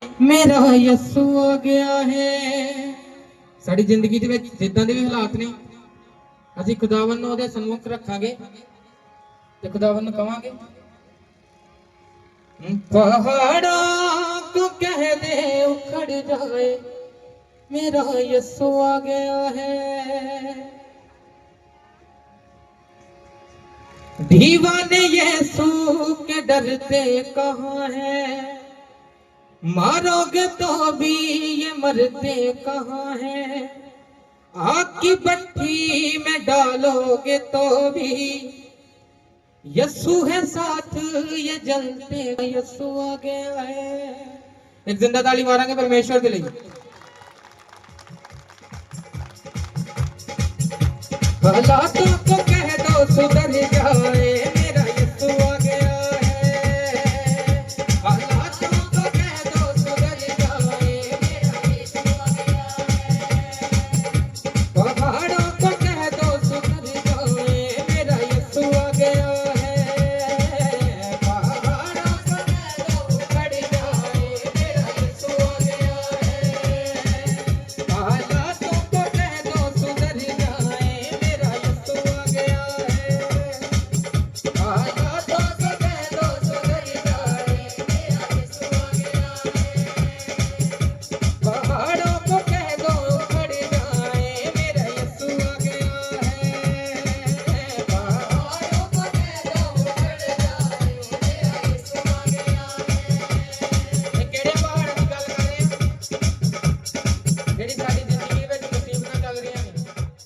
मेरा यस्सू आ गया है। साड़ी जिंदगी दे विच जिद्दां दे भी हालात ने ਅਸੀਂ ਖੁਦਾਵੰਦ ਨੂੰ ਉਹਦੇ ਸਨਮੁਖ ਰੱਖਾਂਗੇ ਤੇ ਖੁਦਾਵੰਦ ਨੂੰ ਕਵਾਂਗੇ पहाड़ों को कह दे उखड़ जाए मेरा यस्सू आ गया है। दीवाने यीशु के डरते कहाँ है, मारोगे तो भी ये मरते कहाँ है। आग की भट्टी में डालोगे तो भी यस्सु है साथ ये जलते यस्सु आ गया है। एक जिंदा ताली मारेंगे परमेश्वर के लिए। हालातों को कह दो सुधर जाए मेरा यस्सु आ गया है। हालातों को कह दो सुधर जाए मेरा यस्सु आ गया है। पहाड़ों को कह दो सुधर जाए मेरा यस्सु आ गया है।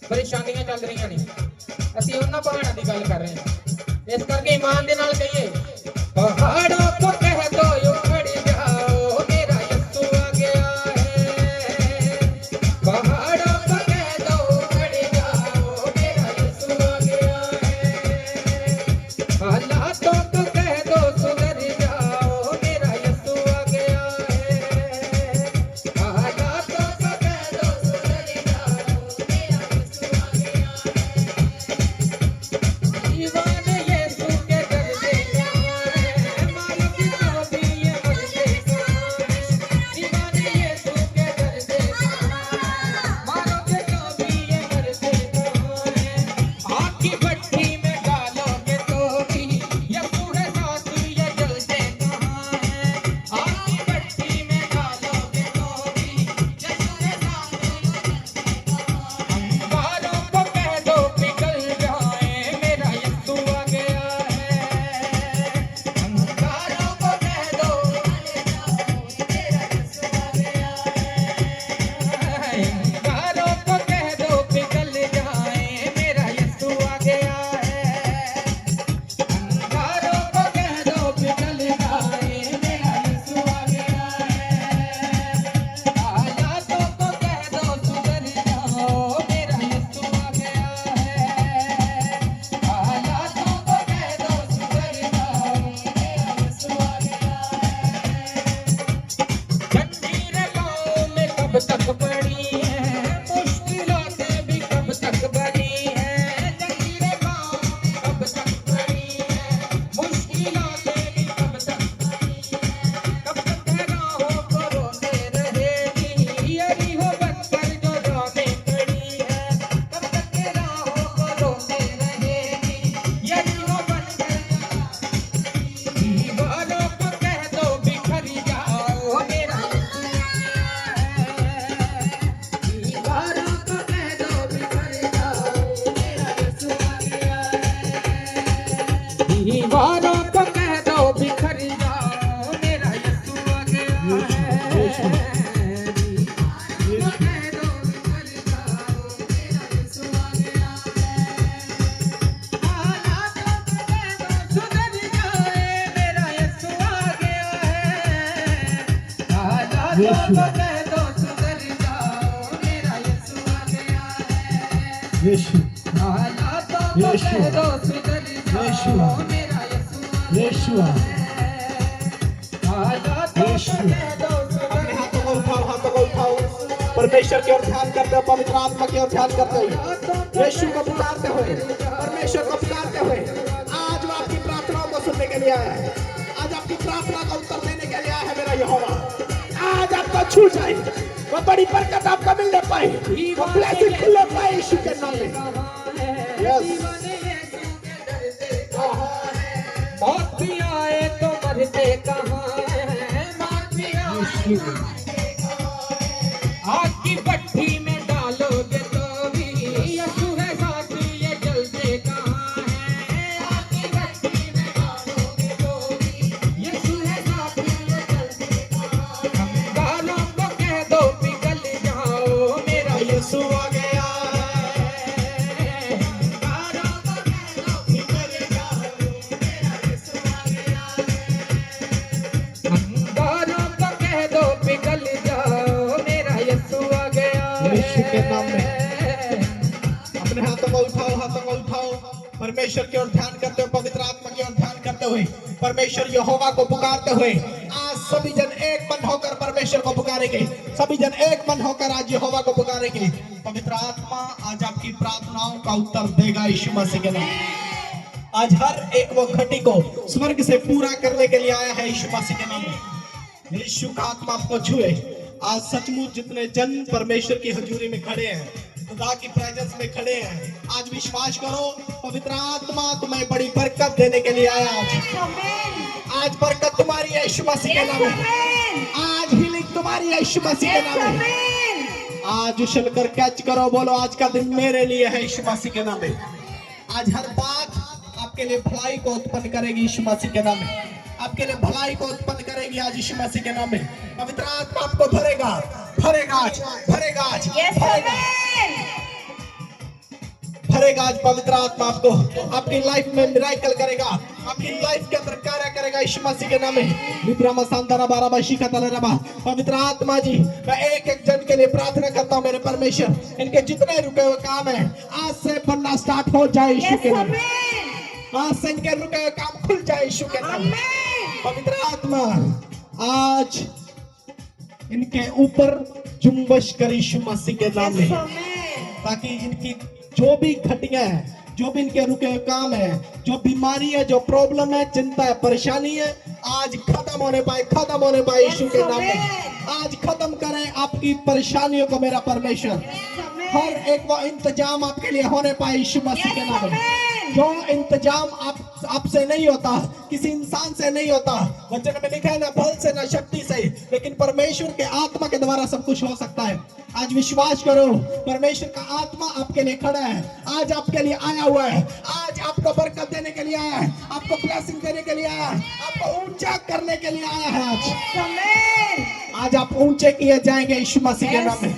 परेशानियां चल रही ने असि उन्हां पहाड़ों की गल कर रहे हैं। इस करके ईमान दे नाल कहिए पहाड़ों को कह दो उखड़ जाओ मेरा यस्सु आ गया है। पहाड़ों को कह दो उखड़ जाओ मेरा यस्सु आ गया है। हालातों को कह दो सुधर जाओ मेरा यस्सु आ गया है। हालातों को कह दो सुधर जाओ मेरा यस्सु आ गया है। दीवाने यीशु के डरते कहाँ है, मारोगे तो भी ये मरते कहाँ है। दीवाने यीशु के डरते कहाँ है, मारोगे तो भी ये मरते कहाँ है। आग की भट्टी में डालोगे तो भी यस्सु है साथ ये जलते कहाँ है। आग की भट्टी में डालोगे तो भी यस्सु है साथ ये जलते कहाँ है। अंगारों को कह दो पिघल जाए मेरा यस्सु आ गया है। अंगारों को कह दो पिघल जाओ मेरा यस्सु आ गया है। अंगारों को कह दो पिघल जाए मेरा यस्सु आ गया है। अंगारों को कह दो पिघल जाए मेरा यस्सु आ गया है। हालातों को कह दो सुधर जाओ मेरा यस्सु आ गया है। हालातों को कह दो सुधर जाओ मेरा यस्सु आ गया है। जंजीरें पाँव में कब तक पड़ी हैं, मुश्किलातें भी कब तक बनी हैं। जंजीरें पाँव में कब तक पड़ी हैं, मुश्किलातें भी कब तक बनी हैं। कब तक राहों को रोते रहेगी यरीहो बनकर जो रोने पड़ी है। कब तक राहों को रोते रहेगी यरीहो बनकर जो दीवारों को कह दो बिखर जाओ मेरा यस्सु आ गया है। दीवारों को कह दो बिखर जाओ मेरा यस्सु आ गया है। दीवारों को कह दो बिखर जाओ मेरा यस्सु आ गया है। दीवारों को कह दो बिखर जाओ मेरा यस्सु आ गया है। हालातों को कह दो सुधर जाए मेरा यस्सु आ गया है। हालातों को कह दो सुधर जाओ मेरा यस्सु आ गया है। यीशु हालातों को कह दो सुधर जाओ मेरा यस्सु आ यीशु गया है। हालातों को कह दो अपने सुधर हाथों को उठाओ परमेश्वर की ओर ध्यान करते हुए, पवित्र आत्मा की ओर ध्यान करते हुए, यीशु को पुकारते हुए, परमेश्वर को पुकारते हुए, आज वो आपकी प्रार्थनाओं को सुनने के लिए आया है। आज आपकी प्रार्थना का उत्तर देने के लिए आया है मेरा यहोवा। छू जाए, वो बड़ी बरकत आपका मिलने पाए, वो ब्लेसिंग खुलने पाए यीशु के नाम में। यस, मौत भी आए तो मरते कहाँ हैं, मौत भी आए आग की भट्टी में डालोगे तो भी यीशु है साथ, ये जलते कहाँ हैं, आग की भट्टी में डालोगे तो भी यीशु है साथ, ये जलते कहाँ हैं। अंगारों को कह दो पिघल जाओ, मेरा यीशु आ गया है। अंगारों को कह दो पिघल जाओ, मेरा यीशु आ गया है। अंगारों को कह दो पिघल जाओ, मेरा यीशु आ गया है। यीशु के नाम में अपने हाथों को उठाओ, हाथों को उठाओ, परमेश्वर की ओर ध्यान करते हुए, पवित्र आत्मा की ओर ध्यान करते हुए, परमेश्वर यहोवा को पुकारते हुए, आज सभी जन एक मन होकर परमेश्वर को पुकारेंगे, सभी जन एक मन होकर आज यहोवा को पुकारेंगे। पवित्र आत्मा आज आपकी प्रार्थनाओं का उत्तर देगा यीशु मसीह के नाम में। आज हर एक वो घटी को स्वर्ग से पूरा करने के लिए आया है यीशु मसीह के नाम में। यीशु का आत्मा आपको छुए। आज सचमुच जितने जन परमेश्वर की हजूरी में खड़े हैं, खुदा की प्रेजेंस में खड़े हैं, आज विश्वास करो पवित्र आत्मा तुम्हें बड़ी बरकत देने के लिए आया। आज बरकत तुम्हारी है यीशु मसीह के नाम में। आज हीलिंग तुम्हारी है यीशु मसीह के नाम में। आज उछलकर कैच करो, बोलो आज का दिन मेरे लिए है यीशु मसीह के नाम में। आज हर बात आपके लिए भलाई को उत्पन्न करेगी यीशु मसीह के नाम में, आपके लिए भलाई को उत्पन्न करेगी आज यीशु मसीह के नाम में। पवित्र आत्मा आपको भरेगा, भरेगा आज, भरेगा आज, भरेगा, भरेगा आज। पवित्र आत्मा आपको आपकी लाइफ में मिराकल करेगा, आपकी लाइफ के अंदर कार्य करेगा यीशु मसीह के नाम में। विप्रमा सांतारा बाराबाशी का तलरबा। पवित्र आत्मा जी, मैं एक एक जन के लिए प्रार्थना करता हूँ मेरे परमेश्वर, इनके जितने रुके हुए काम है आज से बनना स्टार्ट हो जाए यीशु के नाम में। आज से इनके रुके हुए काम खुल जाए यीशु के नाम में। पवित्र आत्मा आज इनके ऊपर जुम्बश कर यीशु मसीह के नाम में, ताकि इनकी जो भी घटिया है, जो भी इनके रुके हुए काम है, जो बीमारी है, जो प्रॉब्लम है, चिंता है, परेशानी है, आज खत्म होने पाए, खत्म होने पाए यीशु के नाम में। आज खत्म करें आपकी परेशानियों को मेरा परमेश्वर। हर एक वो इंतजाम आपके लिए होने पाए यीशु मसीह के नाम में। जो इंतजाम आपसे नहीं होता, किसी इंसान से नहीं होता, वचन में लिखा है ना बल से ना शक्ति से, लेकिन परमेश्वर के आत्मा के द्वारा सब कुछ हो सकता है। आज विश्वास करो, परमेश्वर का आत्मा आपके लिए खड़ा है, आज आपके लिए आया हुआ है, आज आपको बरकत देने के लिए आया है, आपको ब्लेसिंग देने के लिए आया है, आपको ऊंचा करने के लिए आया है। आज आप ऊंचे किए जाएंगे यीशु मसीह के नाम में,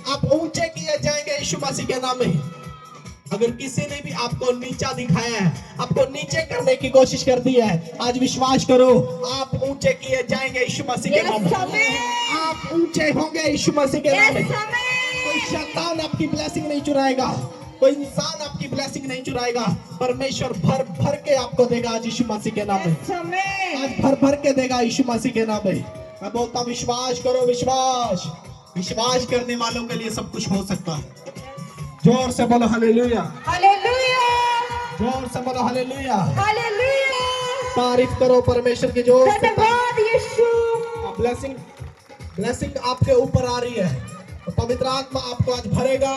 आप ऊंचे किए जाएंगे यीशु मसीह के नाम में। अगर किसी ने भी आपको नीचा दिखाया है, आपको नीचे करने की कोशिश कर दी है, आज विश्वास करो आप ऊंचे किए जाएंगे यीशु मसीह के नाम में। आप ऊंचे होंगे यीशु मसीह के नाम में। कोई शैतान आपकी ब्लेसिंग नहीं चुराएगा, कोई इंसान आपकी ब्लेसिंग नहीं चुराएगा। परमेश्वर भर भर के आपको देगा आज यीशु मसीह के नाम में, आज भर भर के देगा यीशु मसीह के नाम में। मैं बोलता हूँ विश्वास करो, विश्वास, विश्वास करने वालों के लिए सब कुछ हो सकता है। जोर से बोलो हालेलुया, हालेलुया, जोर से बोलो हालेलुया, हालेलुया। तारीफ करो परमेश्वर की, जोर से धन्यवाद यीशु। ब्लेसिंग, ब्लेसिंग आपके ऊपर आ रही है। तो पवित्र आत्मा आपको आज भरेगा,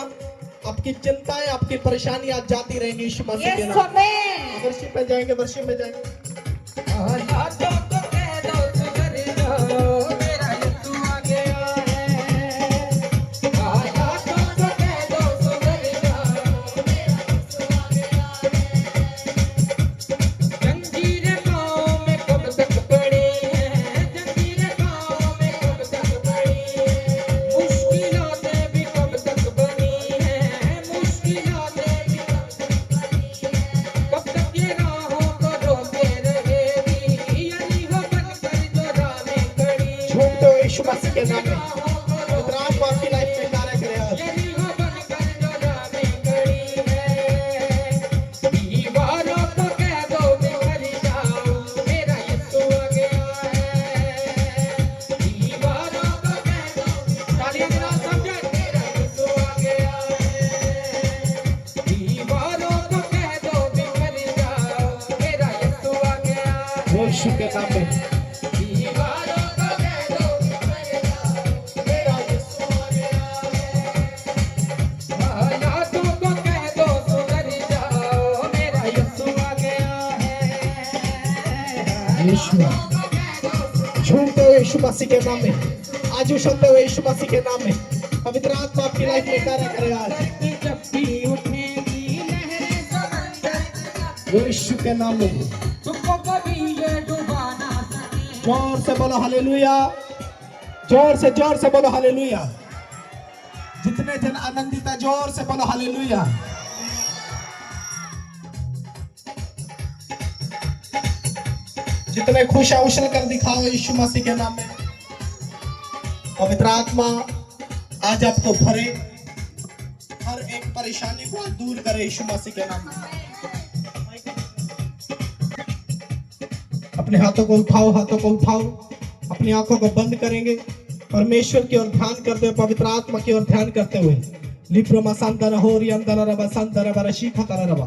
आपकी चिंताएं, आपकी परेशानी आज जाती रहेंगी यीशु मसीह के नाम में। वर्शिप में जाएंगे, वर्शिप में जाएंगे। यीशु मसीह के नाम में पवित्र आत्मा आपकी लाइफ में कार्य करे आज। दीवारों को कह दो बिखर जाओ, मेरा यीशु आ गया है। दीवारों को कह दो, तालियां बजाओ समझे, मेरा यीशु आ गया है। दीवारों को कह दो बिखर जाओ, मेरा यीशु आ गया है। यीशु के नाम में दीवारों को कह दो बिखर जाओ, यीशु। झूमते हुए यीशु मसीह के नाम में, आज उछलते हुए यीशु मसीह के नाम में पवित्र आत्मा आपकी लाइफ में कार्य करेगा आज। जब भी उठेगी लहरें समंदर, वो यीशु के नाम में तुमको कभी ये डुबा ना सके। जोर से बोलो हालेलुया, जोर से बोलो हालेलुया। जितने जन आनंदित है जोर से बोलो हालेलुया। जितने खुश है उछल कर दिखाओ यीशु मसीह के नाम में। पवित्र आत्मा आज आपको भरे, हर एक परेशानी को आज दूर करे यीशु मसीह के नाम में। अपने हाथों को उठाओ, हाथों को उठाओ, अपनी आंखों को बंद करेंगे, परमेश्वर की ओर ध्यान करते हुए, पवित्र आत्मा की ओर ध्यान करते हुए। लिप्रमा सांतरा हो रियंतरा रबा सांतरा बरशी खतरा रबा।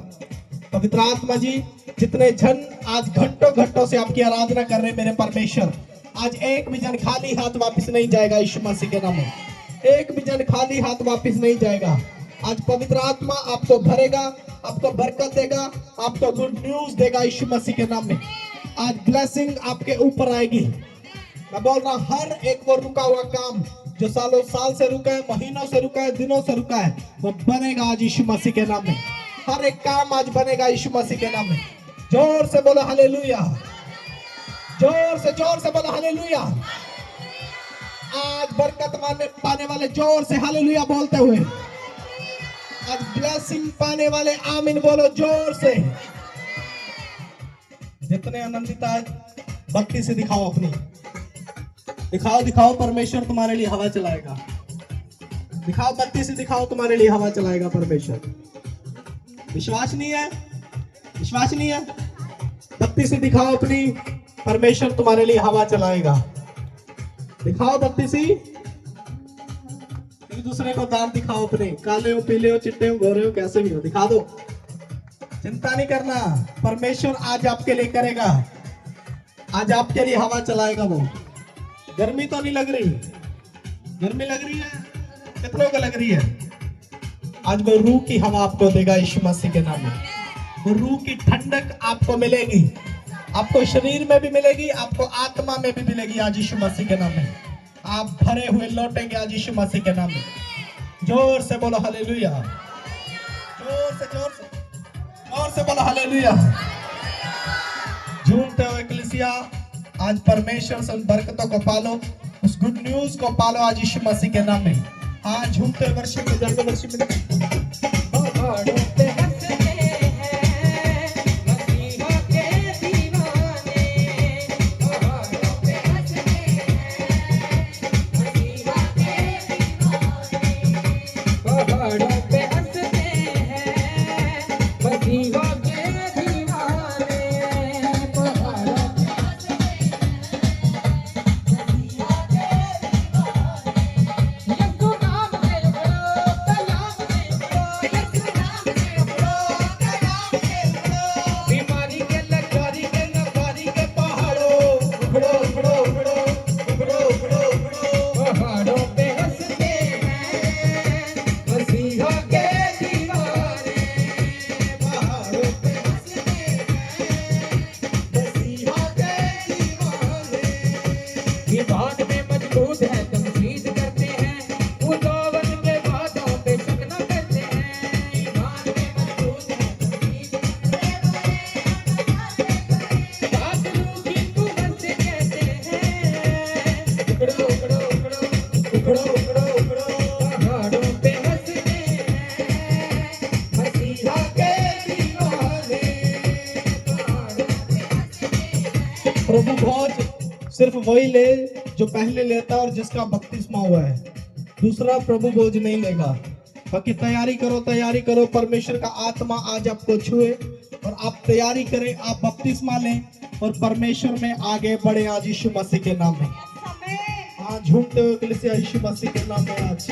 पवित्र आत्मा जी, जितने जन आज घंटों घंटों से आपकी आराधना कर रहे हैं मेरे परमेश्वर, आज एक भी जन खाली हाथ वापस नहीं जाएगा यीशु मसीह के नाम में। एक भी जन खाली हाथ वापस नहीं जाएगा। आज पवित्र आत्मा आपको भरेगा, आपको बरकत देगा, आपको गुड न्यूज देगा यीशु मसीह के नाम में। आज ब्लेसिंग आपके ऊपर आएगी। मैं बोल रहा हूं, हर एक वो रुका हुआ काम जो सालों साल से रुका है, महीनों से रुका है, दिनों से रुका है, वो बनेगा आज यीशु मसीह के नाम में। हर एक काम आज बनेगा यीशु मसीह के नाम में। जोर से बोलो हालेलुया, जोर से बोलो हालेलुया। आज बरकत पाने वाले जोर से हालेलुया बोलते हुए, आज ब्लेसिंग पाने वाले आमीन बोलो जोर से। जितने आनंदित आज भक्ति से दिखाओ अपनी, दिखाओ परमेश्वर तुम्हारे लिए हवा चलाएगा। दिखाओ भक्ति से दिखाओ, तुम्हारे लिए हवा चलाएगा परमेश्वर। विश्वास नहीं है, विश्वास नहीं है, भक्ति से दिखाओ अपनी, परमेश्वर तुम्हारे लिए हवा चलाएगा। दिखाओ भक्ति से, एक दूसरे को दांत दिखाओ अपने, काले हो, पीले हो, चिट्टे हो, गोरे हो, कैसे भी हो, दिखा दो। चिंता नहीं करना, परमेश्वर आज आपके लिए करेगा। आज आपके लिए हवा चलाएगा वो। गर्मी तो नहीं लग रही? गर्मी लग रही है? कितनों को लग रही है? आज वो रूह की हवा आपको देगा यीशु मसीह के नाम में। वो रूह की ठंडक आपको मिलेगी, आपको शरीर में भी मिलेगी, आपको आत्मा में भी मिलेगी आज यीशु मसीह के नाम में। आप भरे हुए लौटेंगे आज यीशु मसीह के नाम में। जोर से बोलो हालेलुया, जोर से बोलो हालेलुया। झूमते हुए कलीसिया, आज परमेश्वर से उन बरकतों को पालो, उस गुड न्यूज को पालो आज यीशु मसीह के नाम में। हाँ, झूमते हुए वर्षिप में जल्द वर्षिप में प्रभु भोज सिर्फ वही ले जो पहले लेता और जिसका बपतिस्मा हुआ है। दूसरा प्रभु भोज नहीं लेगा। बाकी तैयारी करो, परमेश्वर का आत्मा आज आपको छुए और आप तैयारी करें, आप बपतिस्मा लें और परमेश्वर में आगे बढ़े आज यीशु मसीह के नाम में। आज झूमते हुए कलीसिया यीशु मसीह के नाम में आज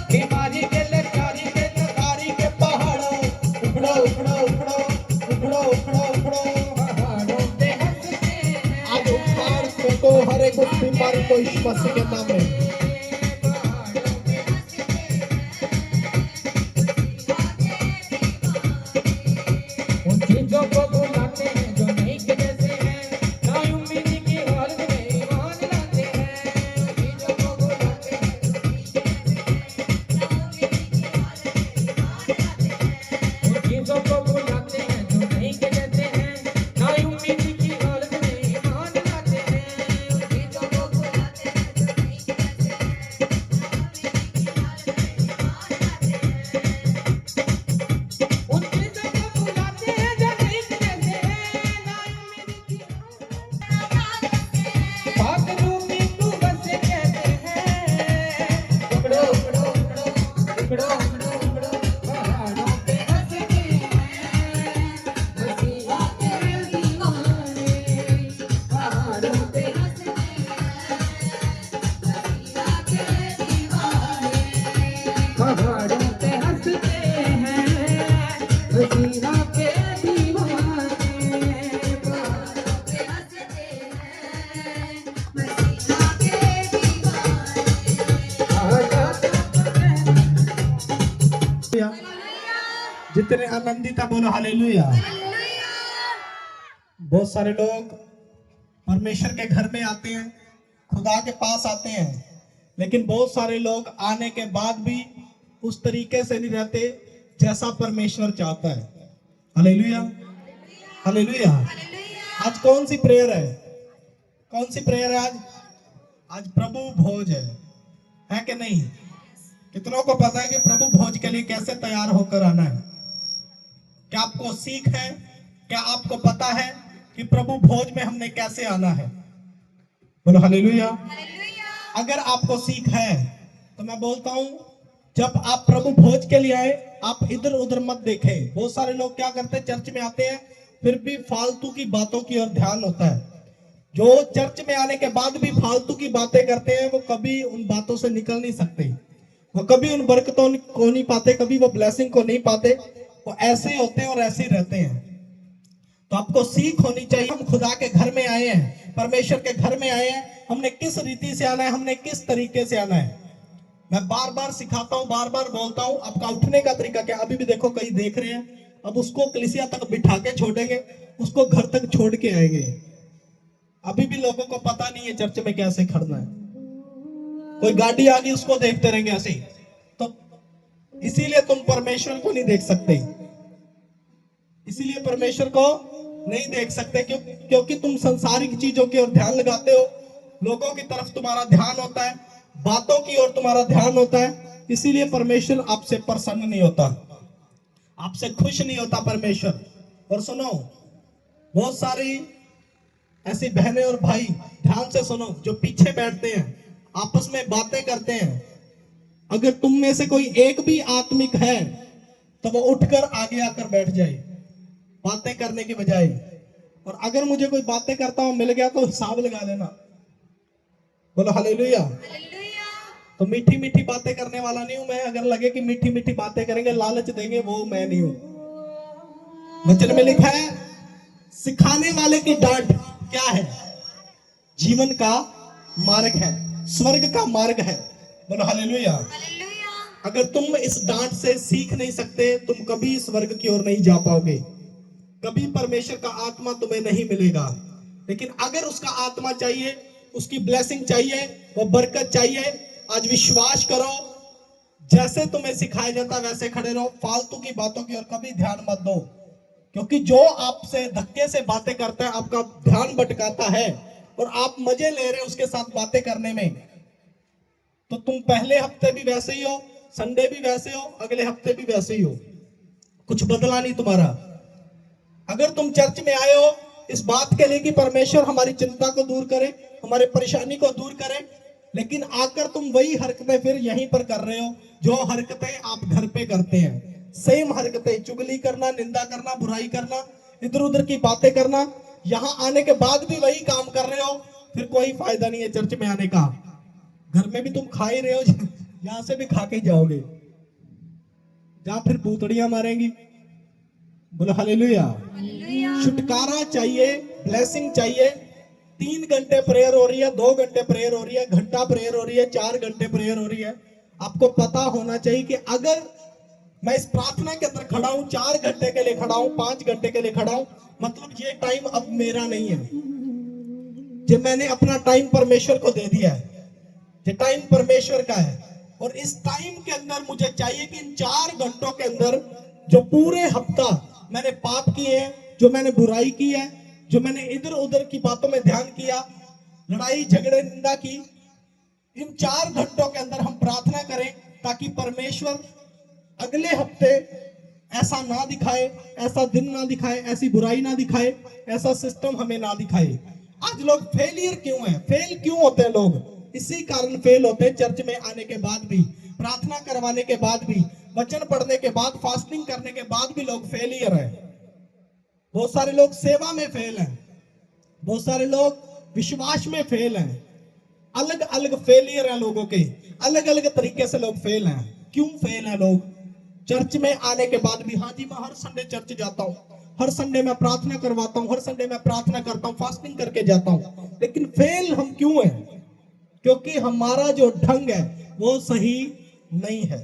बीमारी उखड़ो पहाड़ों पे हंसते हैं आज उखाड़ फेंको हर एक उस बीमारी को यीशु मसीह के नाम में। पहाड़ों पे उन चीजों को भुलाते हैं जो नहीं के जैसे हैं ना उम्मीद की हालत में ईमान लाते हैं उन चीजों को भुलाते हैं उन चीजों को भुलाते हैं जो नहीं के जैसे हैं ना उम्मीद की हालत में ईमान लाते हैं उन चीजों को भुलाते हैं जो नहीं के जैसे उन चीजों को भुलाते हैं जो नहीं के जैसे हैं ना उम्मीद की बात रूपी तू बस कहते हैं उकड़ो उकड़ो उकड़ो उकड़ो उकड़ो पहाड़ों पे हंसते हैं मसीहा के दीवाने पहाड़ों पे हंसते पहाड़ों पे हंसते हैं मसीहा के दीवाने पहाड़ों पे हंसते हैं मसीहा के दीवाने जितने आनंदित है बोलो हालेलुया। बहुत सारे लोग परमेश्वर के घर में आते हैं, खुदा के पास आते हैं, लेकिन बहुत सारे लोग आने के बाद भी उस तरीके से नहीं रहते जैसा परमेश्वर चाहता है। Hallelujah hallelujah. आज कौन सी प्रेयर है? कौन सी प्रेयर है आज? आज प्रभु भोज है कि नहीं? कितनों को पता है कि प्रभु भोज के लिए कैसे तैयार होकर आना है? क्या आपको सीख है? क्या आपको पता है कि प्रभु भोज में हमने कैसे आना है? बोलो हालेलुया। अगर आपको सीख है तो मैं बोलता हूं, जब आप प्रभु भोज के लिए आए, आप इधर उधर मत देखें। बहुत सारे लोग क्या करते हैं, चर्च में आते हैं फिर भी फालतू की बातों की ओर ध्यान होता है। जो चर्च में आने के बाद भी फालतू की बातें करते हैं, वो कभी उन बातों से निकल नहीं सकते, वो कभी उन बरकतों को नहीं पाते, कभी वो ब्लेसिंग को नहीं पाते। वो ऐसे होते हैं और ऐसे ही रहते हैं। तो आपको सीख होनी चाहिए। हम खुदा के घर में आए हैं, परमेश्वर के घर में आए हैं, हमने किस रीति से आना है, हमने किस तरीके से आना है। मैं बार बार सिखाता हूँ, बार बार बोलता हूँ, आपका उठने का तरीका क्या। अभी भी देखो कई देख रहे हैं, अब उसको कलीसिया तक बिठा के छोड़ेंगे, उसको घर तक छोड़ के आएंगे। अभी भी लोगों को पता नहीं है चर्च में कैसे खड़ना है। कोई गाड़ी आ गई उसको देखते रहेंगे ऐसे ही। तो इसीलिए तुम परमेश्वर को नहीं देख सकते, इसीलिए परमेश्वर को नहीं देख सकते क्योंकि तुम संसारिक चीजों की ओर ध्यान लगाते हो, लोगों की तरफ तुम्हारा ध्यान होता है, बातों की ओर तुम्हारा ध्यान होता है। इसीलिए परमेश्वर आपसे प्रसन्न नहीं होता, आपसे खुश नहीं होता परमेश्वर। और सुनो, बहुत सारी ऐसी बहनें और भाई, ध्यान से सुनो, जो पीछे बैठते हैं, आपस में बातें करते हैं। अगर तुम में से कोई एक भी आत्मिक है तो वो उठकर आगे आकर बैठ जाए, बातें करने की बजाय। और अगर मुझे कोई बातें करता हुआ मिल गया तो हिसाब लगा लेना। बोलो हालेलुया। तो मीठी मीठी बातें करने वाला नहीं हूं मैं। अगर लगे कि मीठी मीठी बातें करेंगे, लालच देंगे, वो मैं नहीं हूं। वचन में लिखा है, सिखाने वाले की डांट क्या है? जीवन का मार्ग है, स्वर्ग का मार्ग है। बोलो हालेलुया। अगर तुम इस डांट से सीख नहीं सकते, तुम कभी स्वर्ग की ओर नहीं जा पाओगे, कभी परमेश्वर का आत्मा तुम्हें नहीं मिलेगा। लेकिन अगर उसका आत्मा चाहिए, उसकी ब्लेसिंग चाहिए, वो बरकत चाहिए, आज विश्वास करो, जैसे तुम्हें सिखाया जाता वैसे खड़े रहो। फालतू की बातों की ओर कभी ध्यान मत दो, क्योंकि जो आपसे धक्के से बातें करता है, आपका ध्यान भटकाता है और आप मजे ले रहे हो उसके साथ बातें करने में। तो तुम पहले हफ्ते भी वैसे ही हो, संडे भी वैसे हो, अगले हफ्ते भी वैसे ही हो, कुछ बदला नहीं तुम्हारा। अगर तुम चर्च में आए हो इस बात के लिए कि परमेश्वर हमारी चिंता को दूर करे, हमारे परेशानी को दूर करे, लेकिन आकर तुम वही हरकतें फिर यहीं पर कर रहे हो जो हरकतें आप घर पे करते हैं। सेम हरकतें, चुगली करना, निंदा करना, बुराई करना, इधर उधर की बातें करना। यहाँ आने के बाद भी वही काम कर रहे हो, फिर कोई फायदा नहीं है चर्च में आने का। घर में भी तुम खा ही रहे हो, यहाँ से भी खा के जाओगे, जहां फिर भूतड़ियां मारेंगी। बोलो हालेलुया। छुटकारा चाहिए, ब्लेसिंग चाहिए। 3 घंटे प्रेयर हो रही है, 2 घंटे प्रेयर हो रही है, घंटा प्रेयर हो रही है, 4 घंटे प्रेयर हो रही है। आपको पता होना चाहिए कि अगर मैं इस प्रार्थना के अंदर खड़ा हूं, 4 घंटे के लिए खड़ा हूं, 5 घंटे के लिए खड़ा हूं, मतलब ये टाइम अब मेरा नहीं है, जो मैंने अपना टाइम परमेश्वर को दे दिया है। ये टाइम परमेश्वर का है और इस टाइम के अंदर मुझे चाहिए कि इन 4 घंटों के अंदर जो पूरे हफ्ता मैंने पाप किए हैं, जो मैंने बुराई की है, जो मैंने इधर उधर की बातों में ध्यान किया, लड़ाई झगड़े निंदा की, इन 4 घंटों के अंदर हम प्रार्थना करें ताकि परमेश्वर अगले हफ्ते ऐसा ना दिखाए, ऐसा दिन ना दिखाए, ऐसी बुराई ना दिखाए, ऐसा सिस्टम हमें ना दिखाए। आज लोग फेलियर क्यों है? फेल क्यों होते हैं लोग? इसी कारण फेल होते हैं। चर्च में आने के बाद भी, प्रार्थना करवाने के बाद भी, वचन पढ़ने के बाद, फास्टिंग करने के बाद भी लोग फेलियर है। बहुत सारे लोग सेवा में फेल हैं, बहुत सारे लोग विश्वास में फेल हैं। अलग अलग फेलियर है लोगों के, अलग अलग तरीके से लोग फेल हैं। क्यों फेल हैं लोग? चर्च में आने के बाद भी, हाँ जी मैं हर संडे चर्च जाता हूँ, हर संडे मैं प्रार्थना करवाता हूँ, हर संडे मैं प्रार्थना करता हूँ, फास्टिंग करके जाता हूँ, लेकिन फेल हम क्यों हैं? क्योंकि हमारा जो ढंग है वो सही नहीं है,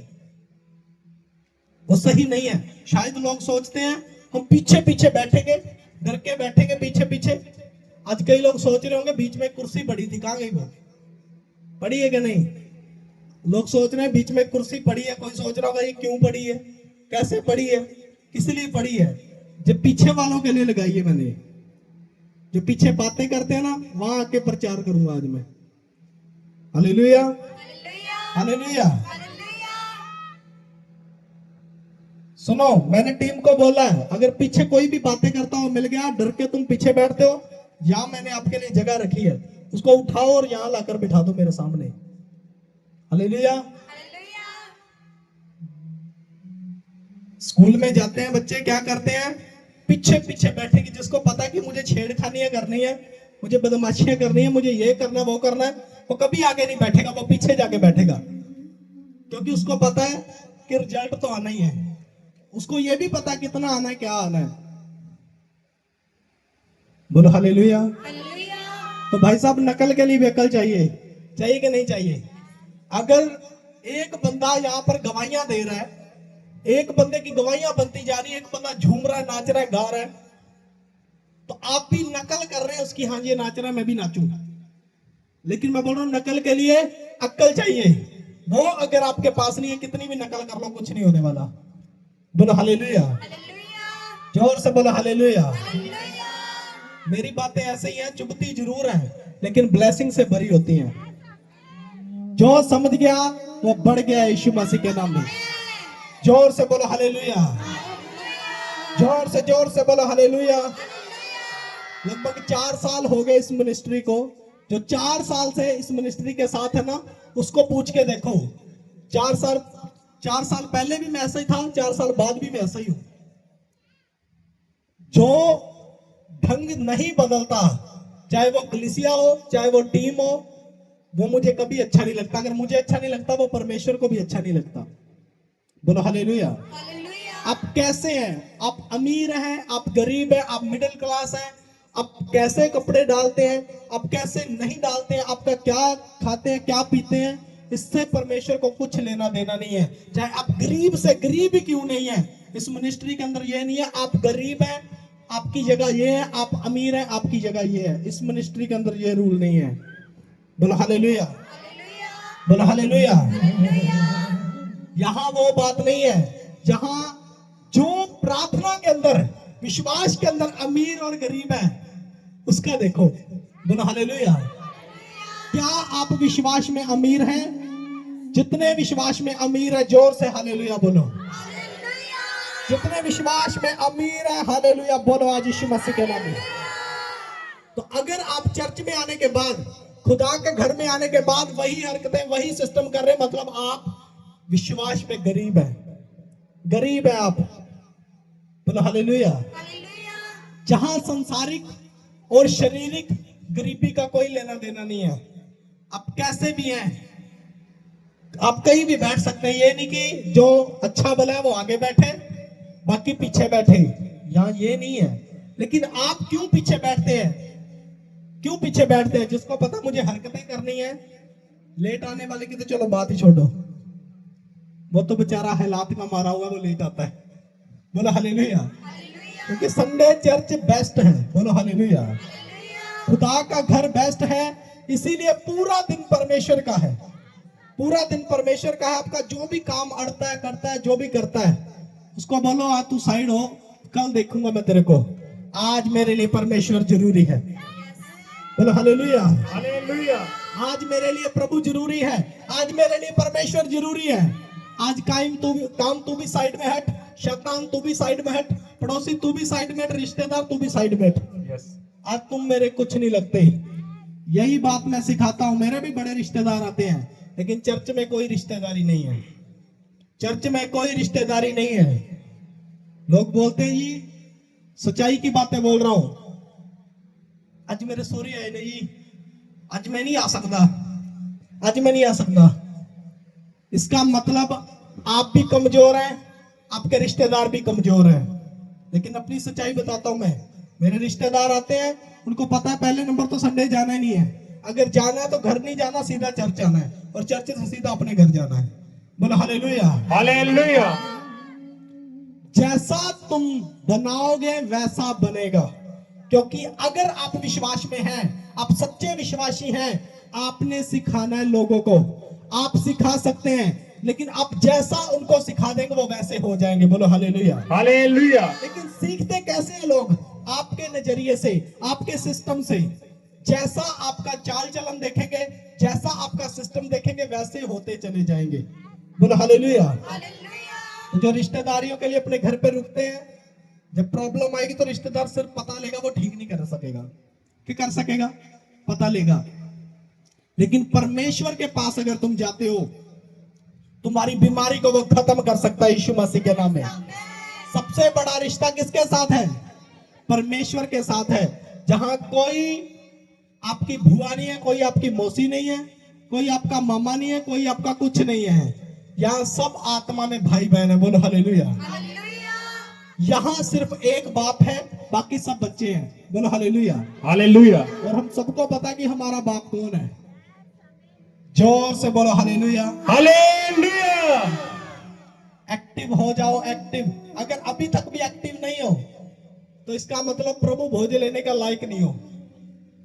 वो सही नहीं है। शायद लोग सोचते हैं हम पीछे पीछे बैठेंगे, डर के बैठेंगे पीछे पीछे। आज कई लोग सोच रहे होंगे बीच में कुर्सी पड़ी थी, कहां गई वो? पड़ी है कि नहीं? लोग सोच रहे हैं बीच में कुर्सी पड़ी है। कोई सोच रहा होगा ये क्यों पड़ी है, कैसे पड़ी है, किस लिए पड़ी है? जो पीछे वालों के लिए लगाई है मैंने। जो पीछे बातें करते हैं ना, वहां आके प्रचार करूंगा आज मैं। Hallelujah, hallelujah. सुनो, मैंने टीम को बोला है अगर पीछे कोई भी बातें करता हो, मिल गया, डर के तुम पीछे बैठते हो, यहां मैंने आपके लिए जगह रखी है, उसको उठाओ और यहां लाकर बिठा दो मेरे सामने। हालेलुया। स्कूल में जाते हैं बच्चे, क्या करते हैं? पीछे पीछे बैठेंगे। जिसको पता है कि मुझे छेड़खानियां करनी है, मुझे बदमाशियां करनी है, मुझे ये करना है, वो करना है, वो कभी आगे नहीं बैठेगा, वो पीछे जाके बैठेगा। क्योंकि उसको पता है कि रिजल्ट तो आना ही है। उसको ये भी पता कितना आना है, क्या आना है। बोलो हालेलुया। तो भाई साहब, नकल के लिए भी अकल चाहिए, चाहिए कि नहीं चाहिए? अगर एक बंदा यहाँ पर गवाहियां दे रहा है, एक बंदे की गवाहियां बनती जा रही है, एक बंदा झूम रहा है, नाच रहा है, गा रहा है, तो आप भी नकल कर रहे हैं उसकी। हाँ ये नाच रहा है, मैं भी नाचूंगा। लेकिन मैं बोल रहा हूं नकल के लिए अक्ल चाहिए। वो अगर आपके पास नहीं है, कितनी भी नकल कर लो, कुछ नहीं होने वाला। बोलो हालेलुया, जोर से बोलो हालेलुया। मेरी बातें ऐसे ही हैं, चुभती जरूर है लेकिन ब्लेसिंग से भरी होती हैं। जो समझ गया वो बढ़ गया यीशु मसीह के नाम में। जोर से बोलो हालेलुया, जोर से बोलो हालेलुया। लगभग 4 साल हो गए इस मिनिस्ट्री को। जो 4 साल से इस मिनिस्ट्री के साथ है ना, उसको पूछ के देखो। 4 साल पहले भी मैं ऐसा ही था, 4 साल बाद भी मैं ऐसा ही हूं। जो ढंग नहीं बदलता, चाहे वो कलीसिया हो, चाहे वो टीम हो, वो मुझे कभी अच्छा नहीं लगता। अगर मुझे अच्छा नहीं लगता, वो परमेश्वर को भी अच्छा नहीं लगता। बोलो हालेलुया। आप कैसे हैं? आप अमीर हैं, आप गरीब हैं, आप मिडिल क्लास हैं, आप कैसे कपड़े डालते हैं, आप कैसे नहीं डालते हैं, आपका क्या खाते हैं, क्या पीते हैं, इससे परमेश्वर को कुछ लेना देना नहीं है। चाहे आप गरीब से गरीब ही क्यों नहीं है, इस मिनिस्ट्री के अंदर ये नहीं है आप गरीब हैं आपकी जगह ये है, आप अमीर हैं आपकी जगह ये है। इस मिनिस्ट्री के अंदर ये रूल नहीं है। बोलो हालेलुया, बोलो हालेलुया। यहां वो बात नहीं है जहां जो प्रार्थना के अंदर, विश्वास के अंदर अमीर और गरीब है, उसका देखो। बोलो हालेलुया। क्या आप विश्वास में अमीर हैं? जितने विश्वास में अमीर है, जोर से हालेलुया बोलो। जितने विश्वास में अमीर है, हालेलुया बोलो आज यीशु मसीह के नाम में। तो अगर आप चर्च में आने के बाद, खुदा के घर में आने के बाद वही हरकतें, वही सिस्टम कर रहे, मतलब आप विश्वास में गरीब है, गरीब है आप। बोलो हालेलुया। जहां सांसारिक और शारीरिक गरीबी का कोई लेना देना नहीं है। आप कैसे भी हैं, आप कहीं भी बैठ सकते हैं। ये नहीं कि जो अच्छा भला है वो आगे बैठे, बाकी पीछे बैठे। यहाँ ये नहीं है। लेकिन आप क्यों पीछे बैठते हैं? क्यों पीछे बैठते हैं? जिसको पता मुझे हरकतें करनी है, लेट आने वाले की तो चलो बात ही छोड़ो, वो तो बेचारा हालात का मारा हुआ, वो लेट आता है। बोलो हालेलुया। क्योंकि संडे चर्च बेस्ट है। बोलो हालेलुया। खुदा का घर बेस्ट है, इसीलिए पूरा दिन परमेश्वर का है। पूरा दिन परमेश्वर का है। आपका जो भी काम अड़ता है, करता है, जो भी करता है, उसको बोलो आज तू साइड हो, कल देखूंगा मैं तेरे को। आज मेरे लिए परमेश्वर जरूरी है। बोलो हालेलुया। हालेलुया। आज मेरे लिए प्रभु जरूरी है। आज मेरे लिए परमेश्वर जरूरी है। आज काम तू भी साइड में हट, शैतान तू भी साइड में हट, पड़ोसी तू भी साइड में हट, रिश्तेदार तू भी साइड में हट। यस। आज तुम मेरे कुछ नहीं लगते। यही बात मैं सिखाता हूं। मेरे भी बड़े रिश्तेदार आते हैं, लेकिन चर्च में कोई रिश्तेदारी नहीं है। चर्च में कोई रिश्तेदारी नहीं है। लोग बोलते हैं जी सच्चाई की बातें बोल रहा हूं। आज मेरे सोरी है नहीं, आज मैं नहीं आ सकता, आज मैं नहीं आ सकता। इसका मतलब आप भी कमजोर हैं, आपके रिश्तेदार भी कमजोर हैं। लेकिन अपनी सच्चाई बताता हूं मैं। मेरे रिश्तेदार आते हैं, उनको पता है पहले नंबर तो संडे जाना ही नहीं है। अगर जाना है तो घर नहीं जाना, सीधा चर्च आना है, और चर्च से सीधा अपने घर जाना है। बोलो हालेलुया। हालेलुया। जैसा तुम बनाओगे वैसा बनेगा। क्योंकि अगर आप विश्वास में हैं, आप सच्चे विश्वासी हैं, आपने सिखाना है लोगों को। आप सिखा सकते हैं, लेकिन आप जैसा उनको सिखा देंगे वो वैसे हो जाएंगे। बोलो हालेलुया। हालेलुया। लेकिन सीखते कैसे हैं लोग? आपके नजरिए से, आपके सिस्टम से। जैसा आपका चाल चलन देखेंगे, जैसा आपका सिस्टम देखेंगे, वैसे होते चले जाएंगे। बोलो हालेलुया। तो जो रिश्तेदारियों के लिए अपने घर पे रुकते हैं, जब प्रॉब्लम आएगी तो रिश्तेदार सिर्फ पता लेगा, वो ठीक नहीं कर सकेगा। क्या कर सकेगा? पता लेगा। लेकिन परमेश्वर के पास अगर तुम जाते हो, तुम्हारी बीमारी को वो खत्म कर सकता है यीशु मसीह के नाम में। सबसे बड़ा रिश्ता किसके साथ है? परमेश्वर के साथ है। जहां कोई आपकी भुआ नहीं है, कोई आपकी मौसी नहीं है, कोई आपका मामा नहीं है, कोई आपका कुछ नहीं है। यहाँ सब आत्मा में भाई बहन है। बोलो हालेलुया। यहाँ सिर्फ एक बाप है, बाकी सब बच्चे हैं। बोलो हालेलुया। हालेलुया। और हम सबको पता कि हमारा बाप कौन है। जोर से बोलो हालेलुया। हालेलुया। एक्टिव हो जाओ, एक्टिव। अगर अभी तक भी एक्टिव नहीं हो तो इसका मतलब प्रभु भोज लेने का लायक नहीं हो।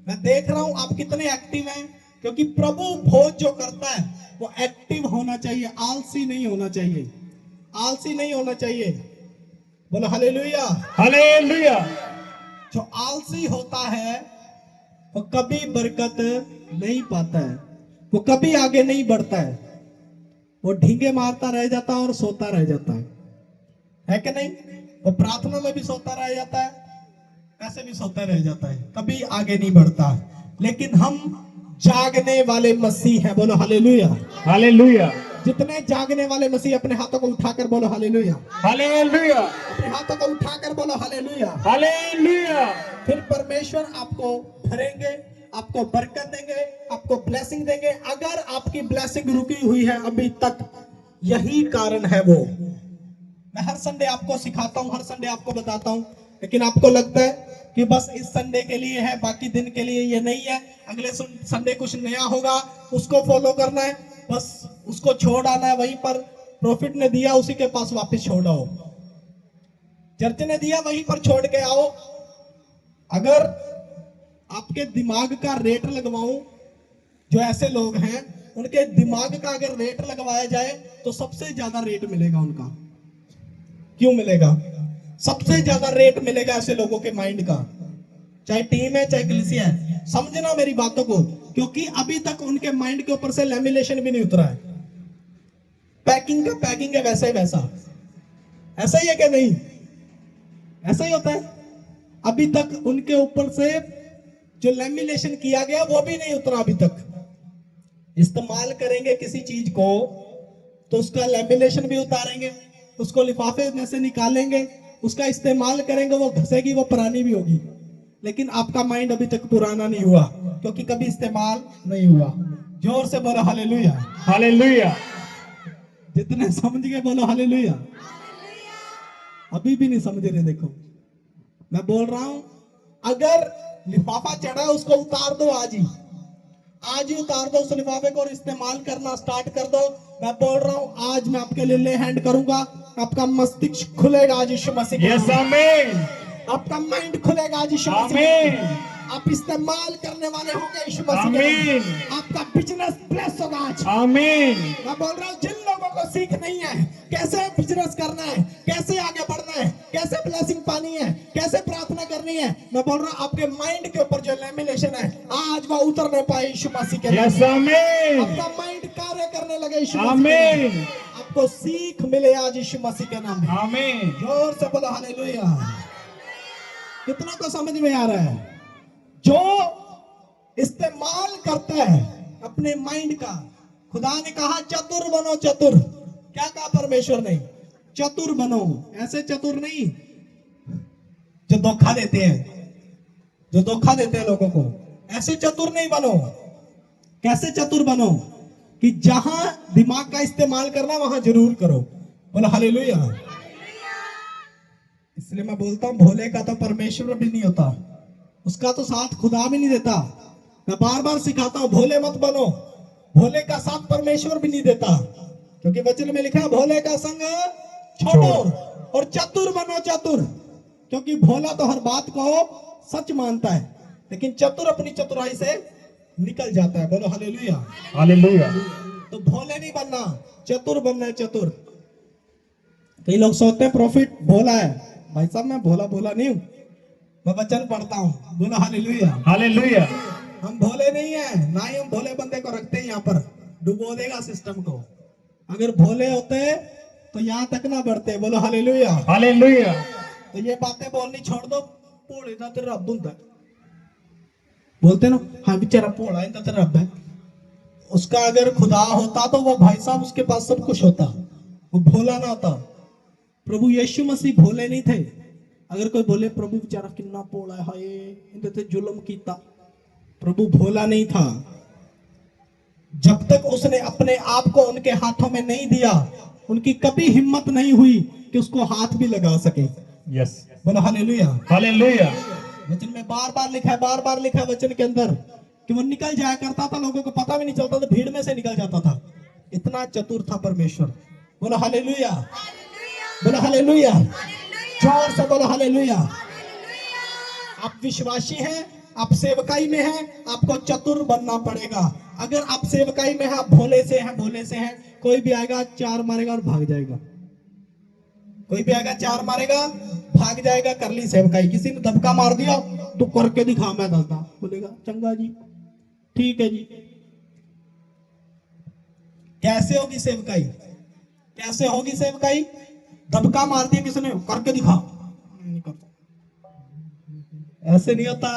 मैं देख रहा हूं आप कितने एक्टिव हैं, क्योंकि प्रभु भोज जो करता है वो एक्टिव होना चाहिए, आलसी नहीं होना चाहिए। आलसी नहीं होना चाहिए। बोलो हालेलुया। हालेलुया। जो आलसी होता है वो कभी बरकत नहीं पाता है, वो कभी आगे नहीं बढ़ता है। वो ढींगे मारता रह जाता है और सोता रह जाता है कि नहीं? वो प्रार्थना में भी सोता रह जाता है, ऐसे भी सोता रह जाता है, कभी आगे नहीं बढ़ता। लेकिन हम जागने वाले मसीह हैं। बोलो हालेलुया। हालेलुया। जितने जागने वाले मसीह, अपने हाथों को उठाकर बोलो हालेलुया। हालेलुया। अपने हाथों को उठाकर बोलो हालेलुया। हालेलुया। फिर परमेश्वर आपको भरेंगे, आपको बरकत देंगे, आपको ब्लेसिंग देंगे। अगर आपकी ब्लेसिंग रुकी हुई है अभी तक, यही कारण है वो। मैं हर संडे आपको सिखाता हूं, हर संडे आपको बताता हूं, लेकिन आपको लगता है कि बस इस संडे के लिए है, बाकी दिन के लिए ये नहीं है। अगले संडे कुछ नया होगा, उसको फॉलो करना है, बस उसको छोड़ आना है। वहीं पर प्रॉफिट ने दिया, उसी के पास वापस छोड़ आओ। चर्च ने दिया, वहीं पर छोड़ के आओ। अगर आपके दिमाग का रेट लगवाऊं, जो ऐसे लोग हैं उनके दिमाग का अगर रेट लगवाया जाए तो सबसे ज्यादा रेट मिलेगा उनका। क्यों मिलेगा? सबसे ज्यादा रेट मिलेगा ऐसे लोगों के माइंड का, चाहे टीम है चाहे कलीसिया है। समझना मेरी बातों को, क्योंकि अभी तक उनके माइंड के ऊपर से लैमिनेशन भी नहीं उतरा है। पैकिंग का पैकिंग है वैसा ही वैसा। ऐसा ही है कि नहीं? ऐसा ही होता है। अभी तक उनके ऊपर से जो लैमिनेशन किया गया वो भी नहीं उतरा अभी तक। इस्तेमाल करेंगे किसी चीज को तो उसका लैमिनेशन भी उतारेंगे, उसको लिफाफे में से निकालेंगे, उसका इस्तेमाल करेंगे, वो घसेगी, वो पुरानी भी होगी। लेकिन आपका माइंड अभी तक पुराना नहीं हुआ, क्योंकि कभी इस्तेमाल नहीं हुआ। जोर से बोलो हालेलुया। हालेलुया। जितने समझ गए बोलो हालेलुया। अभी भी नहीं समझ रहे, देखो मैं बोल रहा हूं, अगर लिफाफा चढ़ा है उसको उतार दो आज ही उतार दो उस लिफाफे को और इस्तेमाल करना स्टार्ट कर दो। मैं बोल रहा हूं, आज मैं आपके लिए ले हैंड करूंगा, आपका मस्तिष्क खुलेगा आज यीशु मसीह के यस नाम में। आमीन आपका माइंड खुलेगा आज यीशु मसीह के नाम में। आमीन आप इस्तेमाल करने वाले होंगे यीशु मसीह के नाम में। आमीन आपका बिजनेस ब्लेस होगा आज। आमीन मैं बोल रहा हूँ, जिन लोगों को सीख नहीं है कैसे बिजनेस करना है, कैसे आगे बढ़ना है, कैसे ब्लेसिंग पानी है, कैसे प्रार्थना करनी है, मैं बोल रहा हूँ आपके माइंड के ऊपर जो लैमिनेशन है आज वो उतरने पाए यीशु मसीह के नाम यस में। आमीन आपका माइंड कार्य करने लगे यीशु मसीह के नाम में। आमीन आपको सीख मिले आज यीशु मसीह के नाम में। आमीन जोर से बोलो हालेलुया। कितना को समझ में आ रहा है? जो इस्तेमाल करता है अपने माइंड का, खुदा ने कहा चतुर बनो, चतुर। क्या कहा परमेश्वर ने? चतुर बनो। ऐसे चतुर नहीं जो धोखा देते हैं, जो धोखा देते हैं लोगों को, ऐसे चतुर नहीं बनो। कैसे चतुर बनो? कि जहां दिमाग का इस्तेमाल करना वहां जरूर करो। बोलो हालेलुया। इसलिए मैं बोलता हूं, भोले का तो परमेश्वर भी नहीं होता, उसका तो साथ खुदा भी नहीं देता। मैं बार बार सिखाता हूं, भोले मत बनो। भोले का साथ परमेश्वर भी नहीं देता, क्योंकि वचन में लिखा है भोले का संग छोड़ो और चतुर बनो, चतुर। क्योंकि भोला तो हर बात को सच मानता है, लेकिन चतुर अपनी चतुराई से निकल जाता है। बोलो हालेलुया। हालेलुया तो भोले नहीं बनना, चतुर बनना है, चतुर। कई लोग सोचते हैं प्रॉफिट भोला है। भाई साहब, मैं भोला भोला नहीं हूं, मैं वचन पढ़ता हूं। बोलो हालेलुया। हालेलुया हम भोले नहीं है, ना ही हम भोले बंदे को रखते हैं यहाँ पर, डुबो देगा सिस्टम को। अगर भोले होते तो यहाँ तक ना बढ़ते। बोलो हालेलुया। हालेलुया तो ये बातें बोलनी छोड़ दो। पोड़े ना तेरा रब होता है, बोलते ना, हाँ बेचारा पोड़ा है तेरा रब है। उसका अगर खुदा होता तो वो भाई साहब उसके पास सब कुछ होता, वो भोला ना होता। प्रभु यीशु मसीह भोले नहीं थे। अगर कोई बोले प्रभु बेचारा कितना पोड़ा है, हाय इनते ते जुल्म कीता, प्रभु भोला नहीं था। जब तक उसने अपने आप को उनके हाथों में नहीं दिया, उनकी कभी हिम्मत नहीं हुई कि उसको हाथ भी लगा सके। यस बोलो हालेलुया। हालेलुया वचन में बार बार लिखा है, बार बार लिखा है वचन के अंदर कि वो निकल जाया करता था, लोगों को पता भी नहीं चलता था, भीड़ में से निकल जाता था। इतना चतुर था परमेश्वर। बोलो हालेलुया। बोलो हालेलुया। जोर से बोलो हालेलुया। आप विश्वासी हैं, आप सेवकाई में हैं, आपको चतुर बनना पड़ेगा। अगर आप सेवकाई में हैं, आप भोले से हैं, भोले से हैं, कोई भी आएगा चार मारेगा और भाग जाएगा। कोई भी आएगा चार मारेगा भाग जाएगा। कर ली सेवकाई, किसी ने धक्का मार दिया तो करके दिखा, मैं दसदा, बोलेगा चंगा जी, ठीक है जी। कैसे होगी सेवकाई? कैसे होगी सेवकाई? धक्का मार दिया किसी ने, करके दिखा, नहीं करता। ऐसे नहीं होता।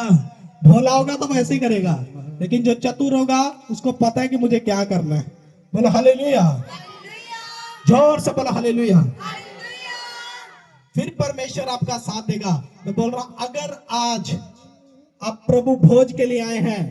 भोला होगा तो वैसे ही करेगा, लेकिन जो चतुर होगा उसको पता है कि मुझे क्या करना है। बोलो हालेलुया। जोर से बोलो हालेलुया। फिर परमेश्वर आपका साथ देगा। मैं बोल रहा हूं, अगर आज आप प्रभु भोज के लिए आए हैं,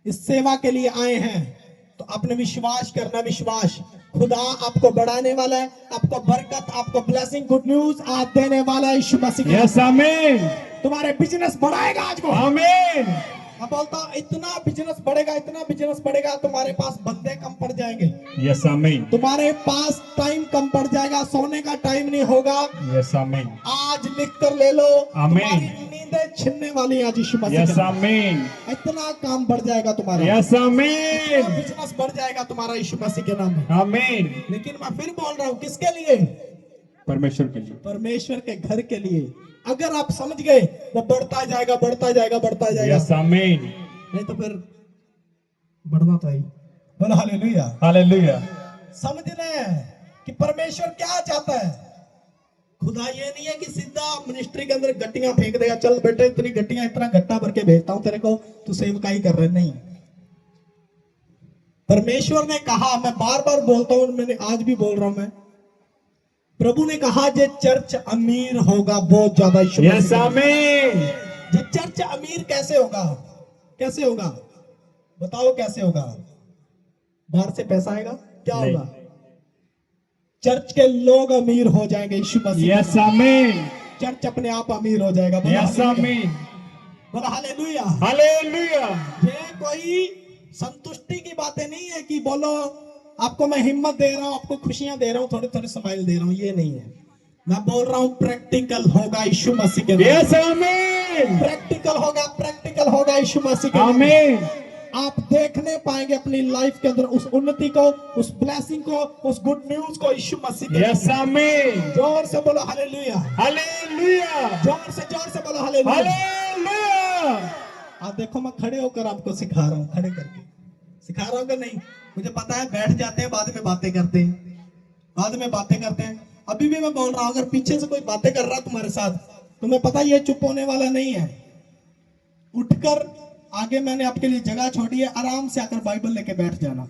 इस सेवा के लिए आए हैं, तो अपने विश्वास करना। विश्वास, खुदा आपको बढ़ाने वाला है, आपको बरकत, आपको ब्लेसिंग, गुड न्यूज आप देने वाला है यीशु मसीह। यस आमीन तुम्हारे बिजनेस बढ़ाएगा आज को। आमीन मैं बोलता हूं, इतना बिजनेस बढ़ेगा, इतना बिजनेस बढ़ेगा, तुम्हारे पास बंदे कम पड़ जाएंगे, यस आमीन तुम्हारे पास टाइम कम पड़ जाएगा, सोने का टाइम नहीं होगा। यस आमीन आज लिख कर ले लो, आमीन। तुम्हारी नींदें छिनने वाली है आज यीशु मसीह यस के नाम। आमीन इतना काम बढ़ जाएगा तुम्हारा, यस आमीन बिजनेस बढ़ जाएगा तुम्हारा यीशु मसीह के नाम में। आमीन। लेकिन मैं फिर बोल रहा हूँ, किसके लिए? परमेश्वर के लिए, परमेश्वर के घर के लिए। अगर आप समझ गए, वो बढ़ता जाएगा, बढ़ता जाएगा, बढ़ता जाएगा। यस आमीन। नहीं तो फिर बढ़ना तो ही। बोलो हालेलुया। हालेलुया समझ रहे हैं कि परमेश्वर क्या चाहता है? खुदा ये नहीं है कि सीधा मिनिस्ट्री के अंदर गट्टियां फेंक देगा, चल बेटे इतनी गट्टियां, इतना गट्टा भर के भेजता हूं तेरे को, तू सेवकाई कर रहे। नहीं, परमेश्वर ने कहा, मैं बार बार बोलता हूं, मैंने आज भी बोल रहा हूं, मैं प्रभु ने कहा जे चर्च अमीर होगा बहुत ज्यादा। यस आमीन। जे चर्च अमीर कैसे होगा? कैसे होगा बताओ? कैसे होगा? बाहर से पैसा आएगा? क्या होगा? चर्च के लोग अमीर हो जाएंगे यीशु मसीह। यस आमीन। चर्च अपने आप अमीर हो जाएगा। बोलो यस हालेलुया। आमीन। बोलो हालेलुया। हालेलुया। ये कोई संतुष्टि की बातें नहीं है कि बोलो आपको मैं हिम्मत दे रहा हूं, आपको खुशियां दे रहा हूं, थोड़े थोड़े स्माइल दे रहा हूं, ये नहीं है। मैं बोल रहा हूं प्रैक्टिकल होगा यीशु मसीह के नाम। यस आमीन। प्रैक्टिकल होगा यीशु मसीह के नाम। आमीन। आप देखने पाएंगे अपनी लाइफ के अंदर उस उन्नति को, उस ब्लेसिंग को, उस गुड न्यूज को यीशु मसीह के यस नाम। आमीन। जोर से बोलो हालेलुया। हालेलुया। जोर से बोलो हालेलुया। हालेलुया। आप देखो मैं खड़े होकर आपको सिखा रहा हूँ, खड़े करके सिखा रहा हूँ कि नहीं? मुझे पता है बैठ जाते हैं, बाद में बातें करते हैं। अभी भी मैं बोल रहा हूँ, अगर पीछे से कोई बातें कर रहा है तुम्हारे साथ, तुम्हें पता है ये चुप होने वाला नहीं है। उठकर आगे मैंने आपके लिए जगह छोड़ी है, आराम से आकर बाइबल लेके बैठ जाना,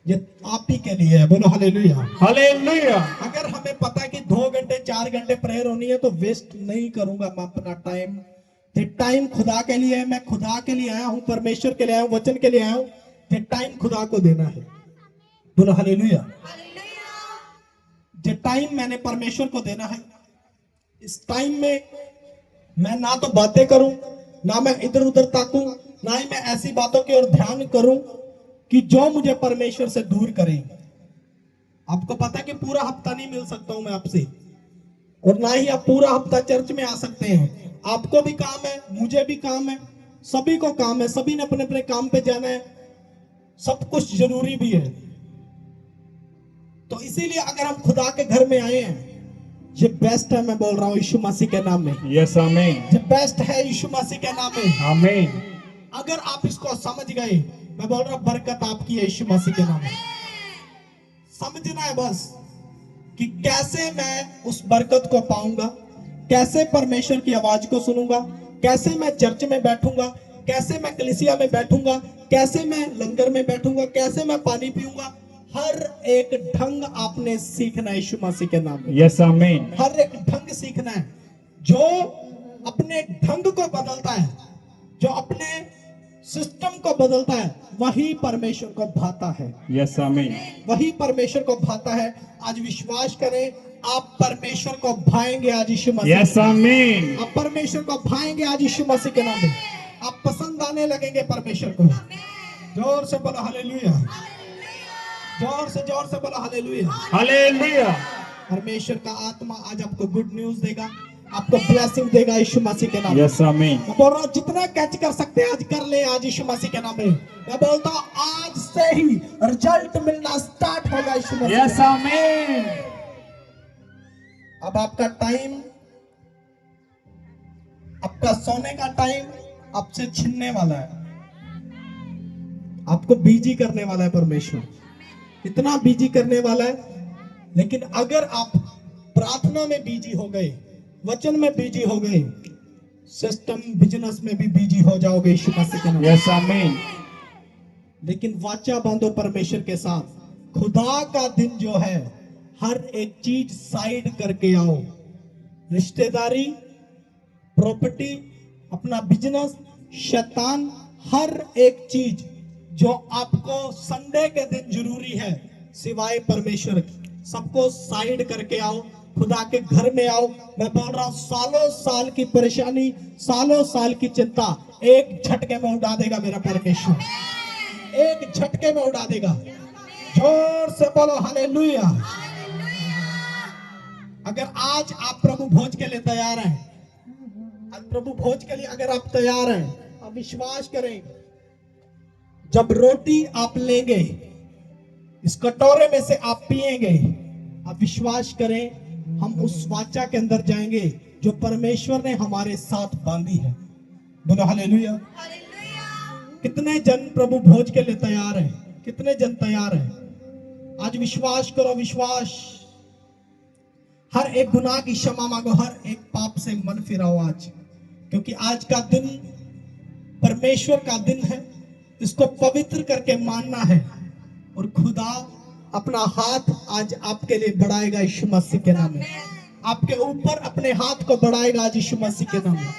ये आप ही के लिए है। बोलो हालेलुया। हालेलुया। अगर हमें पता है कि 2 घंटे 4 घंटे प्रेयर होनी है तो वेस्ट नहीं करूंगा मैं अपना टाइम। ये टाइम खुदा के लिए है, मैं खुदा के लिए आया हूँ, परमेश्वर के लिए आया हूँ, वचन के लिए आया हूँ। ये टाइम खुदा को देना है। बोलो हालेलुया। ये टाइम मैंने परमेश्वर को देना है। इस टाइम में मैं ना तो बातें करूं, ना मैं इधर उधर ताकूं, ना ही मैं ऐसी बातों की ओर ध्यान करूं कि जो मुझे परमेश्वर से दूर करें। आपको पता है कि पूरा हफ्ता नहीं मिल सकता हूं मैं आपसे, और ना ही आप पूरा हफ्ता चर्च में आ सकते हैं। आपको भी काम है, मुझे भी काम है, सभी को काम है, सभी ने अपने अपने काम पे जाना है, सब कुछ जरूरी भी है। तो इसीलिए अगर हम खुदा के घर में आए हैं, ये बेस्ट है। मैं बोल रहा हूँ यीशु मसीह के नाम में, यस आमीन। ये बेस्ट है यीशु मसीह के नाम में। आमीन। अगर आप इसको समझ गए, मैं बोल रहा हूं बरकत आपकी है यीशु मसीह के नाम में। समझना है बस कि कैसे मैं उस बरकत को पाऊंगा, कैसे परमेश्वर की आवाज को सुनूंगा, कैसे मैं चर्च में बैठूंगा, कैसे मैं कलीसिया में बैठूंगा, कैसे मैं लंगर में बैठूंगा, कैसे मैं पानी पीऊंगा। हर एक ढंग आपने सीखना है यीशु मसीह के नाम में। यस आमीन। हर एक ढंग सीखना है। जो अपने ढंग को बदलता है, जो अपने सिस्टम को बदलता है, वही परमेश्वर को भाता है। यस आमीन। वही परमेश्वर को भाता है। आज विश्वास करें, आप परमेश्वर को भाएंगे आज यीशु मसीह। यस आमीन। आप परमेश्वर को भाएंगे आज यीशु मसीह के नाम में। आप पसंद आने लगेंगे परमेश्वर को। जोर से बोलो हालेलुया। जोर से बोलो हालेलुया। हालेलुया। परमेश्वर का आत्मा आज आपको गुड न्यूज देगा, आपको ब्लेसिंग देगा यीशु मसीह के नाम में। यस आमीन। मैं बोल रहा हूँ जितना कैच कर सकते हैं आज कर ले आज यीशु मसीह के नाम में। मैं बोलता हूँ आज से ही रिजल्ट मिलना स्टार्ट होगा यीशु मसीह। यस आमीन। अब आपका टाइम, आपका सोने का टाइम आपसे छीनने वाला है, आपको बिजी करने वाला है परमेश्वर, इतना बिजी करने वाला है। लेकिन अगर आप प्रार्थना में बिजी हो गए, वचन में बिजी हो गए, सिस्टम बिजनेस में भी बिजी हो जाओगे यीशु मसीह के नाम में। यस आमीन। लेकिन वाचा बांधो परमेश्वर के साथ। खुदा का दिन जो है, हर एक चीज साइड करके आओ। रिश्तेदारी, प्रॉपर्टी, अपना बिजनेस, शैतान, हर एक चीज जो आपको संडे के दिन जरूरी है सिवाय परमेश्वर, सबको साइड करके आओ। खुदा के घर में आओ। मैं बोल रहा हूं सालों साल की परेशानी, सालों साल की चिंता एक झटके में उड़ा देगा मेरा परमेश्वर, एक झटके में उड़ा देगा। जोर से बोलो हालेलुया। अगर आज आप प्रभु भोज के लिए तैयार हैं, आज प्रभु भोज के लिए अगर आप तैयार हैं, आप विश्वास करें, जब रोटी आप लेंगे, इस कटोरे में से आप पिएंगे, आप विश्वास करें हम उस वाचा के अंदर जाएंगे जो परमेश्वर ने हमारे साथ बांधी है। बोलो हालेलुया। कितने जन प्रभु भोज के लिए तैयार हैं? कितने जन तैयार हैं? आज विश्वास करो, विश्वास। हर एक गुनाह की क्षमा मांगो, हर एक पाप से मन फिराओ आज, क्योंकि आज का दिन परमेश्वर का दिन है। इसको पवित्र करके मानना है और खुदा अपना हाथ आज आपके लिए बढ़ाएगा यीशु मसीह के नाम में। आपके ऊपर अपने हाथ को बढ़ाएगा आज यीशु मसीह के नाम में।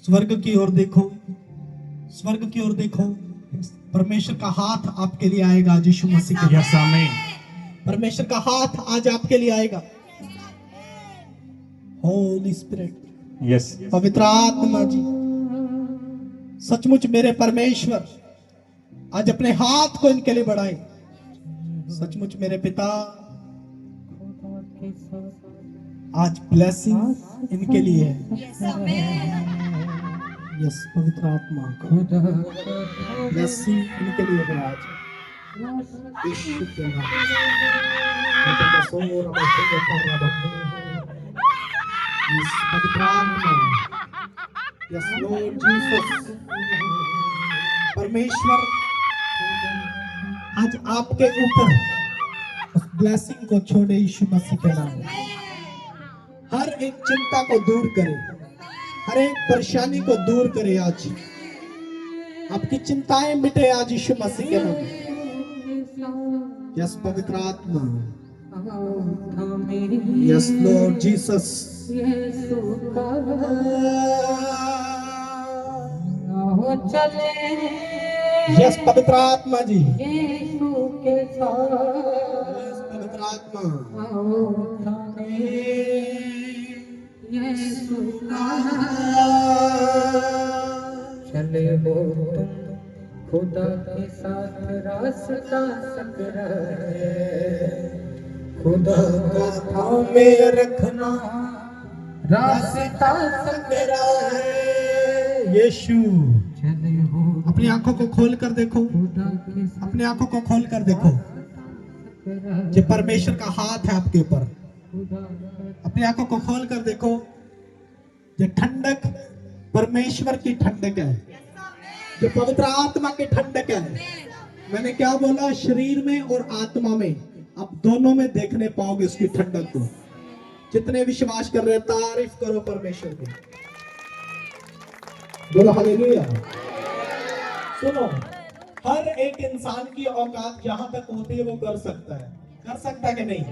स्वर्ग की ओर देखो, स्वर्ग की ओर देखो। परमेश्वर का हाथ आपके लिए आएगा आज यीशु मसीह के। यस आमीन। परमेश्वर का हाथ आज आपके लिए आएगा। होली स्पिरिट, यस, पवित्र आत्मा जी, सचमुच मेरे परमेश्वर आज अपने हाथ को इनके लिए बढ़ाए। सचमुच मेरे पिता आज ब्लेसिंग इनके लिए है। यस पवित्र आत्मा, ब्लेसिंग इनके लिए है आज। यीशु के नाम। यस पवित्र आत्मा, यस लॉर्ड जीसस, परमेश्वर आज आपके ऊपर उस ब्लेसिंग को छोड़े यीशु मसीह के नाम में। हर एक चिंता को दूर करे, हर एक परेशानी को दूर करे। आज आपकी चिंताएं मिटे आज यीशु मसीह के नाम में। यस पवित्र आत्मा, यस लॉर्ड जीसस, चले यस पवित्र आत्मा जी, यीशु के साथ यस पवित्र आत्मा, यीशु चले हो तुम खुदा के साथ रास्ता सकरा है, खुदा को थामे रखना रास्ता सकरा है। यीशु चले हो अपनी आंखों को खोल कर देखो, खुदा के साथ अपनी आंखों को खोल कर देखो। ये परमेश्वर का हाथ है आपके ऊपर। अपनी आंखों को खोल कर देखो, ये ठंडक परमेश्वर की ठंडक है, जो पवित्र आत्मा की ठंडक है। मैंने क्या बोला? शरीर में और आत्मा में, आप दोनों में देखने पाओगे उसकी ठंडक को। जितने विश्वास कर रहे हैं तारीफ करो परमेश्वर की, बोलो हालेलुया। सुनो, हर एक इंसान की औकात जहां तक होती है वो कर सकता है कि नहीं?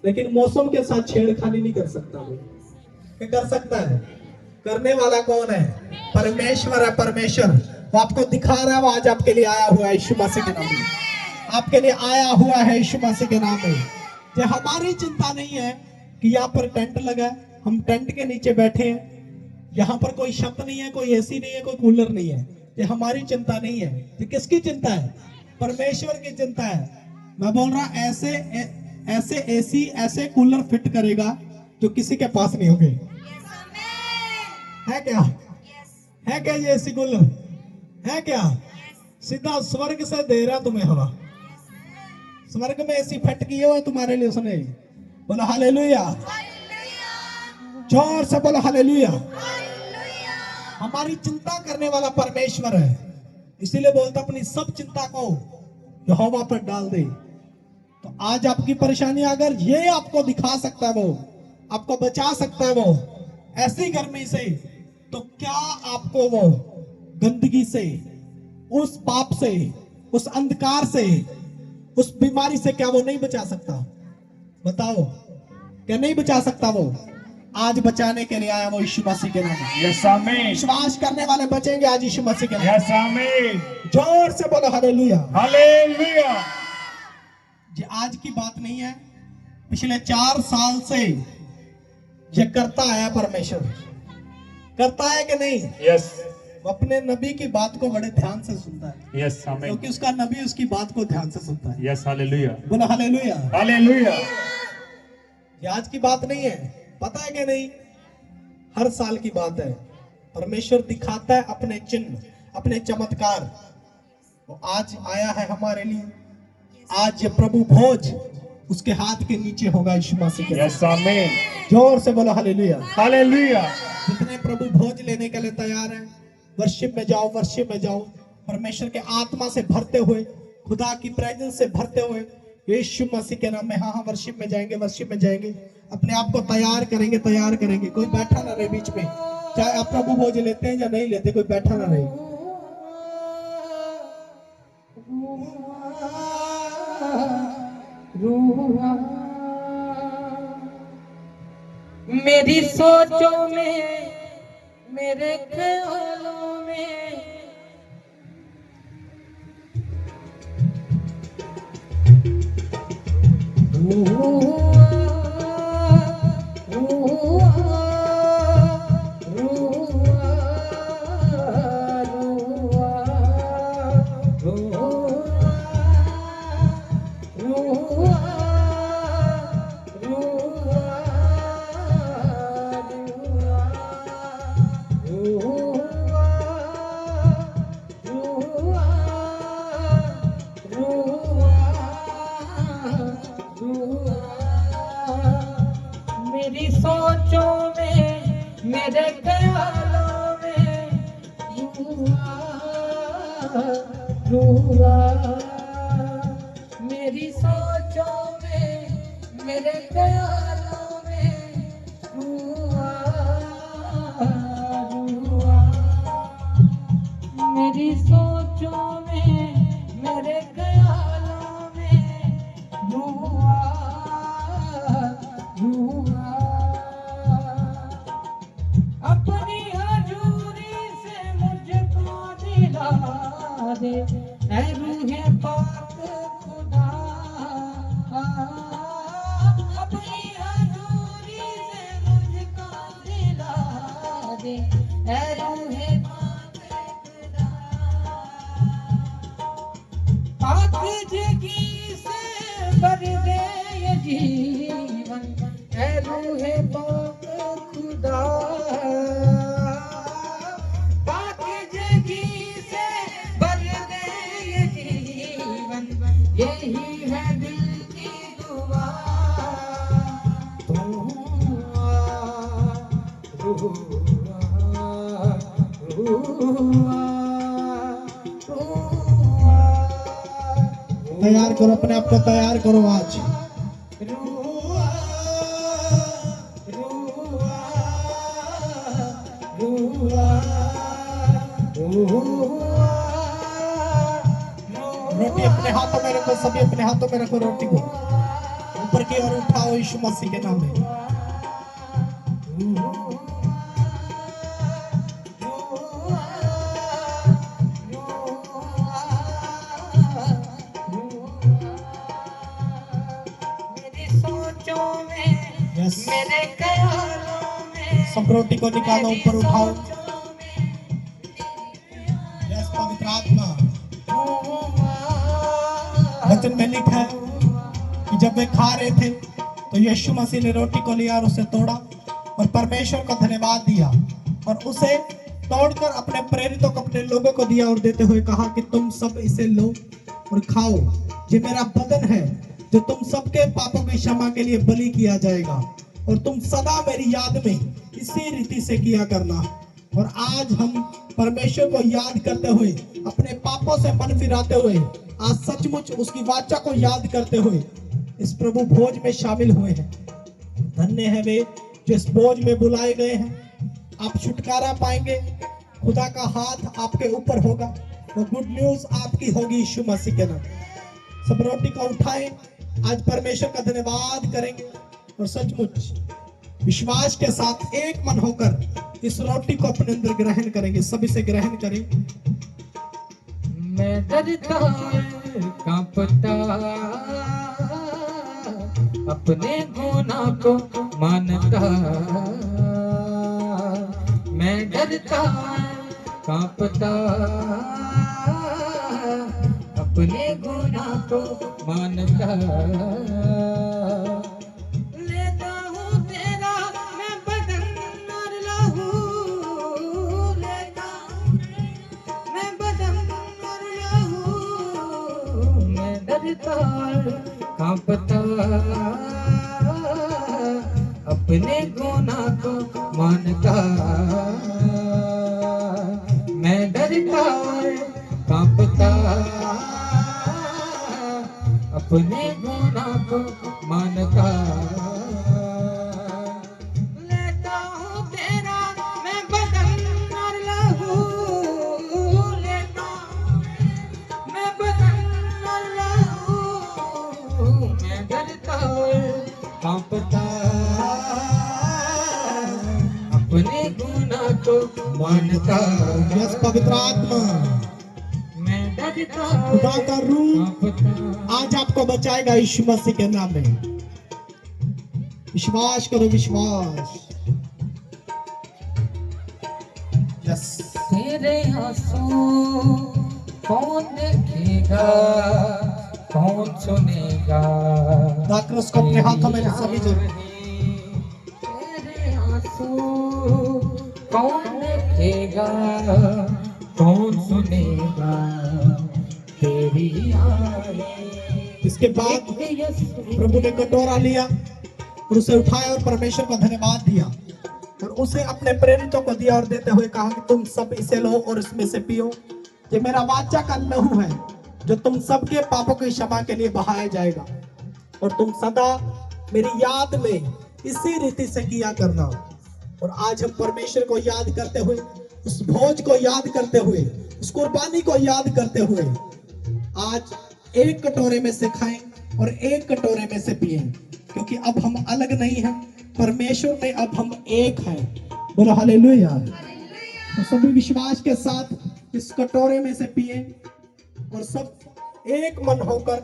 लेकिन मौसम के साथ छेड़खानी नहीं कर सकता वो। क्या कर सकता है? करने वाला कौन है? परमेश्वर है। परमेश्वर वो आपको दिखा रहा है, वो आज आपके लिए आया हुआ है यीशु मसीह के नाम में। आपके लिए आया हुआ है यीशु मसीह के नाम में। ये हमारी चिंता नहीं है कि यहाँ पर टेंट लगा है, हम टेंट के नीचे बैठे हैं, यहाँ पर कोई छत नहीं है, कोई एसी नहीं है, कोई कूलर नहीं है। ये हमारी चिंता नहीं है। ये किसकी चिंता है? परमेश्वर की चिंता है। मैं बोल रहा ऐसे एसी, ऐसे कूलर फिट करेगा जो किसी के पास नहीं होंगे। है क्या? है क्या ये एसी कूलर? है क्या? सीधा स्वर्ग से दे रहा तुम्हें हवा। स्वर्ग में एसी फिट किए हुए तुम्हारे लिए उसने। बोलो हालेलुया, जोर से बोलो हालेलुया। हमारी चिंता करने वाला परमेश्वर है, इसीलिए बोलता अपनी सब चिंता को यहोवा पर डाल दे। तो आज आपकी परेशानी अगर ये आपको दिखा सकता है, वो आपको बचा सकता है, वो ऐसी गर्मी से, तो क्या आपको वो गंदगी से, उस पाप से, उस अंधकार से, उस बीमारी से क्या वो नहीं बचा सकता? बताओ, क्या नहीं बचा सकता? वो आज बचाने के लिए आया वो यीशु मसीह के नाम में। यस आमीन, विश्वास करने वाले बचेंगे आज यीशु मसीह के नाम में। यस आमीन, जोर से बोलो हालेलुया। हालेलुया। ये आज की बात नहीं है, पिछले 4 साल से ये करता आया परमेश्वर। करता है कि नहीं? यस, वो अपने नबी की बात को बड़े ध्यान से सुनता है, यस आमीन, क्योंकि उसका नबी उसकी बात को ध्यान से सुनता है। यस हालेलुया, बोलो हालेलुया। हालेलुया। ये आज की बात नहीं है, पता है कि नहीं? हर साल की बात है। परमेश्वर दिखाता है अपने चिन्ह, अपने चमत्कार। वो आज आया है हमारे लिए। आज ये प्रभु भोज उसके हाथ के नीचे होगा यीशु मसीह के। यस आमीन, जोर से बोलो हालेलुया। हालेलुया। जितने प्रभु भोज लेने के लिए तैयार हैं, वर्शिप में जाओ, वर्शिप में जाओ। परमेश्वर के आत्मा से भरते हुए, खुदा की प्रेजेंस से भरते हुए यीशु मसीह के नाम में। हाँ, वर्शिप में जाएंगे, वर्शिप में जाएंगे। अपने आप को तैयार करेंगे, तैयार करेंगे। कोई बैठा ना रहे बीच में, चाहे आप प्रभु भोज लेते हैं या नहीं लेते, कोई बैठा ना रहे। मेरी सोचों में, मेरे ख्यालों में मेरे ख्यालों में रुआ मेरी सोचों में मेरे ख्यालों में रुआ मेरी सोचों में मेरे ख्यालों में रुआ अपनी हजूरी से मुझको दिला दे ऐ रूहे पाक खुदा अपनी हजूरी से मुझको दिला दे ऐ रूहे पाक जगी से भर दे ये जीवन ऐ रूहे पाक खुदा पाक जगी से भर दे ये जीवन यही है दिल की दुआ तैयार करो अपने आप को, तैयार करो आज। रोटी अपने हाथों में रखो, सभी अपने हाथों में रखो रोटी को, ऊपर की ओर उठाओ यीशु मसीह के नाम में। Yes. मेरे ख्यालों में सब रोटी को निकालो, ऊपर उठाओ। यस पवित्र आत्मा, वचन में लिखा है कि जब वे खा रहे थे तो यीशु मसीह ने रोटी को लिया और उसे तोड़ा और परमेश्वर को धन्यवाद दिया और उसे तोड़कर अपने प्रेरितों को, अपने लोगों को दिया और देते हुए कहा कि तुम सब इसे लो और खाओ, ये मेरा बदन है जो तुम सबके पापों की क्षमा के लिए बलि किया जाएगा और तुम सदा मेरी याद में इसी रीति से किया करना। और आज हम परमेश्वर को याद करते हुए, अपने पापों से मन फिराते हुए, आज सचमुच उसकी वाचा को याद करते हुए इस प्रभु भोज में शामिल हुए हैं। धन्य है वे जो इस भोज में बुलाए गए हैं। आप छुटकारा पाएंगे, खुदा का हाथ आपके ऊपर होगा, वो गुड न्यूज आपकी होगी यीशु मसीह के नाम। सब रोटी को उठाएं, आज परमेश्वर का धन्यवाद करेंगे और सचमुच विश्वास के साथ एक मन होकर इस रोटी को अपने अंदर ग्रहण करेंगे। सभी से ग्रहण करें। मैं डरता कांपता अपने गुनाह को मानता, मैं डरता कांपता अपने गुनाह को मानता, लेता हूँ तेरा मैं बदन और लहू, लेता हूँ मैं बदन और लहू, मैं डरता कांपता अपने गुनाह को मानता, मैं डरता कांपता अपने गुनाह को मानता, लेता हूँ तेरा मैं बदन और लहू, लेता हूँ मैं बदन और लहू, मैं डरता कांपता अपने गुनाह को मानता। यस पवित्र आत्मा, खुदा का रूह आज आपको बचाएगा यीशु मसीह के नाम में। विश्वास करो, विश्वास। यस। तेरे आंसू कौन देखेगा, कौन सुनेगा, दाक्रोस को अपने हाथों में सभी जगह। तेरे आंसू कौन देखेगा, कौन सुनेगा तेरी आए। इसके बाद प्रभु ने कटोरा लिया और उसे उठाया और परमेश्वर को धन्यवाद दिया और उसे अपने प्रेरितों को दिया और देते हुए कहा कि तुम सब इसे लो और इसमें से पियो, ये मेरा वाचा का लहू है जो तुम सबके पापों की क्षमा के लिए बहाया जाएगा, और तुम सदा मेरी याद में इसी रीति से किया करना। और आज हम परमेश्वर को याद करते हुए, उस भोज को याद करते हुए, उस कुर्बानी को याद करते हुए आज एक कटोरे में से खाएं और एक कटोरे में से पिएं, क्योंकि अब हम अलग नहीं हैं, परमेश्वर में अब हम एक हैं। बोलो हालेलुया। तो सभी विश्वास के साथ इस कटोरे में से पिए और सब एक मन होकर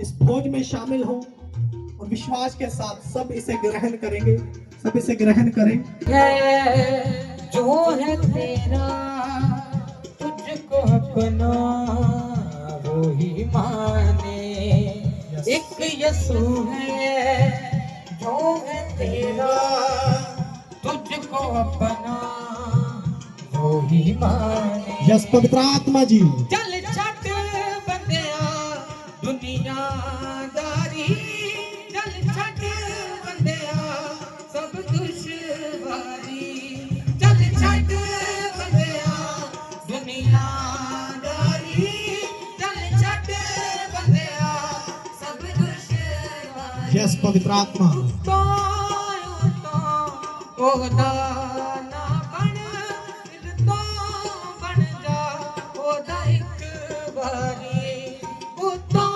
इस भोज में शामिल हो और विश्वास के साथ सब इसे ग्रहण करेंगे। सब इसे ग्रहण करें। है जो है तेरा, तुझको अपना वो ही माने। एक यीशु है जो है तेरा, तुझको अपना वो ही माने। यस पवित्र आत्मा जी। चल छट बंदिया दुनियादारी, चल छट बंदिया सब दुश्वारी, चल छट बंदिया दुनियादारी, चल छट बंदिया सब दुश्वारी। यस पवित्र आत्मा। ओदा ना बन, दिल तो बन जा ओदा एक बारी। ओदा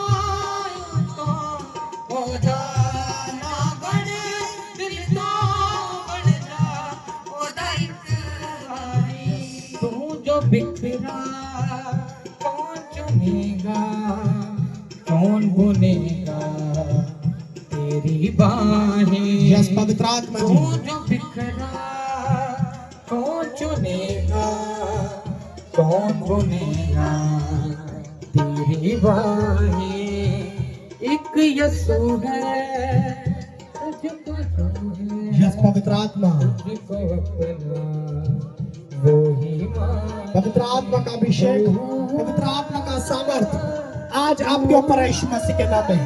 ना बन, दिल तो बन जा ओदा एक बारी। तू जो बिखरा कौन चुनेगा, कौन बुनेगा तेरी बाहें। यस पवित्र आत्मा जी। तू जो बिखरा कौन चुनेगा, कौन बुनेगा तेरी बाहें। एक यीशु है तुझको जो है, यस पवित्र आत्मा। तुझको अपना वो ही मान। पवित्र आत्मा का अभिषेक, पवित्र आत्मा का सामर्थ आज आपके ऊपर है यीशु मसीह के नाम में।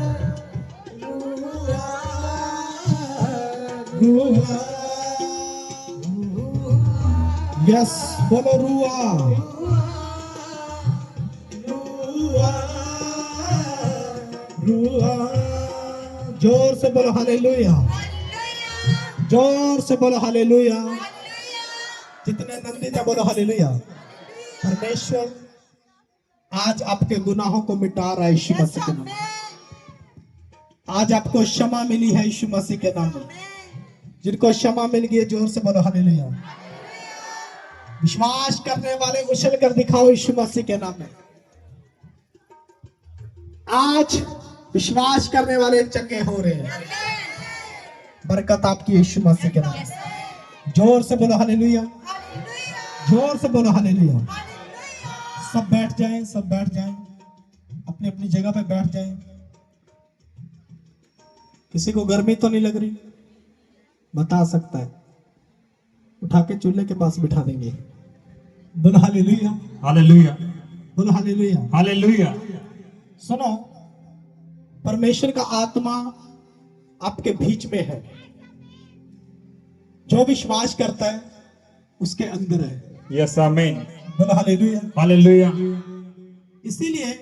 यस बोलो रुआ। रुआ जोर से बोलो हालेलुया। जोर से बोलो हालेलुया। जितने नंदित है बोलो हालेलुया। परमेश्वर आज आपके गुनाहों को मिटा रहा है यीशु मसीह के नाम में। आज आपको क्षमा मिली है यीशु मसीह के नाम में। जिनको क्षमा मिल गई जोर से बोलो हालेलुया। विश्वास करने वाले उछल कर दिखाओ यीशु मसीह के नाम में। आज विश्वास करने वाले चंगे हो रहे हैं। बरकत आपकी यीशु मसीह के नाम में। जोर से बोलो हालेलुया। जोर से बोलो हालेलुया। सब बैठ जाएं, सब बैठ जाएं, अपनी अपनी जगह पे बैठ जाएं। किसी को गर्मी तो नहीं लग रही? बता सकता है, उठा के चूल्हे के पास बिठा देंगे। बोलो हालेलुया। हालेलुया। बोलो हालेलुया। हालेलुया। सुनो, परमेश्वर का आत्मा आपके बीच में है। जो विश्वास करता है उसके अंदर है। यस आमीन। बोलो हालेलुया। हालेलुया। इसीलिए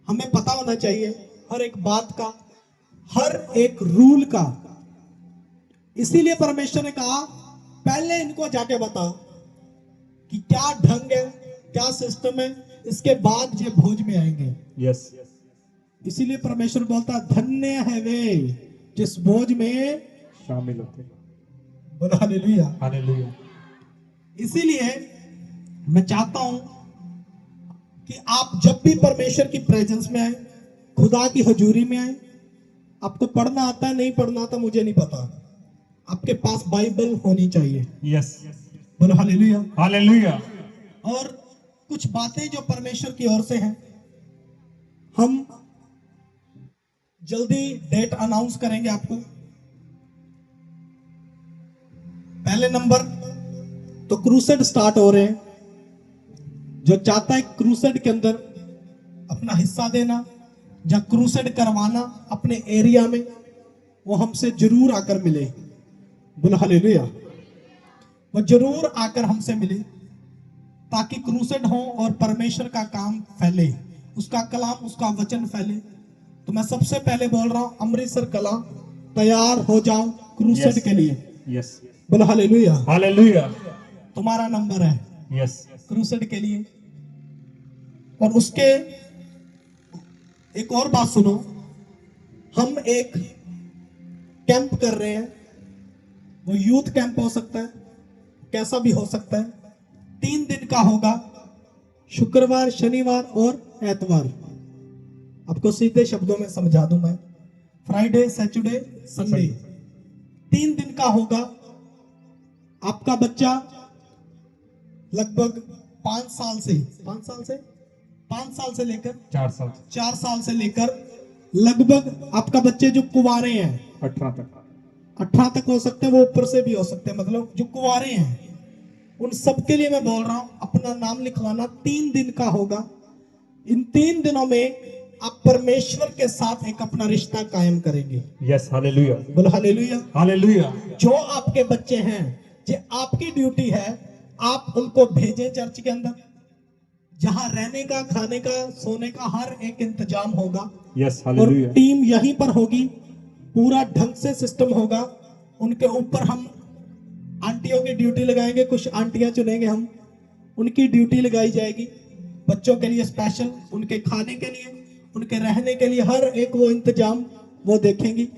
हमें पता होना चाहिए हर एक बात का, हर एक रूल का। इसीलिए परमेश्वर ने कहा पहले इनको जाके बताओ कि क्या ढंग है, क्या सिस्टम है, इसके बाद ये भोज में आएंगे। यस। इसीलिए परमेश्वर बोलता है धन्य है वे जिस भोज में शामिल होते। बोलो हालेलुया। हालेलुया। इसीलिए मैं चाहता हूं कि आप जब भी परमेश्वर की प्रेजेंस में आए, खुदा की हजूरी में आए, आपको पढ़ना आता है नहीं पढ़ना आता मुझे नहीं पता, आपके पास बाइबल होनी चाहिए। यस। बोलो हालेलुया। हालेलुया। और कुछ बातें जो परमेश्वर की ओर से हैं, हम जल्दी डेट अनाउंस करेंगे आपको। पहले नंबर तो क्रूसेड स्टार्ट हो रहे हैं। जो चाहता है क्रूसेड के अंदर अपना हिस्सा देना या क्रूसेड करवाना अपने एरिया में, वो हमसे जरूर आकर मिले। बोलो हालेलुया। वो जरूर आकर हमसे मिले, ताकि क्रूसेड हो और परमेश्वर का काम फैले, उसका कलाम, उसका वचन फैले। तो मैं सबसे पहले बोल रहा हूं, अमृतसर कला तैयार हो जाओ क्रूसेड के लिए। यस बोलो हालेलुया। हालेलुया। तुम्हारा नंबर है यस क्रूसेड के लिए। और उसके एक और बात सुनो, हम एक कैंप कर रहे हैं। वो यूथ कैंप हो सकता है, कैसा भी हो सकता है। 3 दिन का होगा, शुक्रवार, शनिवार और एतवार। आपको सीधे शब्दों में समझा दूं मैं, फ्राइडे, सैटरडे, संडे, 3 दिन का होगा। आपका बच्चा लगभग 5 साल से लेकर 4 साल 4 साल से लेकर लगभग आपका बच्चे जो कुंवारे हैं 18 तक 18 तक हो सकते हैं, वो ऊपर से भी हो सकते हैं, मतलब जो कुंवारे हैं उन सबके लिए मैं बोल रहा हूं, अपना नाम लिखवाना। 3 दिन का होगा। इन 3 दिनों में आप परमेश्वर के साथ एक अपना रिश्ता कायम करेंगे। यस हालेलुया बोलो हालेलुया। हालेलुया। जो आपके बच्चे हैं, ये आपकी ड्यूटी है, आप उनको भेजें चर्च के अंदर, जहां रहने का, खाने का, सोने का हर एक इंतजाम होगा। यस और हालेलुया। टीम यहीं पर होगी, पूरा ढंग से सिस्टम होगा। उनके ऊपर हम आंटियों की ड्यूटी लगाएंगे, कुछ आंटियां चुनेंगे हम, उनकी ड्यूटी लगाई जाएगी बच्चों के लिए स्पेशल, उनके खाने के लिए, उनके रहने के लिए हर एक वो इंतजाम वो देखेंगी।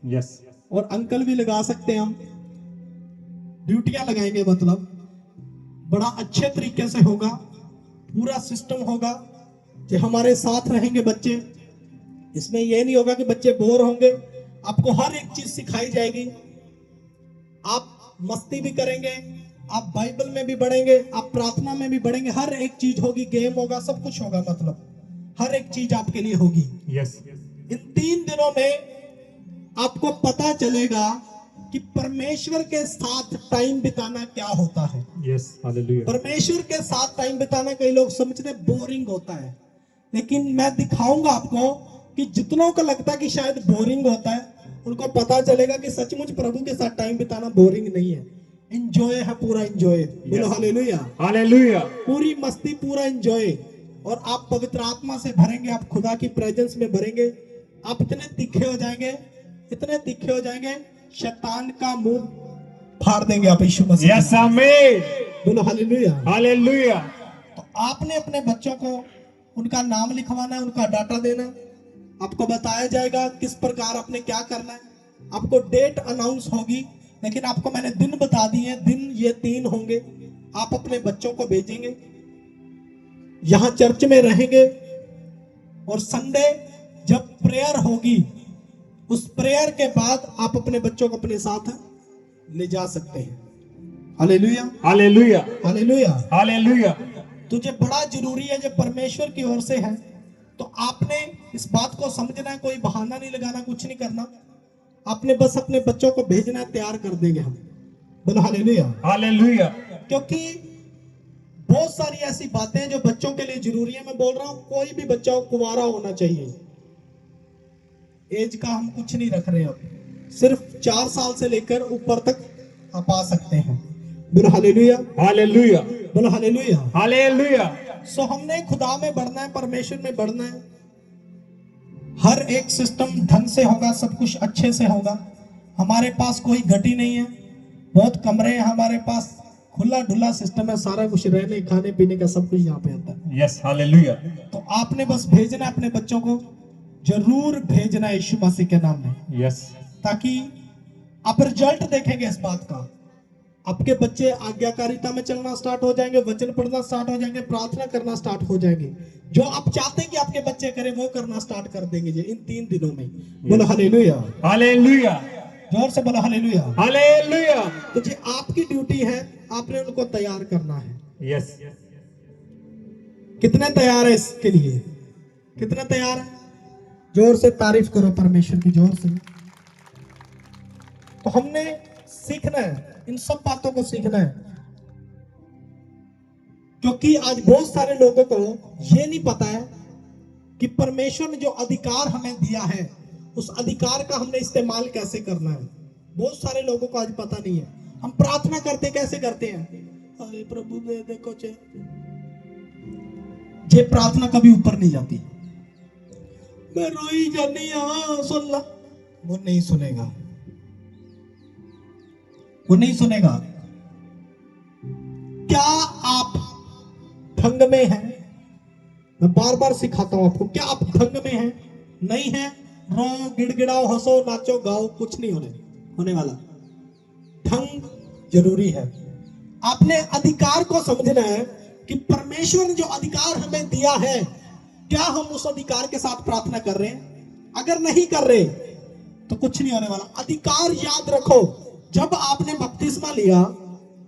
यस और अंकल भी लगा सकते हैं हम, ड्यूटियां लगाएंगे, मतलब बड़ा अच्छे तरीके से होगा, पूरा सिस्टम होगा कि हमारे साथ रहेंगे बच्चे। इसमें यह नहीं होगा कि बच्चे बोर होंगे, आपको हर एक चीज सिखाई जाएगी। आप मस्ती भी करेंगे, आप बाइबल में भी बढ़ेंगे, आप प्रार्थना में भी बढ़ेंगे, हर एक चीज होगी, गेम होगा, सब कुछ होगा, मतलब हर एक चीज आपके लिए होगी। यस इन 3 दिनों में आपको पता चलेगा कि परमेश्वर के साथ टाइम बिताना क्या होता है। Yes hallelujah. परमेश्वर के साथ टाइम बिताना कई लोग समझते बोरिंग होता है, लेकिन मैं दिखाऊंगा आपको कि जितनों को लगता है कि शायद बोरिंग होता है, उनको पता चलेगा कि सचमुच प्रभु के साथ टाइम बिताना बोरिंग नहीं है, एंजॉय है, पूरा एंजॉय। बोलो हालेलुया। हालेलुया। पूरी मस्ती, पूरा एंजॉय। और आप पवित्र आत्मा से भरेंगे, आप खुदा की प्रेजेंस में भरेंगे, आप इतने तीखे हो जाएंगे, इतने तीखे हो जाएंगे, शैतान का मुंह फाड़ देंगे आप यीशु मसीह। यस आमीन। बोलो हालेलुया। हालेलुया। तो आपने अपने बच्चों को उनका नाम लिखवाना है, उनका डाटा देना, आपको बताया जाएगा किस प्रकार आपने क्या करना है। आपको डेट अनाउंस होगी, लेकिन आपको मैंने दिन बता दिए, दिन ये 3 होंगे। आप अपने बच्चों को भेजेंगे, यहां चर्च में रहेंगे, और संडे जब प्रेयर होगी, उस प्रेयर के बाद आप अपने बच्चों को अपने साथ ले जा सकते हैं। Hallelujah hallelujah. हालेलुया। हालेलुया। तुझे बड़ा जरूरी है, जो परमेश्वर की ओर से है, तो आपने इस बात को समझना है, कोई बहाना नहीं लगाना, कुछ नहीं करना, आपने बस अपने बच्चों को भेजना है, तैयार कर देंगे हम। बोलो हालेलुया। हालेलुया। क्योंकि बहुत सारी ऐसी बातें हैं जो बच्चों के लिए जरूरी है। मैं बोल रहा हूं, कोई भी बच्चा कुंवारा होना चाहिए, एज का हम कुछ नहीं रख रहे हैं, अब सिर्फ 4 साल से लेकर ऊपर तक आप आ सकते हैं। बोलो हालेलुया। हालेलुया। बोलो हालेलुया। हालेलुया। सो हमने खुदा में बढ़ना है, परमेश्वर में बढ़ना है। हर एक सिस्टम ढंग से होगा, सब कुछ अच्छे से होगा। हमारे पास कोई घटी नहीं है, बहुत कमरे हैं हमारे पास, खुला ढुला सिस्टम है, सारा कुछ रहने खाने पीने का सब कुछ यहाँ पे आता है। Yes hallelujah. तो आपने बस भेजना है अपने बच्चों को, जरूर भेजना है यीशु मसीह के नाम में, यस ताकि आप रिजल्ट देखेंगे इस बात का। आपके बच्चे आज्ञाकारिता में चलना स्टार्ट हो जाएंगे, वचन पढ़ना स्टार्ट हो जाएंगे, प्रार्थना करना स्टार्ट हो जाएंगे। जो आप चाहते हैं कि आपके बच्चे करें, वो करना स्टार्ट कर देंगे जी इन 3 दिनों में। बोलो हालेलुया। हालेलुया। जोर से बोलो हालेलुया। हालेलुया। तो जी आपकी ड्यूटी है, आपने उनको तैयार करना है। यस कितने तैयार है इसके लिए? कितने तैयार है? जोर से तारीफ करो परमेश्वर की, जोर से। तो हमने सीखना है, इन सब बातों को सीखना है, क्योंकि आज बहुत सारे लोगों को यह नहीं पता है कि परमेश्वर ने जो अधिकार हमें दिया है, उस अधिकार का हमने इस्तेमाल कैसे करना है। बहुत सारे लोगों को आज पता नहीं है। हम प्रार्थना करते कैसे करते हैं? अरे प्रभु दे देखो जे प्रार्थना कभी ऊपर नहीं जाती। मैं रोई जानी हाँ सुन ला, वो नहीं सुनेगा, वो नहीं सुनेगा। क्या आप ढंग में हैं? मैं बार बार सिखाता हूं आपको, क्या आप ढंग में हैं? नहीं है, रो गिड़गिड़ाओ हंसो नाचो गाओ, कुछ नहीं होने वाला। ढंग जरूरी है। आपने अधिकार को समझना है कि परमेश्वर ने जो अधिकार हमें दिया है, क्या हम उस अधिकार के साथ प्रार्थना कर रहे हैं? अगर नहीं कर रहे तो कुछ नहीं होने वाला। अधिकार याद रखो, जब आपने बपतिस्मा लिया,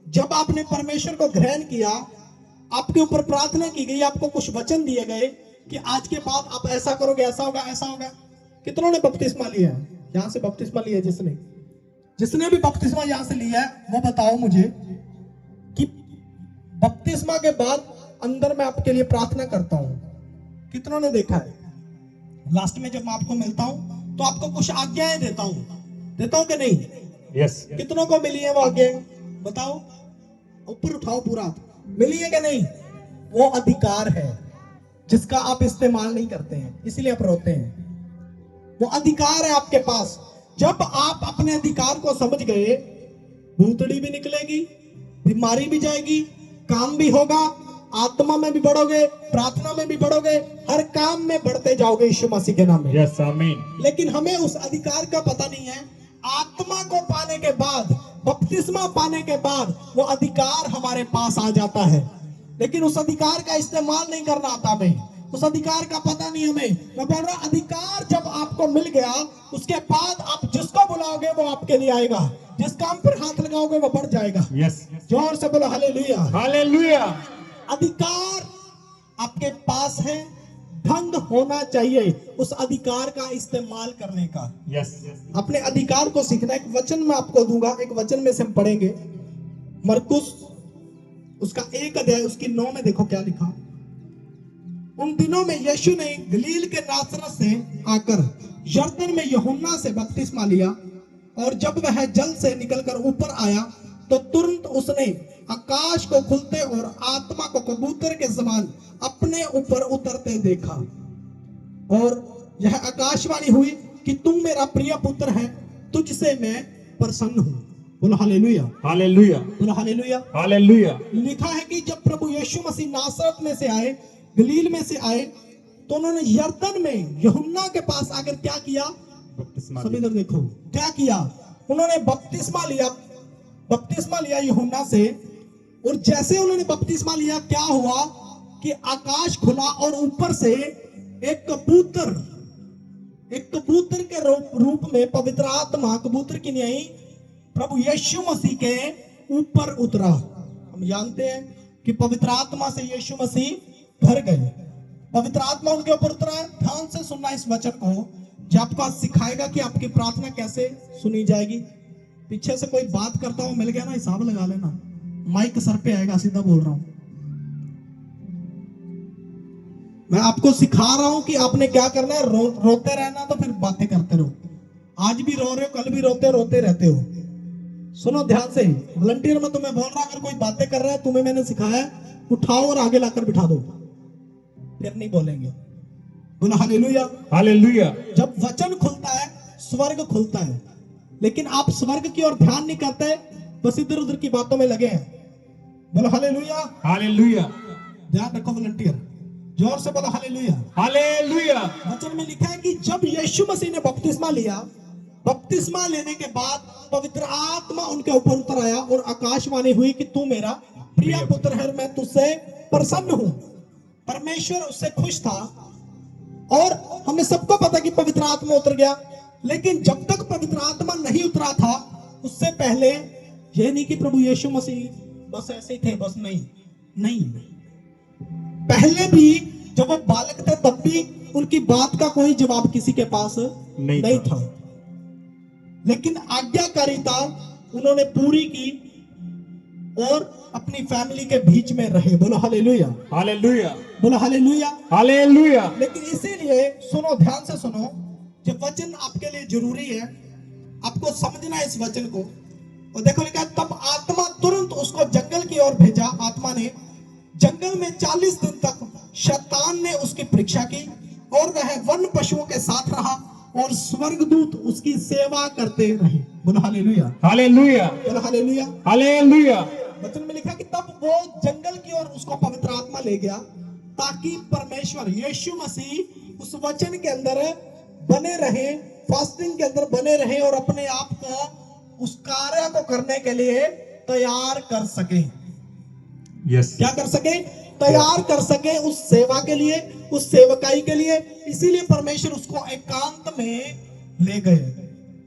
जब आपने परमेश्वर को ग्रहण किया, आपके ऊपर प्रार्थना की गई, आपको कुछ वचन दिए गए कि आज के बाद आप ऐसा करोगे, ऐसा होगा, ऐसा होगा। कितनों ने बपतिस्मा लिया है? यहां से बपतिस्मा लिया जिसने भी बपतिस्मा यहां से लिया है वो बताओ मुझे कि बपतिस्मा के बाद अंदर मैं आपके लिए प्रार्थना करता हूं। कितनों ने देखा है? लास्ट में जब मैं आपको मिलता हूं तो आपको कुछ आज्ञाएं देता हूं कि नहीं? यस। कितनों को मिली है वो आज्ञाएं? बताओ, ऊपर उठाओ पूरा हाथ। मिली है कि नहीं? वो अधिकार है जिसका आप इस्तेमाल नहीं करते हैं, इसलिए आप रोते हैं। वो अधिकार है आपके पास। जब आप अपने अधिकार को समझ गए, भूतड़ी भी निकलेगी, बीमारी भी जाएगी, काम भी होगा, आत्मा में भी बढ़ोगे, प्रार्थना में भी बढ़ोगे, हर काम में बढ़ते जाओगे यीशु मसीह के नाम में। यस आमीन। लेकिन हमें उस अधिकार का पता नहीं है। आत्मा को पाने के बाद, बपतिस्मा पाने के बाद वो अधिकार हमारे पास आ जाता है, लेकिन उस अधिकार का इस्तेमाल नहीं करना आता हमें। उस अधिकार का पता नहीं हमें। मैं बोल रहा, अधिकार जब आपको मिल गया, उसके बाद आप जिसको बुलाओगे वो आपके लिए आएगा, जिस काम पर हाथ लगाओगे वो बढ़ जाएगा। यस। जोर से बोलो हालेलुया। हालेलुया। अधिकार आपके पास है, ढंग होना चाहिए उस अधिकार का इस्तेमाल करने का। यस। अपने अधिकार को सीखना। एक वचन मैं आपको दूंगा, एक वचन में से हम पढ़ेंगे, मरकुस उसका 1 अध्याय उसकी 9 में देखो क्या लिखा। उन दिनों में यीशु ने गलील के नासरत से आकर यरदन में यूहन्ना से बपतिस्मा लिया, और जब वह जल से निकलकर ऊपर आया तो तुरंत उसने आकाश को खुलते और आत्मा को कबूतर के समान अपने ऊपर उतरते देखा, और यह आकाशवाणी हुई कि तुम मेरा प्रिय पुत्र है, तुझसे मैं प्रसन्न हूं। बोलो हालेलुया। हालेलुया। बोलो हालेलुया। हालेलुया। लिखा है कि जब प्रभु यीशु मसीह नासरत में से आए, गलील में से आए, तो उन्होंने यरदन में यूहन्ना के पास आकर क्या किया? सभी इधर देखो क्या किया। उन्होंने बपतिस्मा लिया यूहन्ना से, और जैसे उन्होंने बपतिस्मा लिया, क्या हुआ कि आकाश खुला और ऊपर से एक कबूतर के रूप में पवित्र आत्मा, कबूतर की न्यायी, प्रभु यीशु मसीह के ऊपर उतरा। हम जानते हैं कि पवित्र आत्मा से यीशु मसीह भर गए, पवित्र आत्मा उनके ऊपर उतरा है। ध्यान से सुनना इस वचन को, जो आपको आज सिखाएगा कि आपकी प्रार्थना कैसे सुनी जाएगी। पीछे से कोई बात करता हो मिल गया ना, हिसाब लगा लेना, माइक सर पे आएगा, सीधा बोल रहा हूं। मैं आपको सिखा रहा हूं कि आपने क्या करना है। रोते रहना तो फिर बातें करते रहो। आज भी रो रहे हो, कल भी रोते रहते हो। सुनो ध्यान से, वॉलंटियर में तुम्हें बोल रहा, अगर कोई बातें कर रहा है, तुम्हें मैंने सिखाया, उठाओ और आगे लाकर बिठा दो, फिर नहीं बोलेंगे। बोलो हालेलुया। हालेलुया। जब वचन खुलता है, स्वर्ग खुलता है, लेकिन आप स्वर्ग की ओर ध्यान नहीं करते, बस इधर उधर की बातों में लगे हैं। बोलो हालेलुया। हालेलुया। ध्यान रखो वॉलंटियर, जोर से बोलो हालेलुया। हालेलुया। वचन में लिखा है कि जब यीशु मसीह ने बपतिस्मा लिया, बपतिस्मा लेने के बाद पवित्र आत्मा उनके ऊपर उतर आया, और आकाशवाणी हुई कि तू मेरा प्रिय पुत्र है, मैं तुझसे प्रसन्न हूं। परमेश्वर उससे खुश था, और हमें सबको पता कि पवित्र आत्मा उतर गया। लेकिन जब तक पवित्र आत्मा नहीं उतरा था, उससे पहले यह नहीं कि प्रभु यीशु मसीह बस ऐसे ही थे, बस नहीं। पहले भी जब वो बालक थे, तब भी उनकी बात का कोई जवाब किसी के पास नहीं था। लेकिन आज्ञाकारिता उन्होंने पूरी की, और अपनी फैमिली के बीच में रहे। बोलो हालेलुया। हालेलुया। बोलो हालेलुया। हालेलुया। लेकिन इसीलिए सुनो, ध्यान से सुनो, जो वचन आपके लिए जरूरी है, आपको समझना है इस वचन को, और देखो लिखा है, तब आत्मा तुरंत उसको जंगल की ओर भेजा। आत्मा ने जंगल में 40 दिन तक शैतान ने उसकी परीक्षा की और वह वन पशुओं के साथ रहा और स्वर्गदूत उसकी सेवा करते रहे। बोलो हालेलुया, हालेलुया, बोलो हालेलुया। हालेलुया, वचन में लिखा कि तब वो जंगल की ओर उसको पवित्र आत्मा ले गया ताकि परमेश्वर यीशु मसीह उस वचन के अंदर बने रहे, फास्टिंग के अंदर बने रहे और अपने आप को उस कार्य को करने के लिए तैयार कर सके। यस, क्या कर सके? तैयार कर सके उस सेवा के लिए, उस सेवकाई के लिए। इसीलिए परमेश्वर उसको एकांत में ले गए,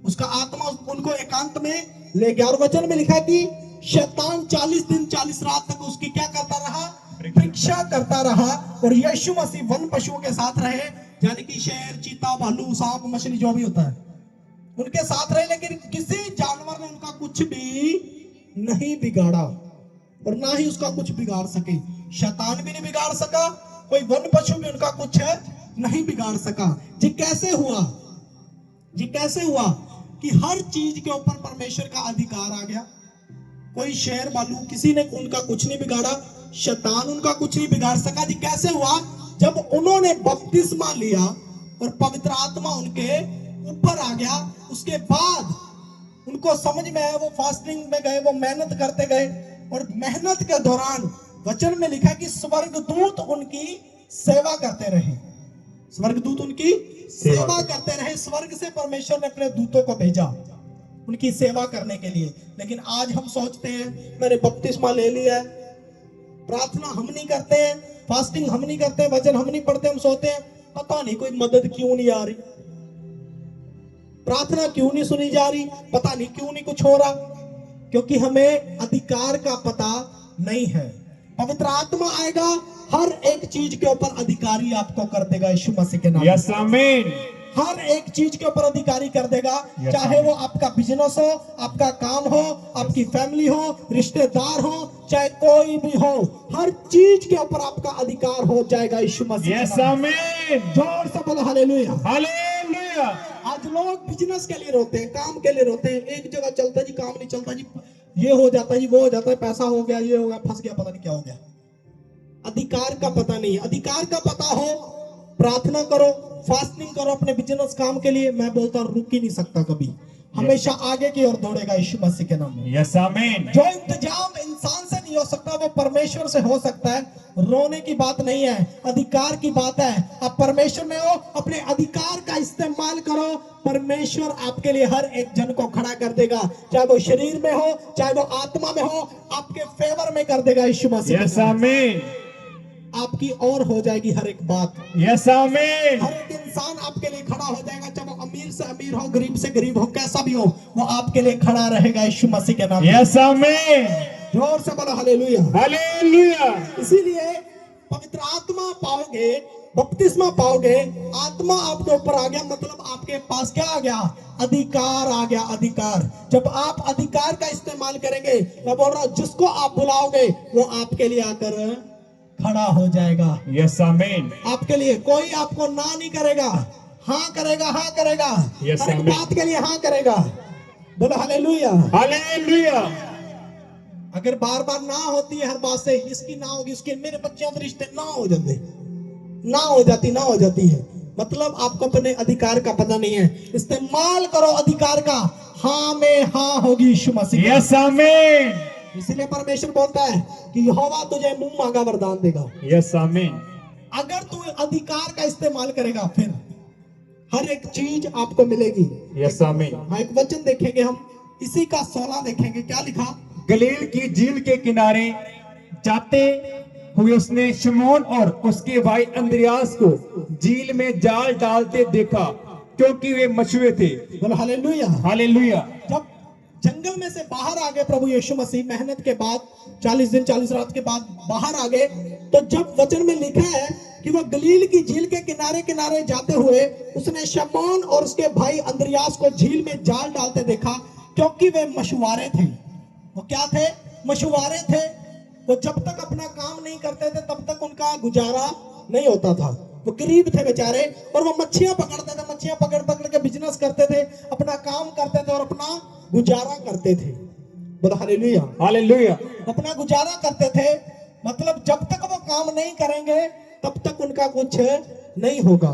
उसका आत्मा उनको एकांत में ले गया। और वचन में लिखा है कि शैतान 40 दिन 40 रात तक उसकी क्या करता रहा? परीक्षा करता रहा। और यीशु मसीह वन पशुओं के साथ रहे, यानी कि शेर, चीता, भालू, सांप, मछली जो भी होता है उनके साथ रहे, लेकिन किसी जानवर ने उनका कुछ भी नहीं बिगाड़ा और ना ही उसका कुछ बिगाड़ सके। शैतान भी नहीं बिगाड़ सका, कोई वन पशु भी उनका कुछ नहीं बिगाड़ सका। जी कैसे हुआ? जी कैसे हुआ कि हर चीज के ऊपर परमेश्वर का अधिकार आ गया। कोई शेर, भालू, किसी ने उनका कुछ नहीं बिगाड़ा, शैतान उनका कुछ नहीं बिगाड़ सका। जी कैसे हुआ? जब उन्होंने बपतिस्मा लिया और पवित्र आत्मा उनके ऊपर आ गया, उसके बाद उनको समझ में आया, वो फास्टिंग में गए, वो मेहनत करते गए और मेहनत के दौरान वचन में लिखा कि स्वर्गदूत उनकी सेवा करते रहे। स्वर्गदूत उनकी सेवा करते रहे। स्वर्ग से परमेश्वर ने अपने दूतों को भेजा उनकी सेवा करने के लिए। लेकिन आज हम सोचते हैं मैंने बपतिस्मा ले लिया है, प्रार्थना हम नहीं करते हैं, फास्टिंग हम नहीं करते, वचन हम नहीं पढ़ते, हम सोचते हैं पता नहीं कोई मदद क्यों नहीं आ रही, प्रार्थना क्यों नहीं सुनी जा रही, पता नहीं क्यों नहीं कुछ हो रहा। क्योंकि हमें अधिकार का पता नहीं है। पवित्र आत्मा आएगा, हर एक चीज के ऊपर अधिकारी आपको कर देगा यीशु मसीह के नाम। यस, आमीन। हर एक चीज के ऊपर अधिकारी कर देगा, चाहे वो आपका बिजनेस हो, आपका काम हो, आपकी फैमिली हो, रिश्तेदार हो, चाहे कोई भी हो, हर चीज के ऊपर आपका अधिकार हो जाएगा यीशु मसीह। यस, आमीन। जोर से बोलो हालेलुया। हालेलुया। आज लोग बिजनेस के लिए रोते हैं, काम के लिए रोते हैं, एक जगह चलता जी, काम नहीं चलता जी, ये हो जाता जी, वो हो जाता है, पैसा हो गया, ये हो गया, फंस गया, पता नहीं क्या हो गया। अधिकार का पता नहीं। अधिकार का पता हो, प्रार्थना करो, फास्टिंग करो अपने बिजनेस काम के लिए। मैं बोलता हूं रुक ही नहीं सकता कभी, हमेशा आगे की ओर दौड़ेगा यीशु मसीह के नाम में। यस, आमीन। जो इंतजाम इंसान से नहीं हो सकता वो परमेश्वर से हो सकता है। रोने की बात नहीं है, अधिकार की बात है। आप परमेश्वर में हो, अपने अधिकार का इस्तेमाल करो। परमेश्वर आपके लिए हर एक जन को खड़ा कर देगा, चाहे वो शरीर में हो, चाहे वो आत्मा में हो, आपके फेवर में कर देगा यीशु मसीह। यस, आमीन। आपकी और हो जाएगी हर एक बात। यस, आमीन। हर एक इंसान आपके लिए खड़ा हो जाएगा, चाहे वो अमीर से अमीर हो, गरीब से गरीब हो, कैसा भी हो, वो आपके लिए खड़ा रहेगा यीशु मसीह के नाम। यस, आमीन। जोर से बोलो हालेलुया। हालेलुया। इसीलिए पवित्र आत्मा पाओगे, बपतिस्मा पाओगे, आत्मा आपके ऊपर आ गया, मतलब आपके पास क्या आ गया? अधिकार आ गया। अधिकार। जब आप अधिकार का इस्तेमाल करेंगे, मैं बोल रहा हूं जिसको आप बुलाओगे वो आपके लिए आकर खड़ा हो जाएगा। यस, आमीन। आपके लिए कोई आपको ना नहीं करेगा, हाँ करेगा, हाँ करेगा। Yes, हर एक amen. बात के लिए हाँ करेगा। बोलो हालेलुया। हालेलुया। अगर बार बार ना होती है हर बात से, इसकी ना होगी, उसके, मेरे बच्चों के रिश्ते ना हो जाते, ना हो जाती है, मतलब आपको अपने अधिकार का पता नहीं है। इस्तेमाल करो अधिकार का। हाँ में हाँ होगी यीशु मसीह। यस, आमीन। इसीलिए परमेश्वर बोलता है कि यहोवा तुझे मुंह मांगा वरदान देगा। यस, आमीन। अगर तू अधिकार का इस्तेमाल करेगा फिर हर एक चीज आपको मिलेगी। यस, आमीन। हाँ, एक वचन देखेंगे हम, इसी का 16 देखेंगे, क्या लिखा? गलील की झील के किनारे जाते हुए उसने शमौन और उसके भाई अंद्रयास को झील में जाल डालते देखा, क्योंकि वे मछुए थे। बोलो हालेलुया। हालेलुया। जब जंगल में से बाहर आ गए प्रभु यीशु मसीह, मेहनत के बाद 40 दिन 40 रात के बाद बाहर आ गए, तो जब वचन में लिखा है कि वह गलील की झील के किनारे किनारे जाते हुए उसने शमौन और उसके भाई अंद्रयास को झील में जाल डालते देखा, क्योंकि वे मछुआरे थे। वो क्या थे? मछुआरे थे। वो जब तक अपना काम नहीं करते थे तब तक उनका गुजारा नहीं होता था। वो गरीब थे बेचारे, और वो मच्छियां पकड़ते थे, मच्छियां पकड़ पकड़ के बिजनेस करते थे, अपना काम करते थे और अपना गुजारा करते थे। बोलो हालेलुया। हालेलुया। अपना गुजारा करते थे, मतलब जब तक वो काम नहीं करेंगे तब तक उनका कुछ नहीं होगा।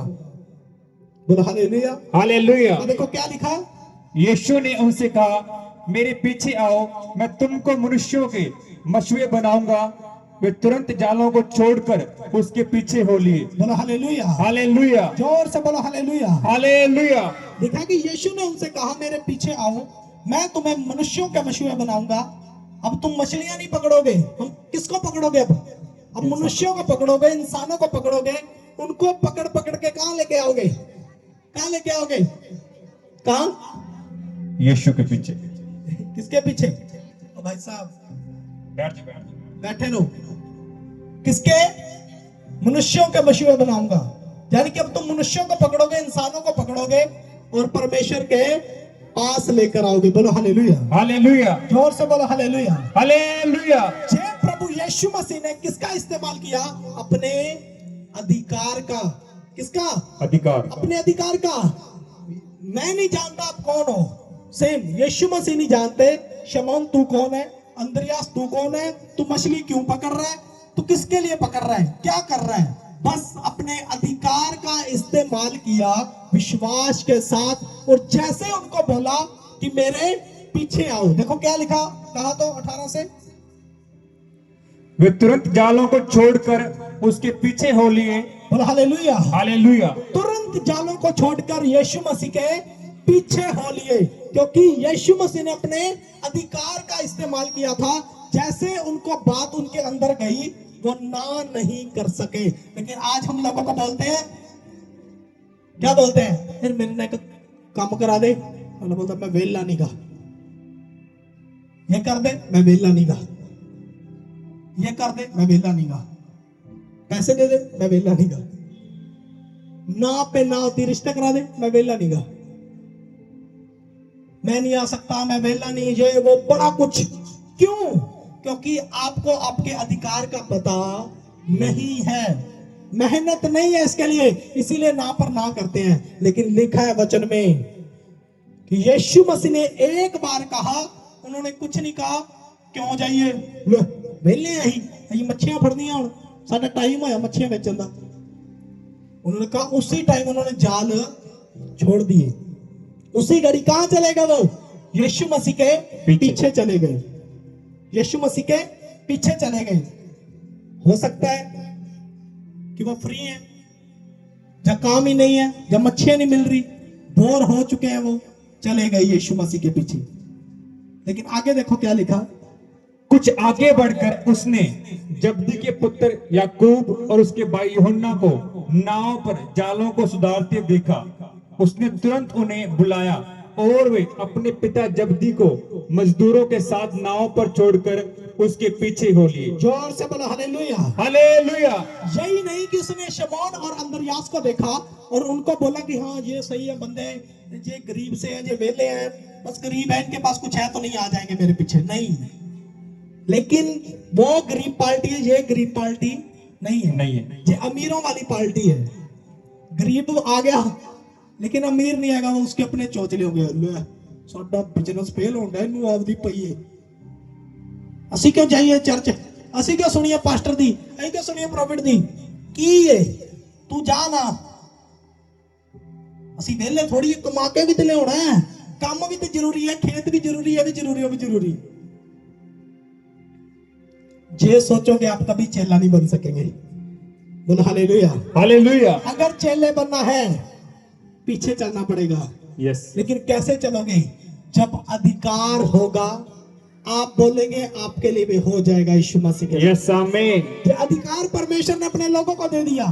बोलो हालेलुया। हालेलुया। अब देखो क्या लिखा, यीशु ने उनसे कहा, मेरे पीछे आओ, मैं तुमको मनुष्यों के मछुए बनाऊंगा। वे तुरंत जालों को छोड़कर उसके पीछे हो लिए। बोलो हालेलुया। हालेलुया। जोर से बोलो हालेलुया। हालेलुया। देखा कि यीशु ने उनसे कहा मेरे पीछे आओ, मैं तुम्हें मनुष्यों के मछुए बनाऊंगा। अब तुम मछलियां नहीं पकड़ोगे, हम किसको पकड़ोगे? अब मनुष्यों को पकड़ोगे, इंसानों को पकड़ोगे। उनको पकड़ पकड़ के कहां लेके आओगे? कहां लेके आओगे? कहां? यीशु के पीछे। किसके पीछे? ओ भाई साहब बैठे रहो। किसके? मनुष्यों के मछुए बनाऊंगा। यानी कि अब तुम मनुष्यों को पकड़ोगे, इंसानों को पकड़ोगे और परमेश्वर के पास लेकर आओगे। बोलो हालेलुया। हालेलुया। जोर से बोलो हालेलुया। हालेलुया। जय प्रभु यीशु मसीह ने किसका इस्तेमाल किया? अपने अधिकार का। किसका? अधिकार। अपने अधिकार का। मैं नहीं जानता आप कौन हो, सेम यीशु मसीह नहीं जानते शमौन तू कौन है, अंद्रयास तू कौन है, तू मछली क्यों पकड़ रहा है, तू किसके लिए पकड़ रहा है, क्या कर रहा है। बस अपने अधिकार का इस्तेमाल किया विश्वास के साथ, और जैसे उनको बोला कि मेरे पीछे आओ। देखो क्या लिखा, कहा तो 18 से, वे तुरंत जालों को छोड़कर उसके पीछे हो लिए। बोलो हालेलुया। हालेलुया। तुरंत जालों को छोड़कर यीशु मसीह के पीछे हो लिए, क्योंकि यीशु मसीह ने अपने अधिकार का इस्तेमाल किया था। जैसे उनको बात उनके अंदर गई वो ना नहीं कर सके। लेकिन आज हम लोगों को बोलते हैं, क्या बोलते हैं? फिर मेरे ने काम करा दे, मैं बोलता मैं वेला नहीं गा, ये कर दे मैं वेला नहीं गा, ये कर दे मैं वेला नहीं गा, पैसे दे दे मैं वेला नहीं गा, ना पे ना होती रिश्ता करा दे मैं वेला नहीं गा, मैं नहीं आ सकता, मैं वेला नहीं, ये वो बड़ा कुछ। क्यों? क्योंकि आपको आपके अधिकार का पता नहीं है, मेहनत नहीं है इसके लिए, इसीलिए ना पर ना करते हैं। लेकिन लिखा है वचन में कि यीशु मसीह ने एक बार कहा, उन्होंने कुछ नहीं कहा, क्यों जाइए वेले ही मच्छियां फड़नियां हुण साडा टाइम होया मच्छियां बेचण दा। उन्होंने कहा, उसी टाइम उन्होंने जाल छोड़ दिए, उसी घड़ी कहां चले गए वो? यीशु मसीह के पीछे चले गए, यीशु मसीह के पीछे चले गए। हो सकता है कि वो फ्री है, जब काम ही नहीं है, जब मच्छियां नहीं मिल रही, बोर हो चुके हैं, वो चले गए यीशु मसीह के पीछे। लेकिन आगे देखो क्या लिखा, कुछ आगे बढ़कर उसने जब्दी के पुत्र याकूब और उसके भाई यूहन्ना को नाव पर जालों को सुधारते देखा। उसने तुरंत उन्हें बुलाया और वे अपने पिता जब्दी को मजदूरों के साथ नाव पर छोड़कर उसके पीछे हो लिए। जोर से बोलो हालेलुया। हालेलुया। यही नहीं कि उसने शमौन और अंद्रयास को देखा और उनको बोला कि हाँ ये सही है बंदे, ये गरीब से हैं, ये वेले हैं, बस गरीब है, इनके पास कुछ है तो नहीं आ जाएंगे मेरे पीछे, नहीं। लेकिन वो गरीब पार्टी है, ये गरीब पार्टी नहीं है, ये अमीरों वाली पार्टी है। गरीब आ गया लेकिन अमीर नहीं आएगा, वो उसके अपने चोचले हो गए, साडा बिजनेस फेल होंदा इनू आपदी पई है, ਅਸੀਂ क्यों जाइए चर्च, ਅਸੀਂ क्यों सुनिए पास्टर दी, ਅਸੀਂ क्यों सुनिए प्रॉफिट दी, की है तू जा ना, ਅਸੀਂ वेले थोड़ी कमा के भी ते लियाउणा है, काम भी तो जरूरी है, खेत भी जरूरी है, भी जरूरी है, भी जरूरी। जे सोचोगे आप कभी चेला नहीं बन सकेंगे। बोलो हालेलुया। हालेलुया। अगर चेले बनना है पीछे चलना पड़ेगा। यस। लेकिन कैसे चलोगे? जब अधिकार होगा, आप बोलेंगे आपके लिए भी हो जाएगा यीशु मसीह के। यस आमीन। ये अधिकार परमेश्वर ने अपने लोगों को दे दिया,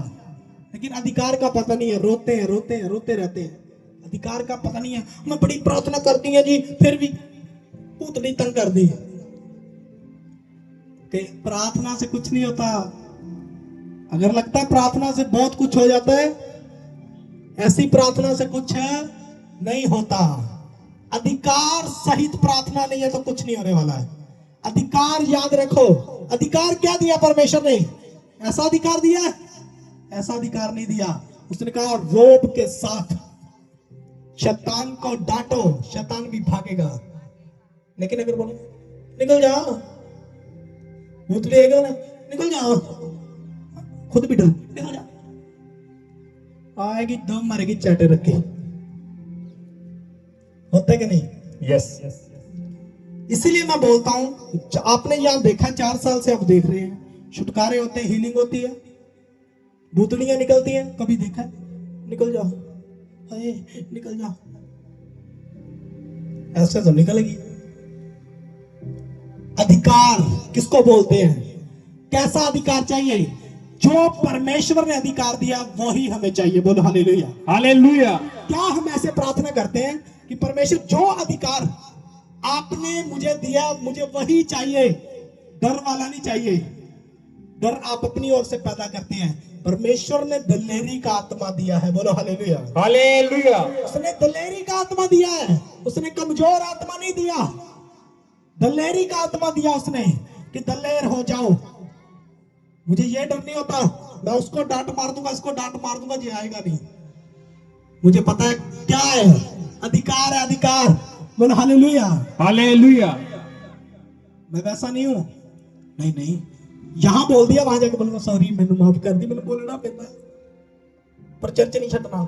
लेकिन अधिकार का पता नहीं है, रोते हैं रोते हैं रोते रहते हैं, अधिकार का पता नहीं है। मैं बड़ी प्रार्थना करती है जी, फिर भी पूतनी तंग कर दी। कि प्रार्थना से कुछ नहीं होता। अगर लगता है प्रार्थना से बहुत कुछ हो जाता है, ऐसी प्रार्थना से कुछ नहीं होता। अधिकार सहित प्रार्थना नहीं है तो कुछ नहीं होने वाला है। अधिकार याद रखो, अधिकार क्या दिया परमेश्वर ने? ऐसा अधिकार दिया है? ऐसा अधिकार नहीं दिया। उसने कहा रोब के साथ शैतान को डांटो, शैतान भी भागेगा। लेकिन अगर बोलो निकल जा, भूतड़ी है क्या ना, निकल जा, खुद भी डर, निकल जा, आएगी दम मरेगी चाटे रख के, होता है कि नहीं? यस इसीलिए मैं बोलता हूं, आपने यहां देखा 4 साल से आप देख रहे हैं, छुटकारे होते हैं, हीलिंग होती है, भूतड़ियां निकलती हैं, कभी देखा है? निकल जा, हाय निकल जा, ऐसे तो निकलेगी। अधिकार किसको बोलते हैं? कैसा अधिकार चाहिए? जो परमेश्वर ने अधिकार दिया वही हमें चाहिए। बोलो हालेलुया। हालेलुया। क्या हम ऐसे प्रार्थना करते हैं कि परमेश्वर जो अधिकार आपने मुझे दिया मुझे वही चाहिए, डर वाला नहीं चाहिए। डर आप अपनी ओर से पैदा करते हैं, परमेश्वर ने दलेरी का आत्मा दिया है। बोलो हालेलुया। हालेलुया। उसने दलेरी का आत्मा दिया है, उसने कमजोर आत्मा नहीं दिया, दलेरी का आत्मा दिया उसने कि दलेर हो जाओ। मुझे ये डर नहीं होता मैं उसको डांट मार दूंगा, इसको डांट मार दूंगा, ये आएगा नहीं। मुझे पता है क्या है, अधिकार है, अधिकार। बोलो हालेलुया। हालेलुया। मैं वैसा नहीं हूं, नहीं नहीं, यहां बोल दिया वहां जाके बोलूंगा सॉरी मैंने माफ कर दी, मैंने बोलना पैदा पर चर्च नहीं छटना।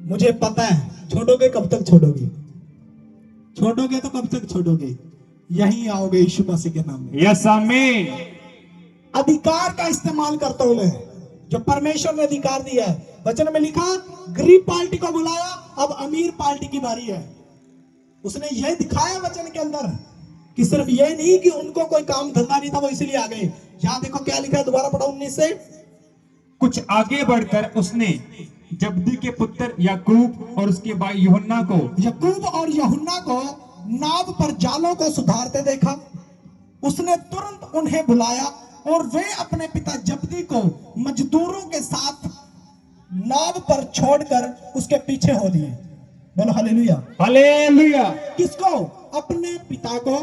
मुझे पता है छोड़ोगे कब तक छोड़ोगे, छोड़ोगे तो कब तक छोड़ोगे, यहीं आओगे यीशु मसीह के नाम में। यस आमीन। अधिकार का इस्तेमाल करता हूं मैं, जो परमेश्वर ने अधिकार दिया है। वचन में लिखा गरीब पार्टी को बुलाया, अब अमीर पार्टी की बारी है। उसने यह दिखाया वचन के अंदर कि सिर्फ यह नहीं कि उनको कोई काम धंधा नहीं था वो इसलिए आ गए। यहां देखो क्या लिखा है, दोबारा पढ़ो 19 से। कुछ आगे बढ़कर उसने जब्दी के पुत्र याकूब और उसके भाई यूहन्ना को याकूब और यूहन्ना को नाव पर जालों को सुधारते देखा। उसने तुरंत उन्हें बुलाया और वे अपने पिता जब्दी को मजदूरों के साथ नाव पर छोड़कर उसके पीछे हो लिए। बोलो हालेलुया। हालेलुया। किसको? अपने पिता को,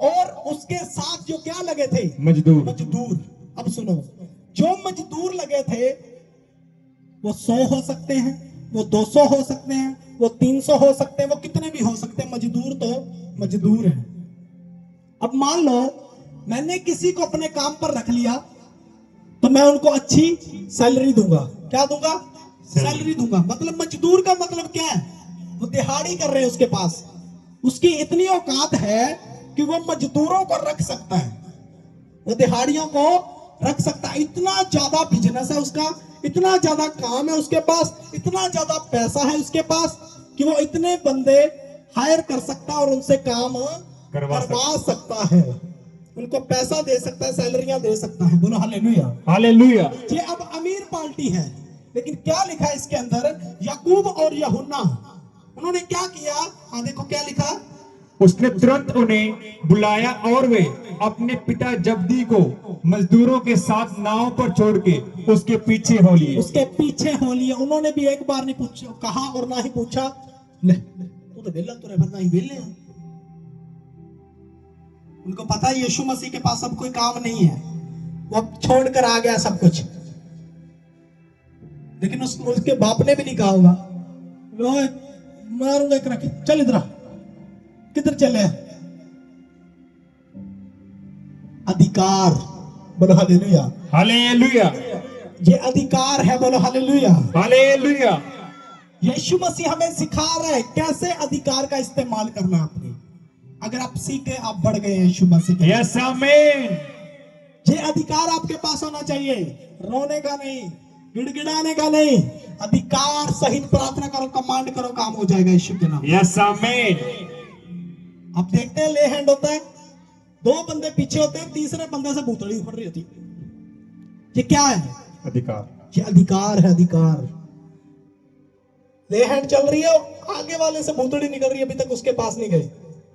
और उसके साथ जो क्या लगे थे? मजदूर। मजदूर। अब सुनो, जो मजदूर लगे थे वो 100 हो सकते हैं, वो 200 हो सकते हैं, वो 300 हो सकते हैं, वो कितने भी हो सकते हैं, मजदूर तो मजदूर है। अब मान लो मैंने किसी को अपने काम पर रख लिया तो मैं उनको अच्छी सैलरी दूंगा। क्या दूंगा? सैलरी दूंगा। मतलब मजदूर का मतलब क्या है? वो दिहाड़ी कर रहे हैं उसके पास, उसकी इतनी औकात है कि वो मजदूरों को रख सकता है, वो दिहाड़ियों को रख सकता है। इतना ज्यादा बिजनेस है उसका, इतना ज्यादा काम है उसके पास, इतना ज्यादा पैसा है उसके पास कि वो इतने बंदे हायर कर सकता है और उनसे काम करवा सकता है, उनको पैसा दे सकता है, सैलरियां दे सकता है। बोलो हालेलुया। हालेलुया। ये अब अमीर पार्टी है, लेकिन क्या लिखा है इसके अंदर? याकूब और यूहन्ना उन्होंने क्या किया? हाँ देखो क्या लिखा। उसने तुरंत उन्हें बुलाया और वे अपने पिता जब्दी को मजदूरों के साथ नाव पर छोड़ के उसके पीछे हो लिए। उसके पीछे हो लिए। उन्होंने भी एक बार नहीं पूछा, कहा और ना ही पूछा ले तू तो वेला, तुरे भरना ही वेले हैं। उनको पता है यीशु मसीह के पास अब कोई काम नहीं है, वो अब छोड़ कर आ गया सब कुछ। लेकिन उसके बाप ने भी नहीं कहा होगा मारूंगा एक रख, चल इधर, किधर चले? अधिकार। बोलो हालेलुया। हालेलुया। ये अधिकार है। बोलो हालेलुया। हालेलुया। यीशु मसीह हमें सिखा रहा है कैसे अधिकार का इस्तेमाल करना है अपने। अगर आप सीखे आप बढ़ गए यीशु मसीह के। यस आमीन। ये अधिकार आपके पास होना चाहिए, रोने का नहीं, गिड़गिड़ाने का नहीं। अधिकार सहित प्रार्थना करो, कमांड करो, काम हो जाएगा यीशु के नाम। यस आमीन। आप देखते हैं ले हैंड होता है, 2 बंदे पीछे होते हैं, तीसरे बंदे से भूतड़ी उखड़ रही होती है। ये क्या है? अधिकार। ये अधिकार है। अधिकार। ले हैंड चल रही है, आगे वाले से भूतड़ी निकल रही है, अभी तक उसके पास नहीं गए।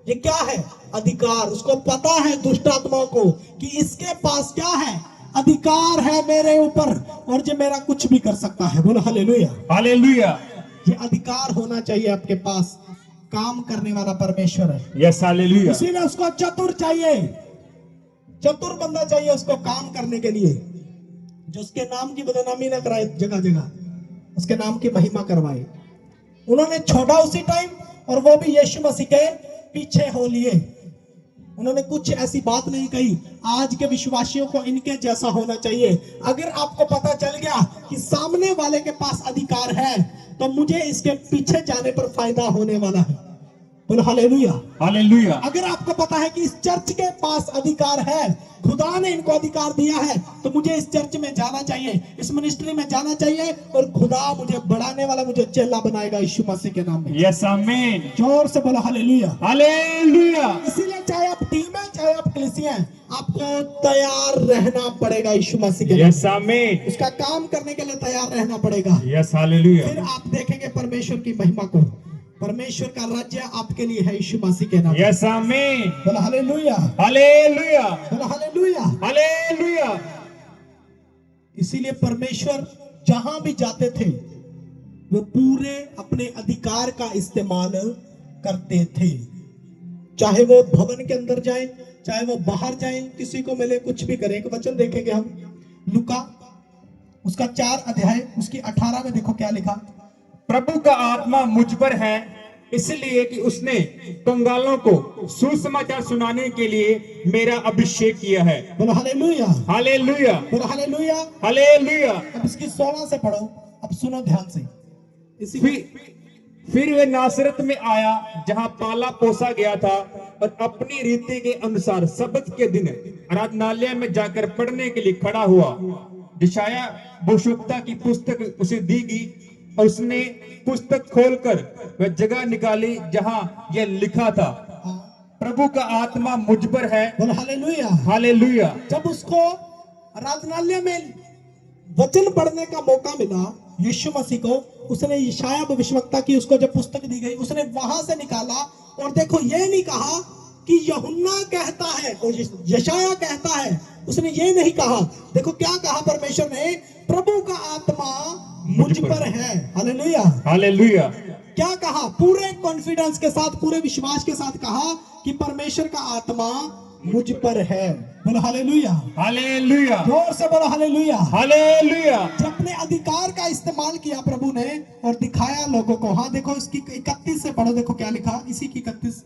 ये क्या है? अधिकार। उसको पता है दुष्ट आत्माओं को कि इसके पास क्या है? अधिकार है मेरे ऊपर और ये मेरा कुछ भी कर सकता है। बोलो हालेलुया। हालेलुया। ये अधिकार होना चाहिए आपके पास। काम करने वाला परमेश्वर है। Yes hallelujah. इसीलिए उसको चतुर चाहिए, चतुर बंदा चाहिए उसको काम करने के लिए, जो उसके नाम की बदनामी न कराए, जगह जगह उसके नाम की महिमा करवाए। उन्होंने छोड़ा उसी टाइम, और वो भी यीशु मसीह के पीछे हो लिए। उन्होंने कुछ ऐसी बात नहीं कही, आज के विश्वासियों को इनके जैसा होना चाहिए। अगर आपको पता चल गया कि सामने वाले के पास अधिकार है, तो मुझे इसके पीछे जाने पर फायदा होने वाला है। बोलो हालेलुया। हालेलुया। अगर आपको पता है कि इस चर्च के पास अधिकार है, खुदा ने इनको अधिकार दिया है, तो मुझे इस चर्च में जाना चाहिए, इस मिनिस्ट्री में जाना चाहिए, और खुदा मुझे बढ़ाने वाला, मुझे चेला बनाएगा यीशु मसीह के नाम में। यस आमीन। जोर से बोलो हालेलुया। हालेलुया। इसीलिए चाहे आप टीम है, चाहे आप कलीसिया है, आपको तैयार रहना पड़ेगा यीशु मसीह के नाम यस में। आमीन। उसका काम करने के लिए तैयार रहना पड़ेगा। Yes hallelujah. फिर आप देखेंगे परमेश्वर की महिमा को। परमेश्वर का राज्य आपके लिए है यीशु मसीह के नाम में। यस आमीन। बोलो हालेलुया। हालेलुया। बोलो हालेलुया। हालेलुया। इसीलिए परमेश्वर जहां भी जाते थे, वो पूरे अपने अधिकार का इस्तेमाल करते थे। चाहे वो भवन के अंदर जाए, चाहे वो बाहर जाए, किसी को मिले, कुछ भी करें। एक वचन देखेंगे हम, लूका उसका 4 अध्याय उसकी 18 में देखो क्या लिखा। प्रभु का आत्मा मुझ पर है, इसलिए कि उसने कंगालों को सुसमाचार सुनाने के लिए मेरा अभिषेक किया है। बोलो हालेलुया। हालेलुया। बोलो हालेलुया। हालेलुया। अब इसकी 16 से पढ़ो, अब सुनो ध्यान से। इसी फिर वे नासरत में आया, जहां पाला पोसा गया था, और अपनी रीति के अनुसार सब्त के दिन आराधनालय में जाकर पढ़ने के लिए खड़ा हुआ। यशायाह भविष्यवक्ता की पुस्तक उसे दी गई, और उसने पुस्तक खोलकर वह जगह निकाली जहां यह लिखा था, प्रभु का आत्मा मुझ पर है। बोलो हालेलुया। हालेलुया। जब उसको आराधनालय में वचन पढ़ने का मौका मिला यीशु मसीह को, उसने यशायाह भविष्यवक्ता की उसको जब पुस्तक दी गई, उसने वहां से निकाला। और देखो, ये नहीं कहा कि यूहन्ना कहता है और यशायाह कहता है, उसने ये नहीं कहा। देखो क्या कहा परमेश्वर ने, प्रभु का आत्मा मुझ पर है। हालेलुया। हालेलुया। क्या कहा? पूरे कॉन्फिडेंस के साथ, पूरे विश्वास के साथ कहा कि परमेश्वर का आत्मा मुझ पर है। बोलो हालेलुया। हालेलुया। जोर से बोलो हालेलुया। हालेलुया। जब अपने अधिकार का इस्तेमाल किया प्रभु ने और दिखाया लोगों को। हाँ देखो, इसकी 31 से पढ़ो, देखो क्या लिखा, इसी की 31।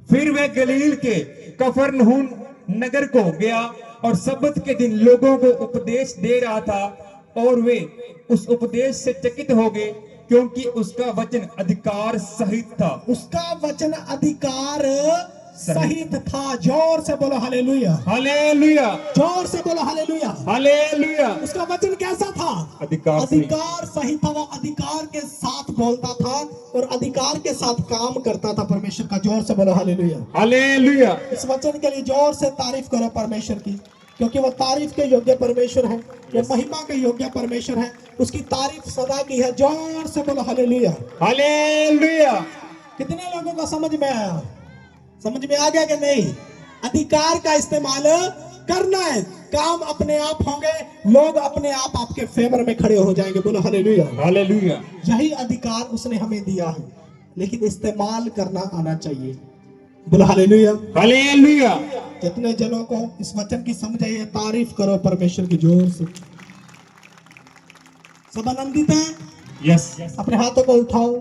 फिर वह गलील के कफरनहूम नगर को गया और सब्त के दिन लोगों को उपदेश दे रहा था, और वे उस उपदेश से चकित हो गए, क्योंकि उसका वचन अधिकार सहित था। उसका वचन अधिकार सहित था। जोर से बोलो हालेलुया। हालेलुया। जोर से बोलो हालेलुया। हालेलुया। उसका वचन कैसा था? अधिकार सहित था। वो अधिकार के साथ बोलता था और अधिकार के साथ काम करता था परमेश्वर का। जोर से बोलो हालेलुया। हालेलुया। इस वचन के लिए जोर से तारीफ करो परमेश्वर की, क्योंकि वो तारीफ के योग्य परमेश्वर है, वो महिमा के योग्य परमेश्वर है। उसकी तारीफ सदा की है। जोर से बोलो हालेलुया। हालेलुया। कितने लोगों को समझ में आया? समझ में आ गया कि नहीं? अधिकार का इस्तेमाल करना है, काम अपने आप होंगे, लोग अपने आप आपके फेवर में खड़े हो जाएंगे। बोलो हालेलुया। हालेलुया। यही अधिकार उसने हमें दिया है, लेकिन इस्तेमाल करना आना चाहिए। बोलो हालेलुया। हालेलुया। जितने जनों को इस वचन की समझ आई है, तारीफ करो परमेश्वर की जोर से। सब आनंदित हैं? यस। अपने हाथों को उठाओ,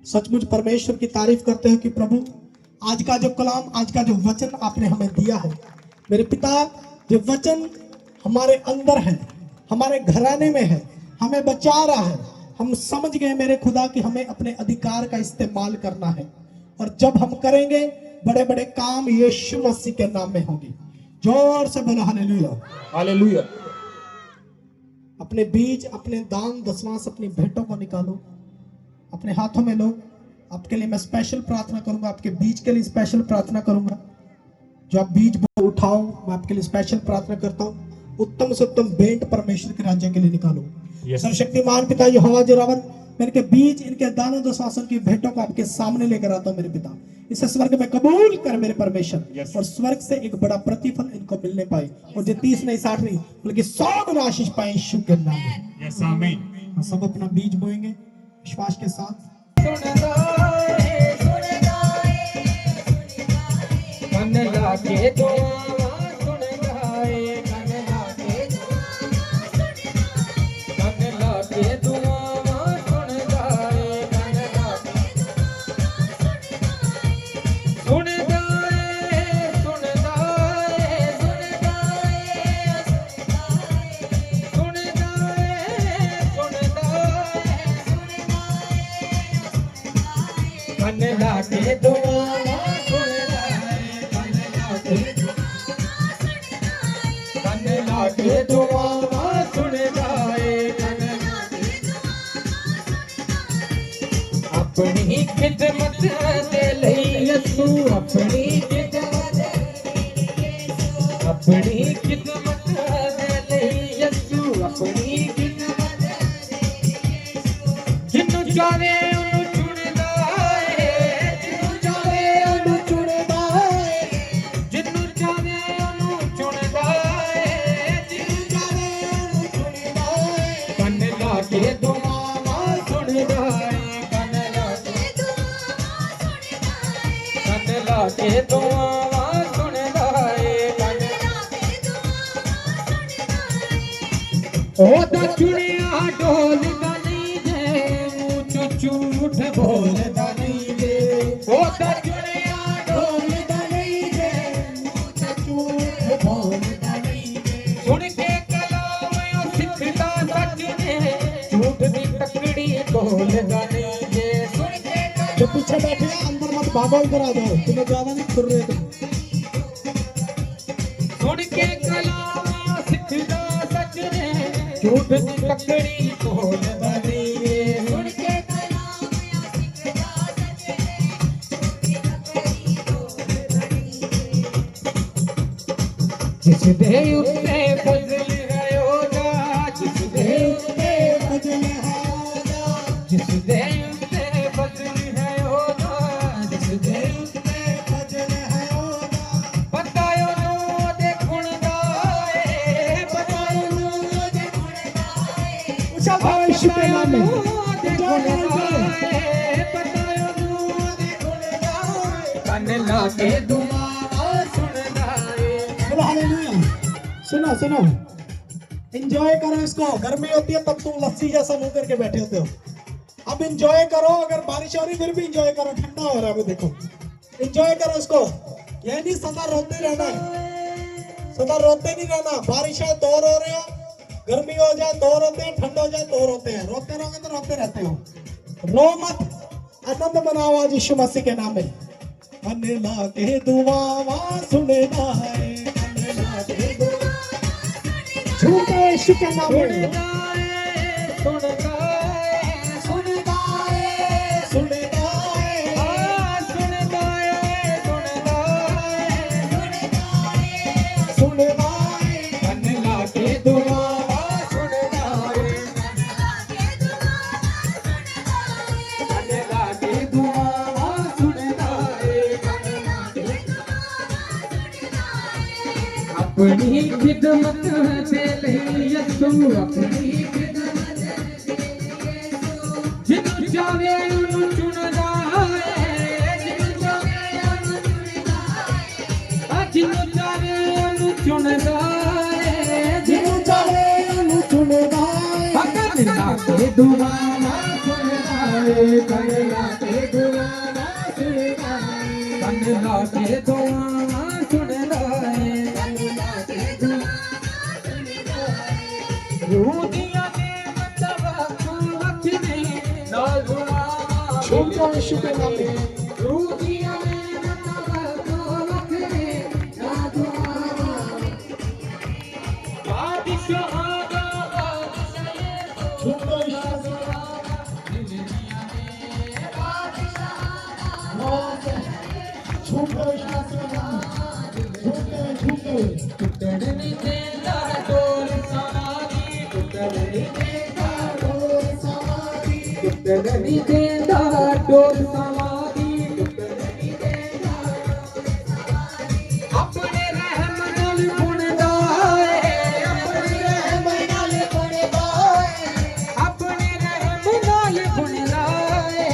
सचमुच परमेश्वर की तारीफ करते हो कि प्रभु आज का जो कलाम, आज का जो वचन आपने हमें दिया है, मेरे पिता, जो वचन हमारे अंदर है, हमारे घराने में है, हमें बचा रहा है। हम समझ गए मेरे खुदा कि हमें अपने अधिकार का इस्तेमाल करना है, और जब हम करेंगे बड़े बड़े काम यीशु मसीह के नाम में होंगे। जोर से बोलो हालेलुया। हालेलुया। अपने बीज, अपने दान दशमांश, अपनी भेंटों को निकालो, अपने हाथों में लो। आपके लिए मैं स्पेशल प्रार्थना करूंगा, आपके बीज के लिए स्पेशल प्रार्थना करूंगा। जो आप बीज उठाओ, मैं आपके लिए स्पेशल प्रार्थना करता हूँ। उत्तम से उत्तम भेंट परमेश्वर के राज्य के लिए निकालो। सर्वशक्तिमान पिता यहोवा जिरावन, मैं इनके बीज, इनके दानों दशमांश की भेंटों को आपके सामने लेकर आता हूँ मेरे पिता। इसे स्वर्ग में कबूल कर मेरे परमेश्वर, और स्वर्ग से एक बड़ा प्रतिफल इनको मिलने पाए, और जो 30 नहीं 60 नहीं बल्कि 100 गुना आशीष पाए यीशु के नाम में। यस आमीन। हम सब अपना बीज बोएंगे विश्वास के साथ। मन लाके दुआवा सुन गाए, मन लाके दुआवा सुन गाए, सुन गाए ला के दुआवां सुनदा है अपनी खिदमत दे लई यसू अपनी खिदमत दे लई यसू अपनी खिदमत जिन्नू चाहे ओनू चुनदा है जिन्नू चाहे ओनू चुनदा है जिन्नू चाहे ओनू चुनदा है जिन्नू चाहे ओनू चुनदा है कन ला के दुआवां सुनदा है कन ला के दुआवां सुनदा है ओदा चुनिया डोलदा नहीं जे मुँह झूठ बोलदा नहीं जे ओदा चुनिया डोलदा नहीं जे मुँह झूठ बोलदा नहीं जे सुन के कलाम ओ सिखदा सच ने झूठ दी तकड़ी बोलदा नहीं जे सुन के जो पीछे बैठे हैं अंदर मत भागो, इधर आ जाओ, तुम्हें ज्यादा नहीं खुर रहे तुम। सुन के कलाम ओ सिखदा सच ने झूठ दी तकड़ी बोलदा नहीं जे सुन के कलाम ओ सिखदा सच ने जिस दे उत्ते फजल है ओदा जिस दे उत्ते फजल है ओदा जिस दे उत्ते फजल है ओदा जिस दे उत्ते फजल है ओदा बतायो नो दे गुण गाए बतायो नो दे गुण गाए ऊंचा भाव यीशु के नाम में। दे गुण गाए बतायो नो दे गुण गाए कन ला के दुआवां सुनदा है बोलो हालेलुया। सुनो सुनो, एंजॉय करो इसको। गर्मी होती है तब तुम लस्सी जैसा मुंह करके बैठे होते हो। अब एंजॉय करो, अगर बारिश हो रही फिर भी एंजॉय करो, ठंडा हो रहा है अभी देखो, एंजॉय करो इसको। ये नहीं सदा रोते रहना है, सदा रोते नहीं रहना। बारिश है तो रो रहे हो, गर्मी हो जाए तो रोते हैं, ठंड हो जाए तो रोते हैं। रोते रहोगे तो रोते रहते हो। रो मत, आनंद मनाओ आज यीशु मसीह के नाम में। मन ला के दुआवां सुनदा है, मन ला के दुआवां झूठे यीशु के नाम में। सुनदा है सुनदा है सुनदा है, सुनदा है सुनदा है सुनदा है, कन ला के दुआवां सुनदा है कन ला के दुआवां सुनदा है अपनी खिदमत दे लई यसू अपनी खिदमत जिन्नू चाहे ओनू चुनदा है जिन्नू चाहे ओनू चुनदा है जिन्नू चाहे ओनू चुनदा है जिन्नू चाहे ओनू चुनदा है। कन ला के दुआवां सुनदा है कन ला के दुआवां सुनदा है कन ला के दुआवां सुनदा है रूदियां ने मतवा वक्त ने नाल दुआवां झूठे यीशु के नाम में। रूदियां ने मतवा वक्त ने नाल दुआवां बादशाह दा झूठे यीशु झूठे यीशु के नाम में। झूठे झूठे टुटड़नी देंदा डोल समाधी टुटड़नी देंदा डोल समाधी टुटड़नी देंदा डोल समाधी टुटड़नी देंदा अपने रहम नाल बुनदा है अपने रहम नाल बुनदा है अपने रहम नाल बुनदा है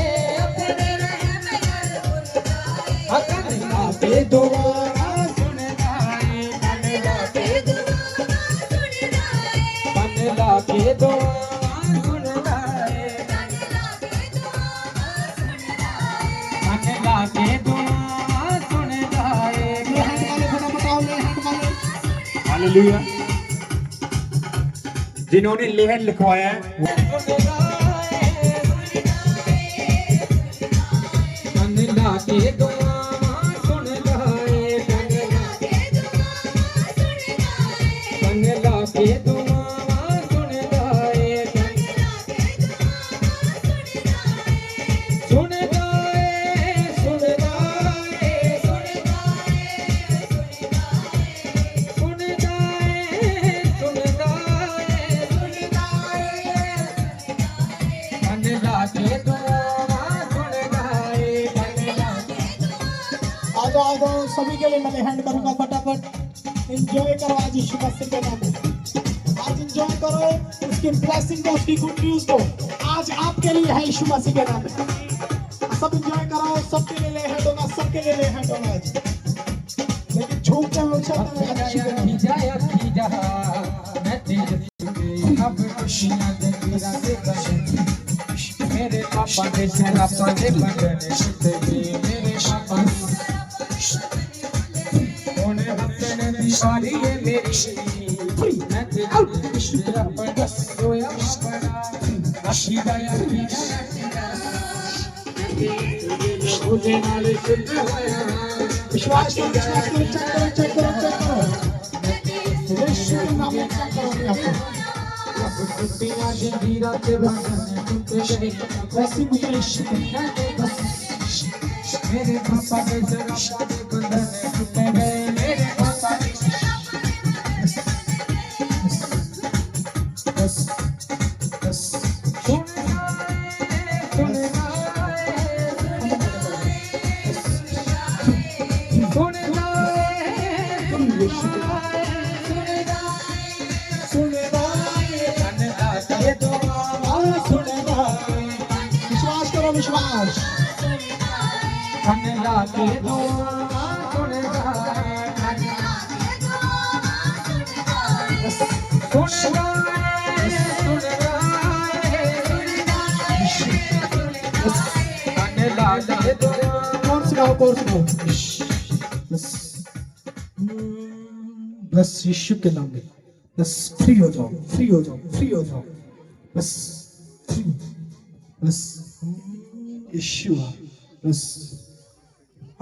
अपने रहम नाल बुनदा है अकन ला के दुआवां सुनदा है कन ला के दुआवां सुनदा है कन ला के दुआवां सुनदा है कन ला के दुआवां सुनदा है हैंड वाले फटाफट आओ, ले हैंड वाले। हालेलुया। जिन्होंने लेहन लिखवाया है कन ला के दुआवां सुनदा है कन ला के दुआवां सुनदा ए सुनदा ए सुनदा ए सुनदा ए सुनदा ए मन लाके दुआवां सुनदा ए आ जाओ सभी के लिए मैंने हैंड करूंगा फटाफट। एंजॉय करो आज यीशु मसीह के नाम में। आज एंजॉय करो उसकी ब्लेसिंग को, उसकी गुड न्यूज को। आज आपके लिए है यीशु मसीह के नाम में। सब एंजॉय करो, सबके लिए हैंड होगा, सबके लिए हैंड होगा आज। लेकिन झूम के उछलते हुए यीशु के नाम में। अब खुशियां दे मेरा दे मेरे पापा के शराबा दे बंधन टूटे मेरे पापा कोने हसन दीवारी है मेरी मैं तेरे शुक्र पर सोया बड़ा अशीदा या मुझे नाल शुद्ध होया विश्वास करो, चेक करो। यीशु के नाम में चेक करो अपने आप को। कुत्तियां जंजीरा के बंधन टूटे गए वैसी मुझे यीशु के मेरे पापा के शराबा दे बंधन टूटे गए मेरे पापा विश्वास करो, विश्वास। कोर्स गाओ। बस यीशु के नाम में बस फ्री हो जाओ। बस फ्री, बस यीशु बस।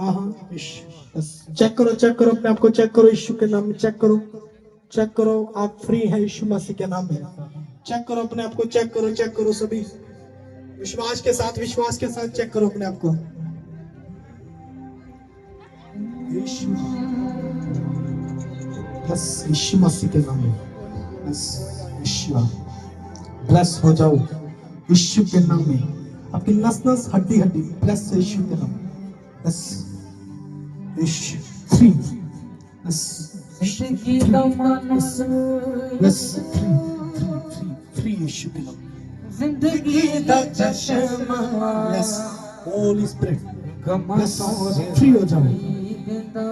हाँ यीशु बस। चेक करो अपने आप को, चेक करो यीशु के नाम में। चेक करो आप फ्री हैं यीशु मसीह के नाम में। चेक करो अपने आप को, चेक करो सभी विश्वास के साथ चेक करो अपने आप को। यीशु बस यीशु मसीह के नाम में बस यीशु ब्लेस हो जाओ यीशु के नाम में। आपकी नस हड्डी ब्लेस यीशु के नाम में बस यीशु फ्री बस फ्री यीशु के नाम में। जिंदगी दा चश्मा Yes, Holy Spirit, bless, free हो जाओ।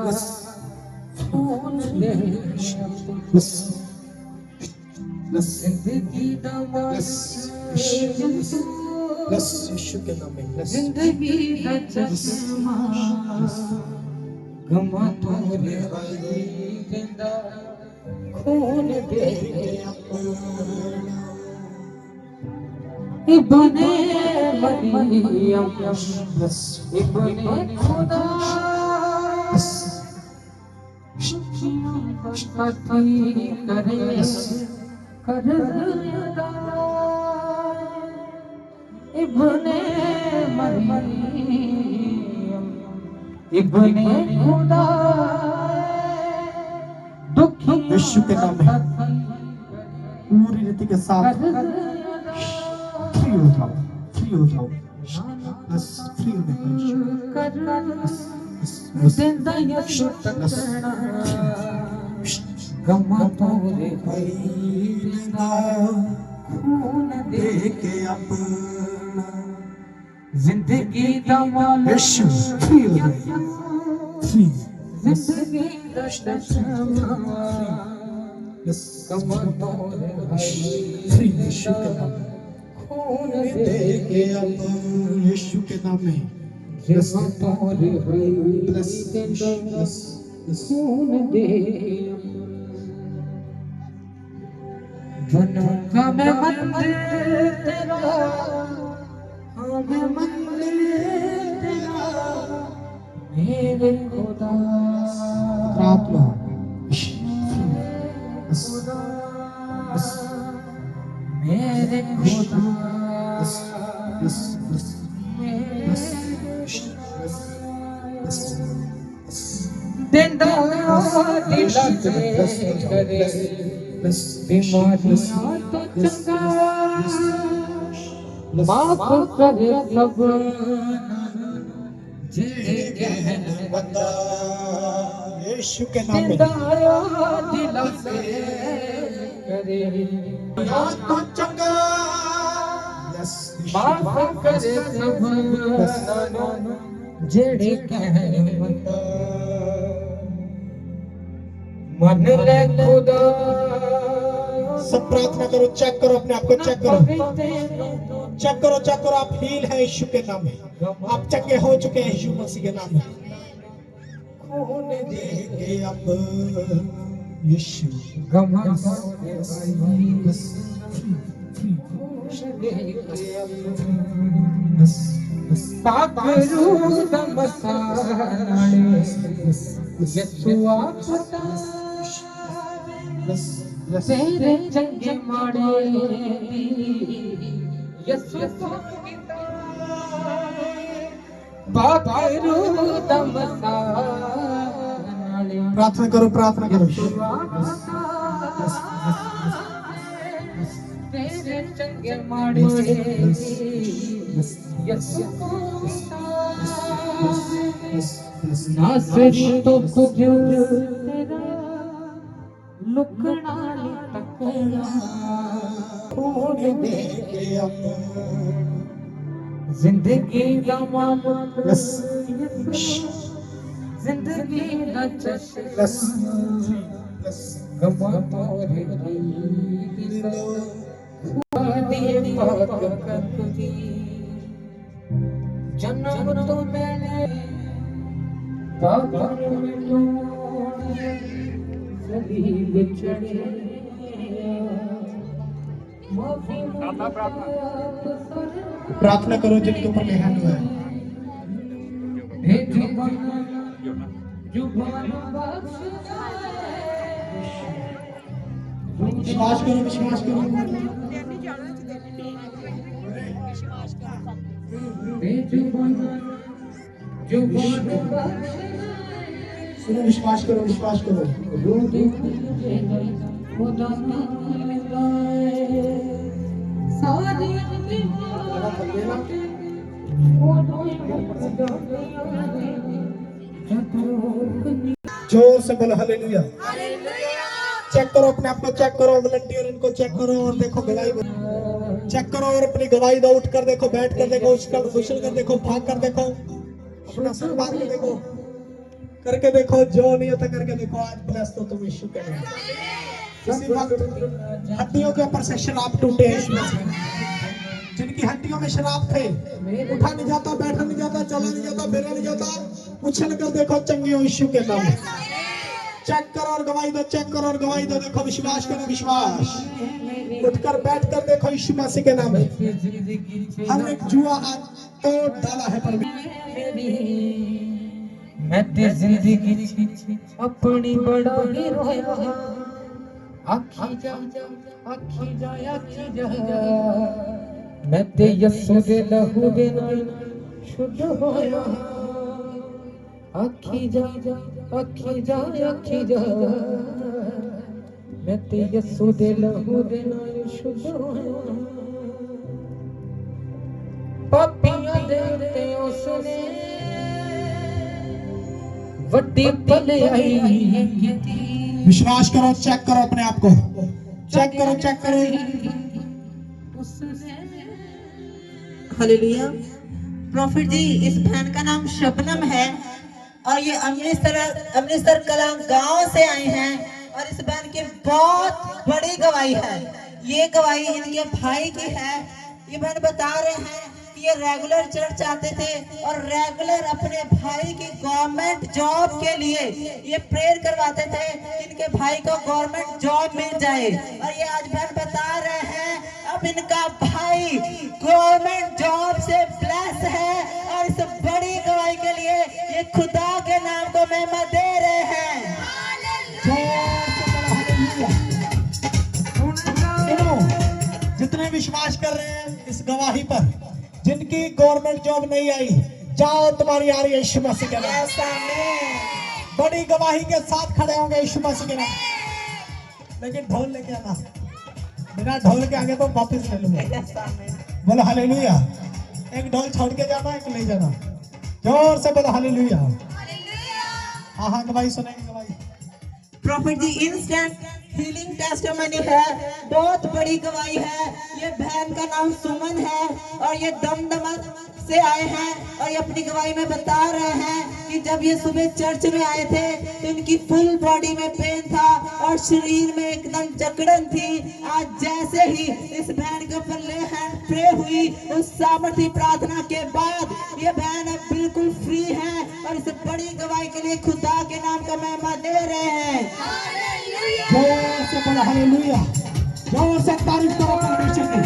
Bless, bless, bless, bless, bless यीशु के नाम में। Bless, जिंदगी दा चश्मा गमा तोरे भाई जिंदा खून दे इब्ने मरियम bless, इब्ने खुदा पति करे करदा इब्ने मरियम इब्ने खुदा दुखी यीशु के नाम में पूरी रीति के साथ फ्री हो जाओ। बस फ्री होने का यीशु। गमा तोरे भाई जिंदा खून दे के अपना जिंदगी दा मालिक यीशु फ्री हो जाओ। फ्री जिंदगी दा चश्मा बस गमा तोरे भाई फ्री यीशु के नाम में खून दे दे के अपना यीशु के नाम में। गमा तोरे भाई Bless, जिंदा bless, bless. खून दे बनूंगा मैं मंदिर तेरा हाँ मैं मंदिर तेरा मेरे खुदा आत्मा बस मेरे खुदा दिंदा दिला से करे बीमारियां तो चंगा माफ करे सब जेड़े गहन बंदा यीशु के नाम में दिंदा दिला से करे या तो चंगा माफ करे सब जेड़े गहन बंदा मन ले खुदा सब प्रार्थना करो, चेक करो अपने आप को, चेक करो, चेक करो, चेक करो। आप हील है यीशु के नाम में, आप चंगे हो चुके हैं यीशु मसीह के नाम में। खून देंगे अब यीशु तेरे चंगे माड़े यसु प्रार्थना करो, प्रार्थना करो। तेरे चंगे माड़े यसु नासरी तो कुछ तेरा लुकना तकना खून देंगे अब जिंदगी का मामला जिंदगी का चश्मा गमा रे दिए पाक करती जन्म तो मैंने पागल में बिछड़े प्रार्थना करो जिनके ऊपर मेहर हुआ है। विश्वास करो, विश्वास करो, सुनो, विश्वास करो, विश्वास करो। जोर से बोलो हालेलुया। चेक करो अपने आप को, चेक करो, वॉलंटियर इनको चेक करो और देखो गवाही चेक करो और अपनी गवाही दो। उठ कर देखो, बैठ कर देखो, उछल कर देखो, भाग कर देखो, अपना सर बांध के देखो, करके देखो, जो नहीं होता करके देखो। आज ब्लेस तो तुम यीशु के नाम। इसी वक्त हड्डियों के ऊपर से शराब टूटे हैं यीशु मसीह। जिनकी हड्डियों में शराब थे, उठा नहीं जाता, बैठा नहीं जाता, चला नहीं जाता, फिरा नहीं जाता, उछल कर देखो, चंगे हो यीशु के नाम। चेक करो और गवाही दो, चेक करो और गवाही दो। देखो, विश्वास करो, विश्वास। उठकर बैठ कर देखो यीशु मसीह के नाम में। हर एक जुआ आज तोड़ डाला है परमेश्वर। मैं ते जिंदगी अपनी बड़ा ही रोया, आखी जा आखी जा आखी जा। मैं ते यसु दे लहू दे नाल शुद्ध होया, आखी जा आखी जा आखी जा। मैं ते यसु दे लहू दे नाल शुद्ध होया। पापियां दे ते उसने वड्डी भलाई कीती। विश्वास करो, चेक करो अपने आप को, चेक करो, चेक करो। हालेलुया। प्रॉफिट जी, इस बहन का नाम शबनम है और ये अमृतसर कलां गांव से आई हैं और इस बहन की बहुत बड़ी गवाही है। ये गवाही इनके भाई की है। ये बहन बता रहे हैं कि ये रेगुलर चर्च आते थे और रेगुलर अपने भाई की गवर्नमेंट जॉब के लिए ये प्रेयर करवाते थे कि इनके भाई को गवर्नमेंट जॉब मिल जाए। और ये आज बहन बता रहे हैं अब इनका भाई गवर्नमेंट जॉब से ब्लेस है। और इस बड़ी गवाही के लिए ये खुदा के नाम को महिमा दे रहे हैं। विश्वास कर रहे हैं इस गवाही पर, जिनकी गवर्नमेंट जॉब नहीं आई, जाओ तुम्हारी आ रही है यीशु मसीह के नाम। Yes, amen. बड़ी गवाही के साथ खड़े होंगे यीशु मसीह के नाम। लेकिन ढोल लेके आना, बिना ढोल के आगे तो वापस ले लूंगा। Yes, amen. बोलो हालेलुया। एक ढोल छोड़ के जाना, एक ले जाना। जोर से बोलो हालेलुया। हाँ हाँ गवाही सुनेंगे गवाही। प्रॉफिट जी इंस्टेंट हीलिंग टेस्टिमनी है, बहुत बड़ी गवाही है। ये बहन का नाम सुमन है और ये दमदमत से आए हैं और ये अपनी गवाही में बता रहे हैं कि जब ये सुबह चर्च में आए थे तो इनकी फुल बॉडी में पेन था और शरीर में एकदम जकड़न थी। आज जैसे ही इस बहन के ऊपर ले हैंड प्रे हुई, उस सामर्थी प्रार्थना के बाद ये बहन अब बिल्कुल फ्री है और इस बड़ी गवाही के लिए खुदा के नाम का महिमा दे रहे हैं। जोर से बोलो हालेलुया। जोर से तारीफ करो परमेश्वर की।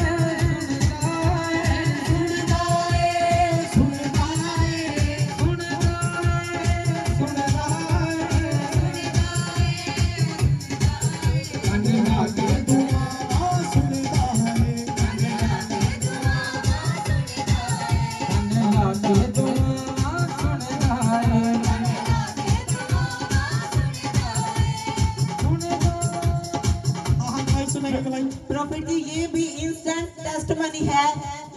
प्रॉफिट जी ये भी इंस्टेंट टेस्टमनी है।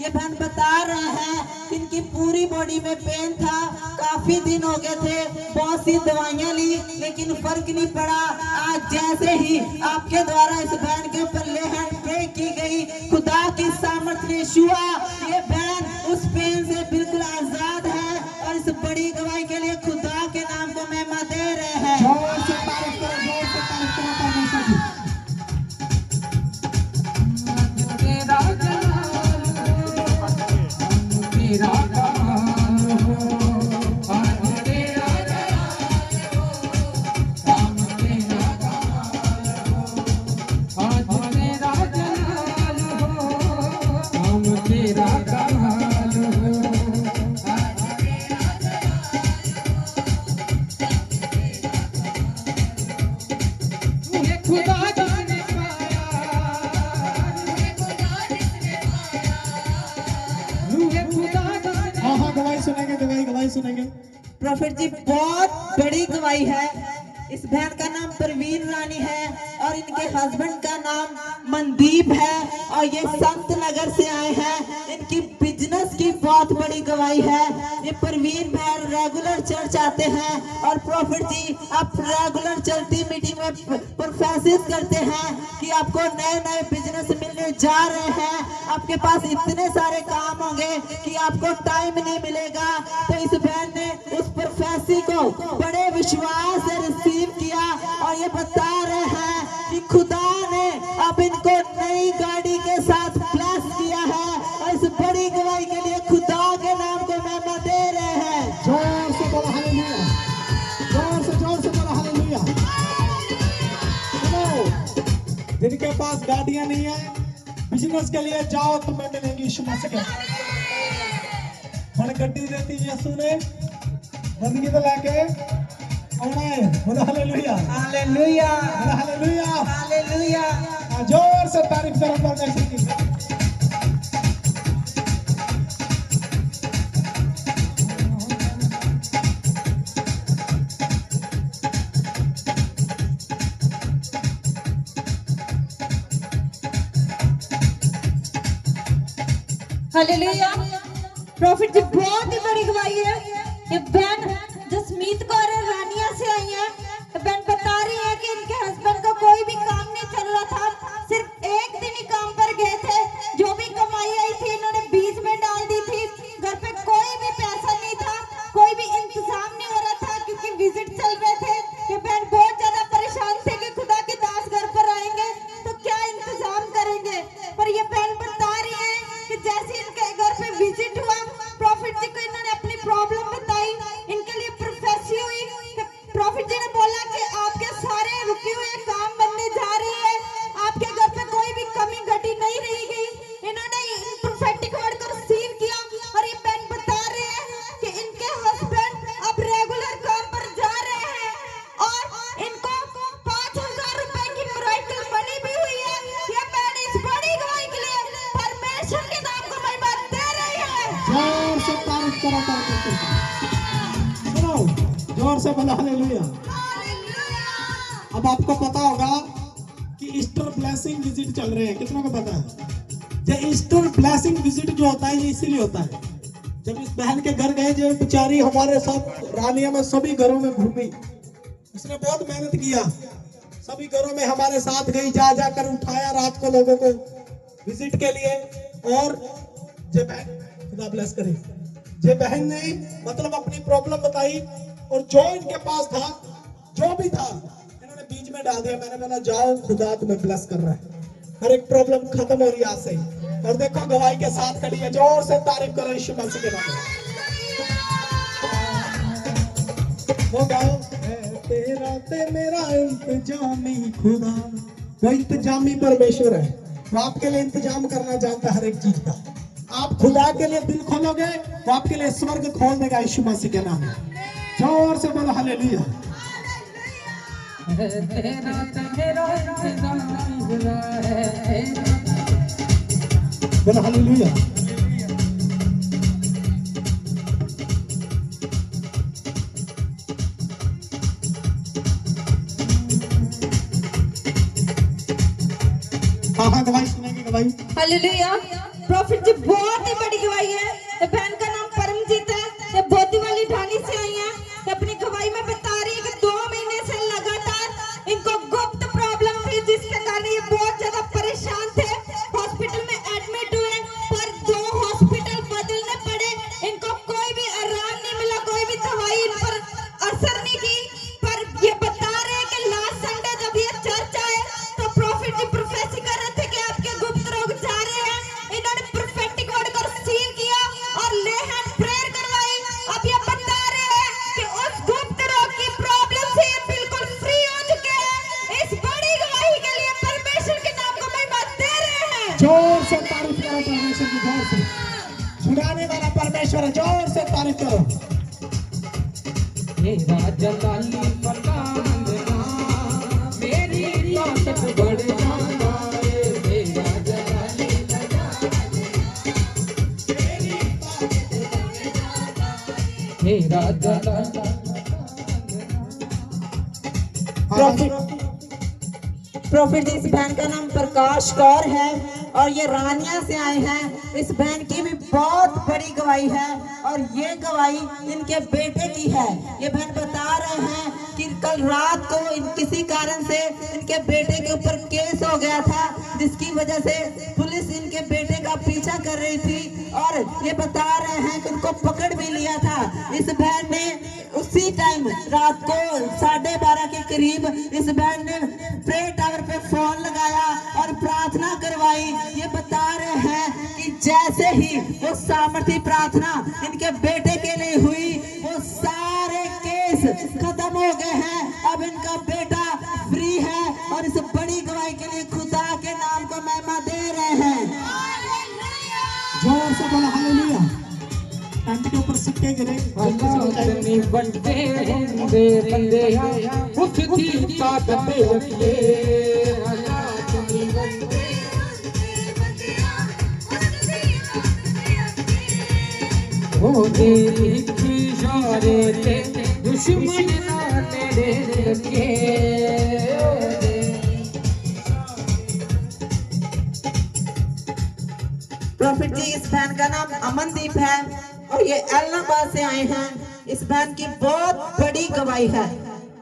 ये बहन बता रहे हैं कि इनकी पूरी बॉडी में पेन था, काफी दिन हो गए थे, बहुत सी दवाइयां ली लेकिन फर्क नहीं पड़ा। आज जैसे ही आपके द्वारा इस बहन के ऊपर ले हैंड प्रे की गई, खुदा की सामर्थ्य ने छुआ, ये बहन उस पेन से बिल्कुल आजाद है और इस बड़ी गवाही के लिए खुदा के नाम को महिमा दे रहे हैं। जोर से तारीफ करो, जोर से तारीफ करो परमेश्वर की। तेरा कमाल हो, आज तेरा काम तेरा कमाल हो, आज तेरा जलाल हो, काम तेरा कमाल हो। ये खुदा जिसने हाँ हाँ गवाही सुनेंगे, गवाही सुनेंगे। प्रॉफिट जी बहुत बड़ी गवाही है। इस बहन का नाम परवीन रानी है और इनके हस्बैंड का नाम मनदीप है और ये संत नगर से आए हैं। इनकी बिजनेस की बहुत बड़ी गवाही है। ये परवीन बहन रेगुलर चर्च आते हैं और प्रॉफिट जी आप रेगुलर चलती मीटिंग में प्रोफेसिस करते हैं कि आपको नए नए बिजनेस मिलने जा रहे हैं, आपके पास इतने सारे काम होंगे कि आपको टाइम नहीं मिलेगा। तो इस बहन ने उस प्रोफेसी को बड़े विश्वास से रिसीव किया और ये बता रहे हैं कि खुदा ने अब इनको नई गाड़ी के साथ ब्लेस किया है और इस बड़ी गवाही के लिए खुदा के नाम को महिमा दे रहे हैं। जोर से बोलो हालेलुया। जोर से बोलो हालेलुया। सुनो, जिनके पास गाड़ियां नहीं है, बिजनेस के लिए जाओ, तुम्हें मिलेंगी यीशु मसीह के। मन गड्डी देती यीशु ने, जिंदगी तो लेके आना है। बोलो हालेलुया। हालेलुया, बोलो हालेलुया। हालेलुया। जोर से तारीफ करो परमेश्वर की। हालेलुया। प्रॉफिट जी बहुत ही बड़ी गवाही है। ये बहन जसमीत कौर रानिया से आई है। बहन बता रही है कि इनके हस्बैंड का कोई भी काम नहीं चल रहा था, सिर्फ एक दिन ही काम पर गए थे। जो भी कमाई आई थी इन्होंने बीच में डाल दी थी। घर पे कोई भी पैसा नहीं था, कोई भी इंतजाम नहीं हो रहा था क्योंकि विजिट चल रहे थे। ये बहन बहुत ज्यादा परेशान थे कि खुदा के दास घर पर आएंगे तो क्या इंतजाम करेंगे। पर ये बहन बता रही है कि जैसे इनके घर पे विजिट हुआ, प्रॉफिट जी को इन्होंने अपनी प्रॉब्लम बताई, परमेश्वर की। सुनो, जोर से बोलो हालेलुया। अब आपको पता होगा कि ईस्टर ब्लेसिंग विजिट चल रहे हैं, कितनों को पता है? ये ईस्टर ब्लेसिंग विजिट जो होता है ये इसीलिए होता है, जब इस बहन के घर गए, जो बेचारी हमारे साथ रानिया में सभी घरों में घूमी, उसने बहुत मेहनत किया, सभी घरों में हमारे साथ गई, जा जाकर उठाया रात को लोगों को विजिट के लिए। और जे बहन, खुदा ब्लेस करे, जे बहन ने मतलब अपनी प्रॉब्लम बताई और जो इनके पास था, जो भी था, इन्होंने बीच में डाल दिया। मैंने बोला जाओ, खुदा तुम्हें ब्लेस कर रहा है, हर एक प्रॉब्लम खत्म हो रही है आज से। और देखो गवाही के साथ खड़ी है, जोर से तारीफ करो यीशु मसीह के नाम में। वो गाओ, तेरा ते मेरा इंतजामी खुदा, वो इंतजामी परमेश्वर है, वो आपके लिए इंतजाम करना जानता है हर एक चीज का। आप खुदा के लिए दिल खोलोगे, वो आपके लिए स्वर्ग खोल देगा यीशु मसीह के नाम में। जोर से बोलो हालेलुया। बोलो हालेलुया। हाँ गवाही सुनेंगे, गवाही। हालेलुया। प्रॉफिट जी बहुत ही बड़ी गवाही है। ये बहन का नाम परमजीत है, ये बोधी वाली ढाणी से आई है। ये अपनी गवाही में बता रही है कि 2 महीने से लगातार इनको गुप्त प्रॉब्लम थी, जिसके कारण ये बहुत ज्यादा परेशान थे। हॉस्पिटल में एडमिट हुए, पर 2 हॉस्पिटल बदलने पड़े, इनको कोई भी आराम नहीं मिला, कोई भी दवाई इन पर असर नहीं की। पर ये बता रहे हैं कि लास्ट संडे जब ये चर्च आए तो प्रॉफिट जी प्रोफेसी कर रहे थे कि आपके गुप्त रोग जा रहे हैं। इन्होंने प्रोफेटिक वर्ड को सील किया और ले हैंड प्रेयर करवाई। अब ये बता रहे हैं कि उस गुप्त रोग की प्रॉब्लम से ये बिल्कुल फ्री हो चुके हैं। इस बड़ी गवाही के लिए परमेश्वर के नाम को महिमा दे रहे हैं। जोर से तारीफ करो परमेश्वर की, जोर से। छुड़ाने वाला परमेश्वर है, जोर से तारीफ करो। मेरा जलाली फलाना, मेरी ताकत बढ़ जाना है। मेरा जलाली मेरा जलाली। प्रॉफिट जी, इस बहन का नाम प्रकाश कौर है और ये रानिया से आए हैं। इस बहन की भी बहुत बड़ी गवाही है और ये गवाही इनके बेटे की है। ये बहन बता रहे हैं कि कल रात को किसी कारण से इनके बेटे के ऊपर केस हो गया था, जिसकी वजह से पुलिस इनके बेटे का पीछा कर रही थी और ये बता रहे हैं कि उनको पकड़ भी लिया था। इस बहन ने उसी टाइम रात को 12:30 के करीब इस बहन ने प्रे टावर पे फोन लगाया और प्रार्थना करवाई। ये बता रहे हैं कि जैसे ही वो सामर्थी प्रार्थना इनके बेटे के लिए हुई, वो सारे केस खत्म हो गए हैं। अब इनका बेटा फ्री है और इस बड़ी गवाही के लिए खुदा के नाम को महिमा दे रहे हैं। जोर से बोलो हालेलुया। पैंट के ऊपर सिक्के गिरे, नहीं बनते बंदे बंदे, उसकी ताकत रखिए। हो तेरी इशारे ते दुश्मन ना तेरे लगे। प्रॉफिट जी, इस बहन का नाम अमनदीप है और ये एलनाबाद से आए हैं। इस बहन की बहुत बड़ी गवाही है।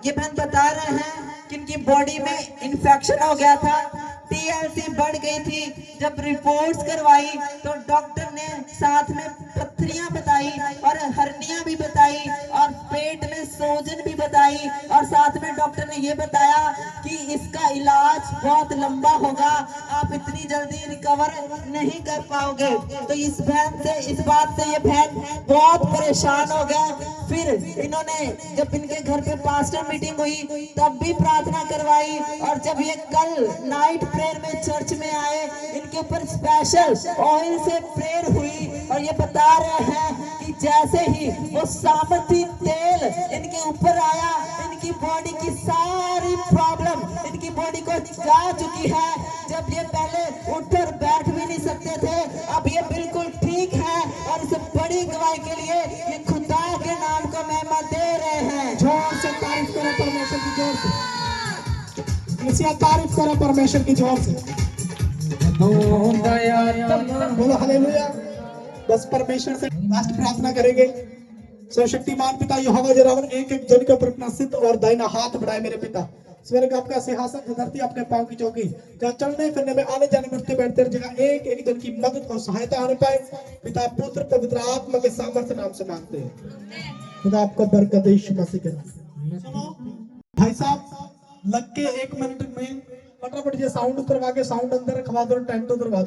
ये बहन बता रहे हैं कि इनकी बॉडी में इन्फेक्शन हो गया था, TLC बढ़ गई थी। जब रिपोर्ट्स करवाई तो डॉक्टर ने साथ में पथरियां बताई और हर्निया भी बताई और पेट में सूजन भी बताई और साथ में डॉक्टर ने ये बताया कि इसका इलाज बहुत लंबा होगा, आप इतनी जल्दी रिकवर नहीं कर पाओगे। तो इस बहन से, इस बात से ये बहन बहुत परेशान हो गया। फिर इन्होंने जब इनके घर पे पास्टर मीटिंग हुई तब भी प्रार्थना करवाई और जब ये कल नाइट प्रेयर में चर्च में आए, इनके ऊपर स्पेशल ऑयल से प्रेयर हुई और ये बता रहे हैं कि जैसे ही वो सामर्थी तेल इनके ऊपर आया, इनकी बॉडी की सारी प्रॉब्लम इनकी बॉडी को जा चुकी है। जब ये पहले उठ और बैठ भी नहीं सकते थे, अब ये बिल्कुल ठीक है और इस बड़ी गवाही के लिए इसी तारीफ करो परमेश्वर की जोर से, बोलो हालेलुया। बस परमेश्वर से लास्ट प्रार्थना करेंगे। सर्वशक्तिमान पिता यहोवा जिरावन, एक एक जन के ऊपर अपना सिद्ध और दाहिना हाथ बढ़ाए मेरे पिता। स्वर्ग आपका सिंहासन, धरती आपके पांव की चौकी, जहाँ चलने फिरने में, आने जाने में, उठते बैठते जगह एक एक जन की मदद और सहायता होने पाए। पिता पुत्र पवित्र आत्मा के सामर्थ्य नाम से मांगते हैं। खुदा आपको बरकत दे यीशु मसीह के नाम। सुनो भाई साहब, लग के 1 मिनट में फटाफट ये साउंड उतरवा के साउंड अंदर रखवा दो, टेंट उतरवा दो।